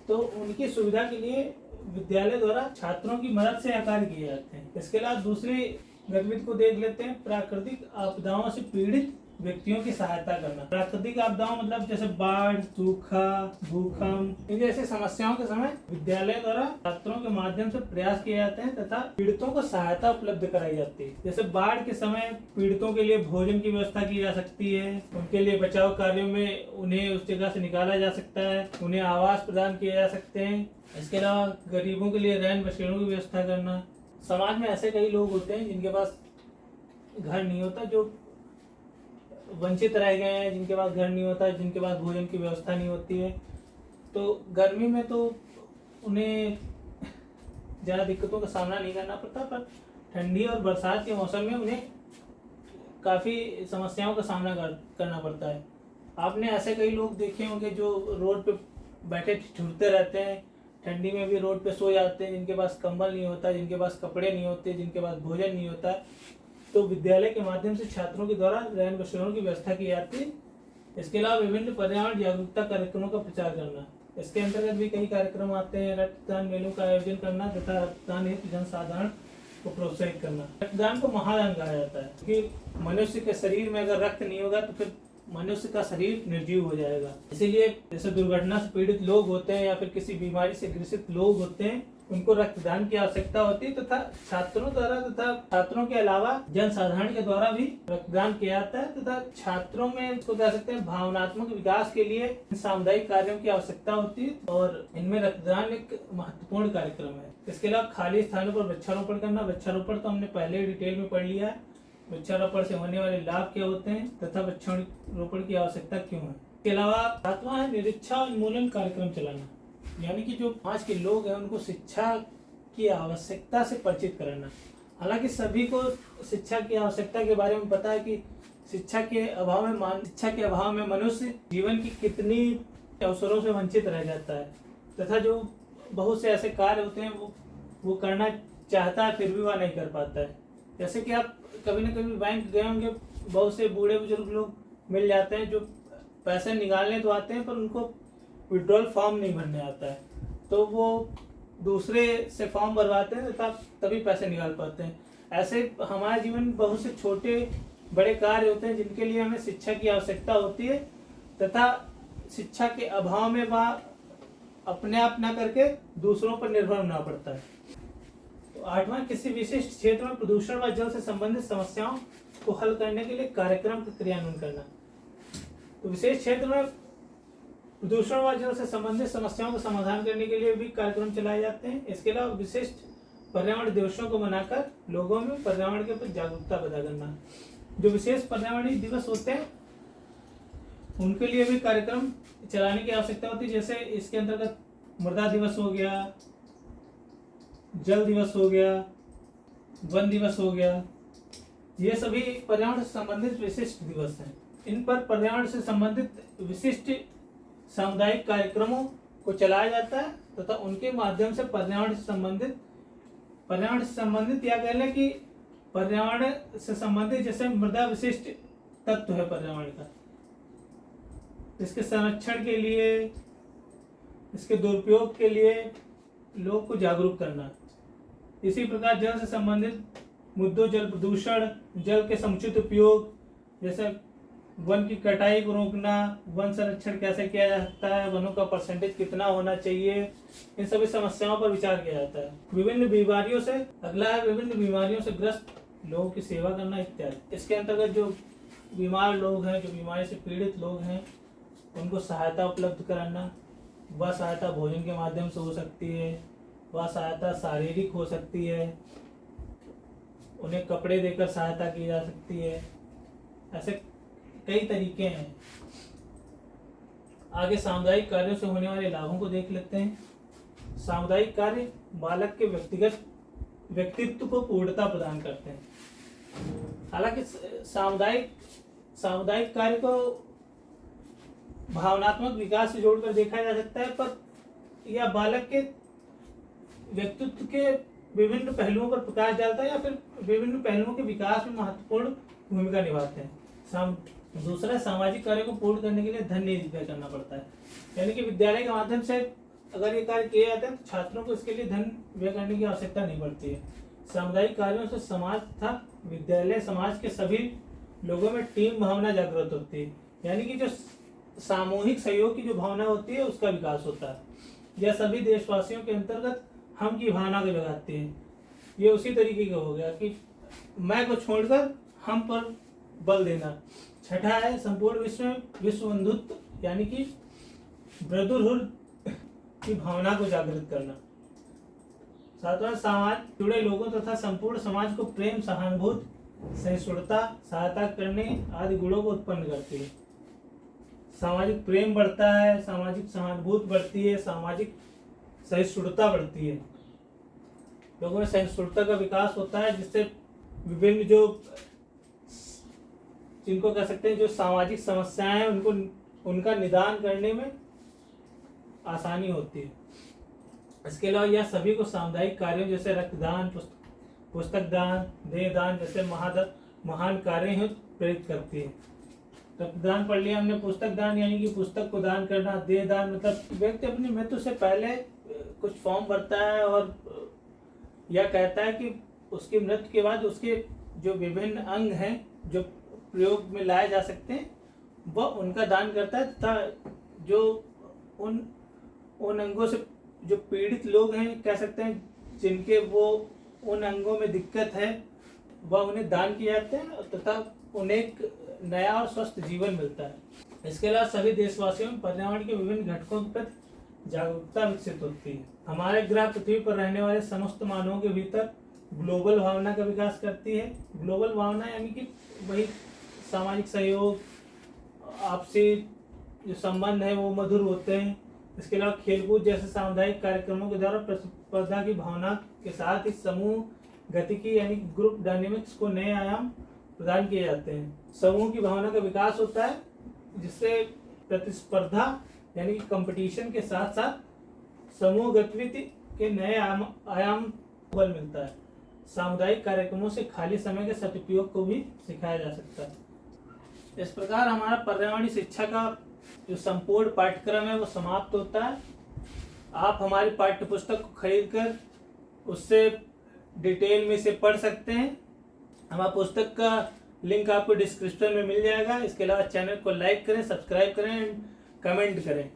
तो उनकी सुविधा के लिए विद्यालय द्वारा छात्रों की मदद से यह कार्य किए जाते हैं। इसके अलावा दूसरी गतिविधि को देख लेते हैं, प्राकृतिक आपदाओं से पीड़ित व्यक्तियों की सहायता करना। प्राकृतिक आपदाओं मतलब जैसे बाढ़, सूखा, भूकंप, इन जैसी समस्याओं के समय विद्यालय द्वारा छात्रों के माध्यम से प्रयास किए जाते हैं तथा पीड़ितों को सहायता उपलब्ध कराई जाती है। जैसे बाढ़ के समय पीड़ितों के लिए भोजन की व्यवस्था की जा सकती है, उनके लिए बचाव कार्यों में उन्हें उस जगह से निकाला जा सकता है, उन्हें आवास प्रदान किए जा सकते हैं। इसके अलावा गरीबों के लिए रैन बसेरों की व्यवस्था करना। समाज में ऐसे कई लोग होते हैं जिनके पास घर नहीं होता, जो वंचित रह गए हैं, जिनके पास घर नहीं होता, जिनके पास भोजन की व्यवस्था नहीं होती है। तो गर्मी में तो उन्हें ज़्यादा दिक्कतों का सामना नहीं करना पड़ता, पर ठंडी और बरसात के मौसम में उन्हें काफ़ी समस्याओं का सामना करना पड़ता है। आपने ऐसे कई लोग देखे होंगे जो रोड पे बैठे ठिठुरते रहते हैं, ठंडी में भी रोड पे सो जाते हैं, जिनके पास कंबल नहीं होता, जिनके पास कपड़े नहीं होते, जिनके पास भोजन नहीं होता। तो विद्यालय के माध्यम से छात्रों के द्वारा रैन बसेरों की व्यवस्था की जाती है। इसके अलावा विभिन्न पर्यावरण जागरूकता कार्यक्रमों का प्रचार करना। इसके अंतर्गत भी कई कार्यक्रम आते हैं। रक्तदान मेलों का आयोजन करना तथा रक्तदान हेतु जनसाधारण को प्रोत्साहित करना। रक्तदान को महादान कहा जाता है क्योंकि मनुष्य के शरीर में अगर रक्त नहीं होगा तो फिर मनुष्य का शरीर निर्जीव हो जाएगा। इसीलिए जैसे दुर्घटना से पीड़ित लोग होते हैं या फिर किसी बीमारी से ग्रसित लोग होते हैं, उनको रक्तदान की आवश्यकता होती है तथा छात्रों द्वारा तथा छात्रों के अलावा जन साधारण के द्वारा भी रक्तदान किया जाता है तथा छात्रों में इसको कह सकते हैं भावनात्मक विकास के लिए सामुदायिक कार्यों की आवश्यकता होती है और इनमें रक्तदान एक महत्वपूर्ण कार्यक्रम है। इसके अलावा खाली स्थानों पर वृक्षारोपण करना। वृक्षारोपण तो हमने पहले डिटेल में पढ़ लिया है। वृक्षारोपण से होने वाले लाभ क्या होते हैं तथा वृक्षारोपण की आवश्यकता क्यों है। इसके अलावा सातवां है निरीक्षा उन्मूलन कार्यक्रम चलाना, यानी कि जो आज के लोग हैं उनको शिक्षा की आवश्यकता से परिचित कराना। हालांकि सभी को शिक्षा की आवश्यकता के बारे में पता है कि शिक्षा के अभाव में मनुष्य जीवन की कितनी अवसरों से वंचित रह जाता है तथा जो बहुत से ऐसे कार्य होते हैं वो करना चाहता है फिर भी वह नहीं कर पाता है। जैसे कि आप कभी न कभी बैंक गए होंगे, बहुत से बूढ़े बुजुर्ग लोग मिल जाते हैं जो पैसे निकालने तो आते हैं पर उनको विड्रॉल फॉर्म नहीं भरने आता है, तो वो दूसरे से फॉर्म भरवाते हैं तथा तभी पैसे निकाल पाते हैं। ऐसे हमारे जीवन में बहुत से छोटे बड़े कार्य होते हैं जिनके लिए हमें शिक्षा की आवश्यकता होती है तथा शिक्षा के अभाव में वह अपने आप न करके दूसरों पर निर्भर होना पड़ता है। तो आठवां, किसी विशिष्ट क्षेत्र में प्रदूषण व जल से संबंधित समस्याओं को हल करने के लिए कार्यक्रम का क्रियान्वयन करना। तो विशेष क्षेत्र में प्रदूषण व जल से संबंधित समस्याओं का समाधान करने के लिए भी कार्यक्रम चलाए जाते हैं। इसके अलावा विशिष्ट पर्यावरण दिवसों को मनाकर लोगों में पर्यावरण के प्रति जागरूकता पैदा करना। जो विशेष पर्यावरणीय दिवस होते हैं उनके लिए भी कार्यक्रम चलाने की आवश्यकता होती है। जैसे इसके अंतर्गत मृदा दिवस हो गया, जल दिवस हो गया, वन दिवस हो गया, ये सभी पर्यावरण से संबंधित विशिष्ट दिवस हैं। इन पर पर्यावरण से संबंधित विशिष्ट सामुदायिक कार्यक्रमों को चलाया जाता है तथा उनके माध्यम से पर्यावरण से संबंधित या कह लें कि पर्यावरण से संबंधित जैसे मृदा विशिष्ट तत्व है पर्यावरण का, इसके संरक्षण के लिए, इसके दुरुपयोग के लिए लोग को जागरूक करना। इसी प्रकार जल से संबंधित मुद्दों, जल प्रदूषण, जल के समुचित उपयोग, जैसे वन की कटाई को रोकना, वन संरक्षण कैसे किया जा सकता है, वनों का परसेंटेज कितना होना चाहिए, इन सभी समस्याओं पर विचार किया जाता है। विभिन्न बीमारियों से ग्रस्त लोगों की सेवा करना इत्यादि। इसके अंतर्गत जो बीमार लोग हैं, जो बीमारी से पीड़ित लोग हैं, उनको सहायता उपलब्ध कराना। वह सहायता भोजन के माध्यम से हो सकती है, वह सहायता शारीरिक हो सकती है, उन्हें कपड़े देकर सहायता की जा सकती है। ऐसे कई तरीके हैं। आगे सामुदायिक कार्यों से होने वाले लाभों को देख लेते हैं। सामुदायिक कार्य बालक के व्यक्तित्व को पूर्णता प्रदान करते हैं। हालांकि सामुदायिक कार्य को भावनात्मक विकास से जोड़कर देखा जा सकता है, पर यह बालक के व्यक्तित्व के विभिन्न पहलुओं पर प्रकाश डालता है या फिर विभिन्न पहलुओं के विकास में महत्वपूर्ण भूमिका निभाते हैं। दूसरा, सामाजिक कार्य को पूर्ण करने के लिए धन नहीं व्यय करना पड़ता है, यानी कि विद्यालय के माध्यम से अगर ये कार्य किए जाते हैं तो छात्रों को इसके लिए धन व्यय करने की आवश्यकता नहीं पड़ती है। सामुदायिक कार्यों से समाज तथा विद्यालय समाज के सभी लोगों में टीम भावना जागृत होती है, यानी कि जो सामूहिक सहयोग की जो भावना होती है उसका विकास होता है। यह सभी देशवासियों के अंतर्गत हम की भावना को जगाती है। ये उसी तरीके का हो गया कि मैं को छोड़कर हम पर बल देना। छठा है संपूर्ण विश्व बंधुत्व, यानी कि ब्रदरहुड की भावना को जागृत करना। सातवां, समाज जुड़े लोगों तथा संपूर्ण समाज को प्रेम, सहानुभूति, सहिष्णुता, सहायता करने आदि गुणों को उत्पन्न करती है। सामाजिक प्रेम बढ़ता है, सामाजिक सहानुभूति बढ़ती है, सामाजिक सहिष्णुता बढ़ती है। लोगों में सहिष्णुता का विकास होता है, जिससे विभिन्न जिनको कह सकते हैं जो सामाजिक समस्याएं हैं उनका निदान करने में आसानी होती है। इसके अलावा यह सभी को सामुदायिक कार्यों जैसे रक्तदान, पुस्तक दान, देहदान जैसे महान कार्य हैं प्रेरित करती है। रक्तदान पढ़ लिया हमने, पुस्तक दान यानी कि पुस्तक को दान करना, देहदान मतलब व्यक्ति अपनी मृत्यु से पहले कुछ फॉर्म भरता है और यह कहता है कि उसकी मृत्यु के बाद उसके जो विभिन्न अंग हैं जो प्रयोग में लाए जा सकते हैं वह उनका दान करता है, तथा जो उन अंगों से जो पीड़ित लोग हैं कह सकते हैं जिनके वो उन अंगों में दिक्कत है वह उन्हें दान किए जाते हैं तथा उन्हें एक नया और स्वस्थ जीवन मिलता है। इसके अलावा सभी देशवासियों में पर्यावरण के विभिन्न घटकों के प्रति जागरूकता विकसित होती है। हमारे ग्रह पृथ्वी पर रहने वाले समस्त मानवों के भीतर ग्लोबल भावना का विकास करती है। ग्लोबल भावना यानी कि वही सामाजिक सहयोग, आपसी जो संबंध है वो मधुर होते हैं। इसके अलावा खेलकूद जैसे सामुदायिक कार्यक्रमों के द्वारा प्रतिस्पर्धा की भावना के साथ ही समूह गतिकी यानी ग्रुप डायनेमिक्स को नए आयाम प्रदान किए जाते हैं। समूह की भावना का विकास होता है जिससे प्रतिस्पर्धा यानी कि कंपटीशन के साथ साथ समूह गतिविधि के नए आयाम बल मिलता है। सामुदायिक कार्यक्रमों से खाली समय के सदुपयोग को भी सिखाया जा सकता है। इस प्रकार हमारा पर्यावरणीय शिक्षा का जो संपूर्ण पाठ्यक्रम है वो समाप्त होता है। आप हमारी पाठ्य पुस्तक को खरीद कर उससे डिटेल में इसे पढ़ सकते हैं। हमारी पुस्तक का लिंक आपको डिस्क्रिप्शन में मिल जाएगा। इसके अलावा चैनल को लाइक करें, सब्सक्राइब करें, कमेंट करें।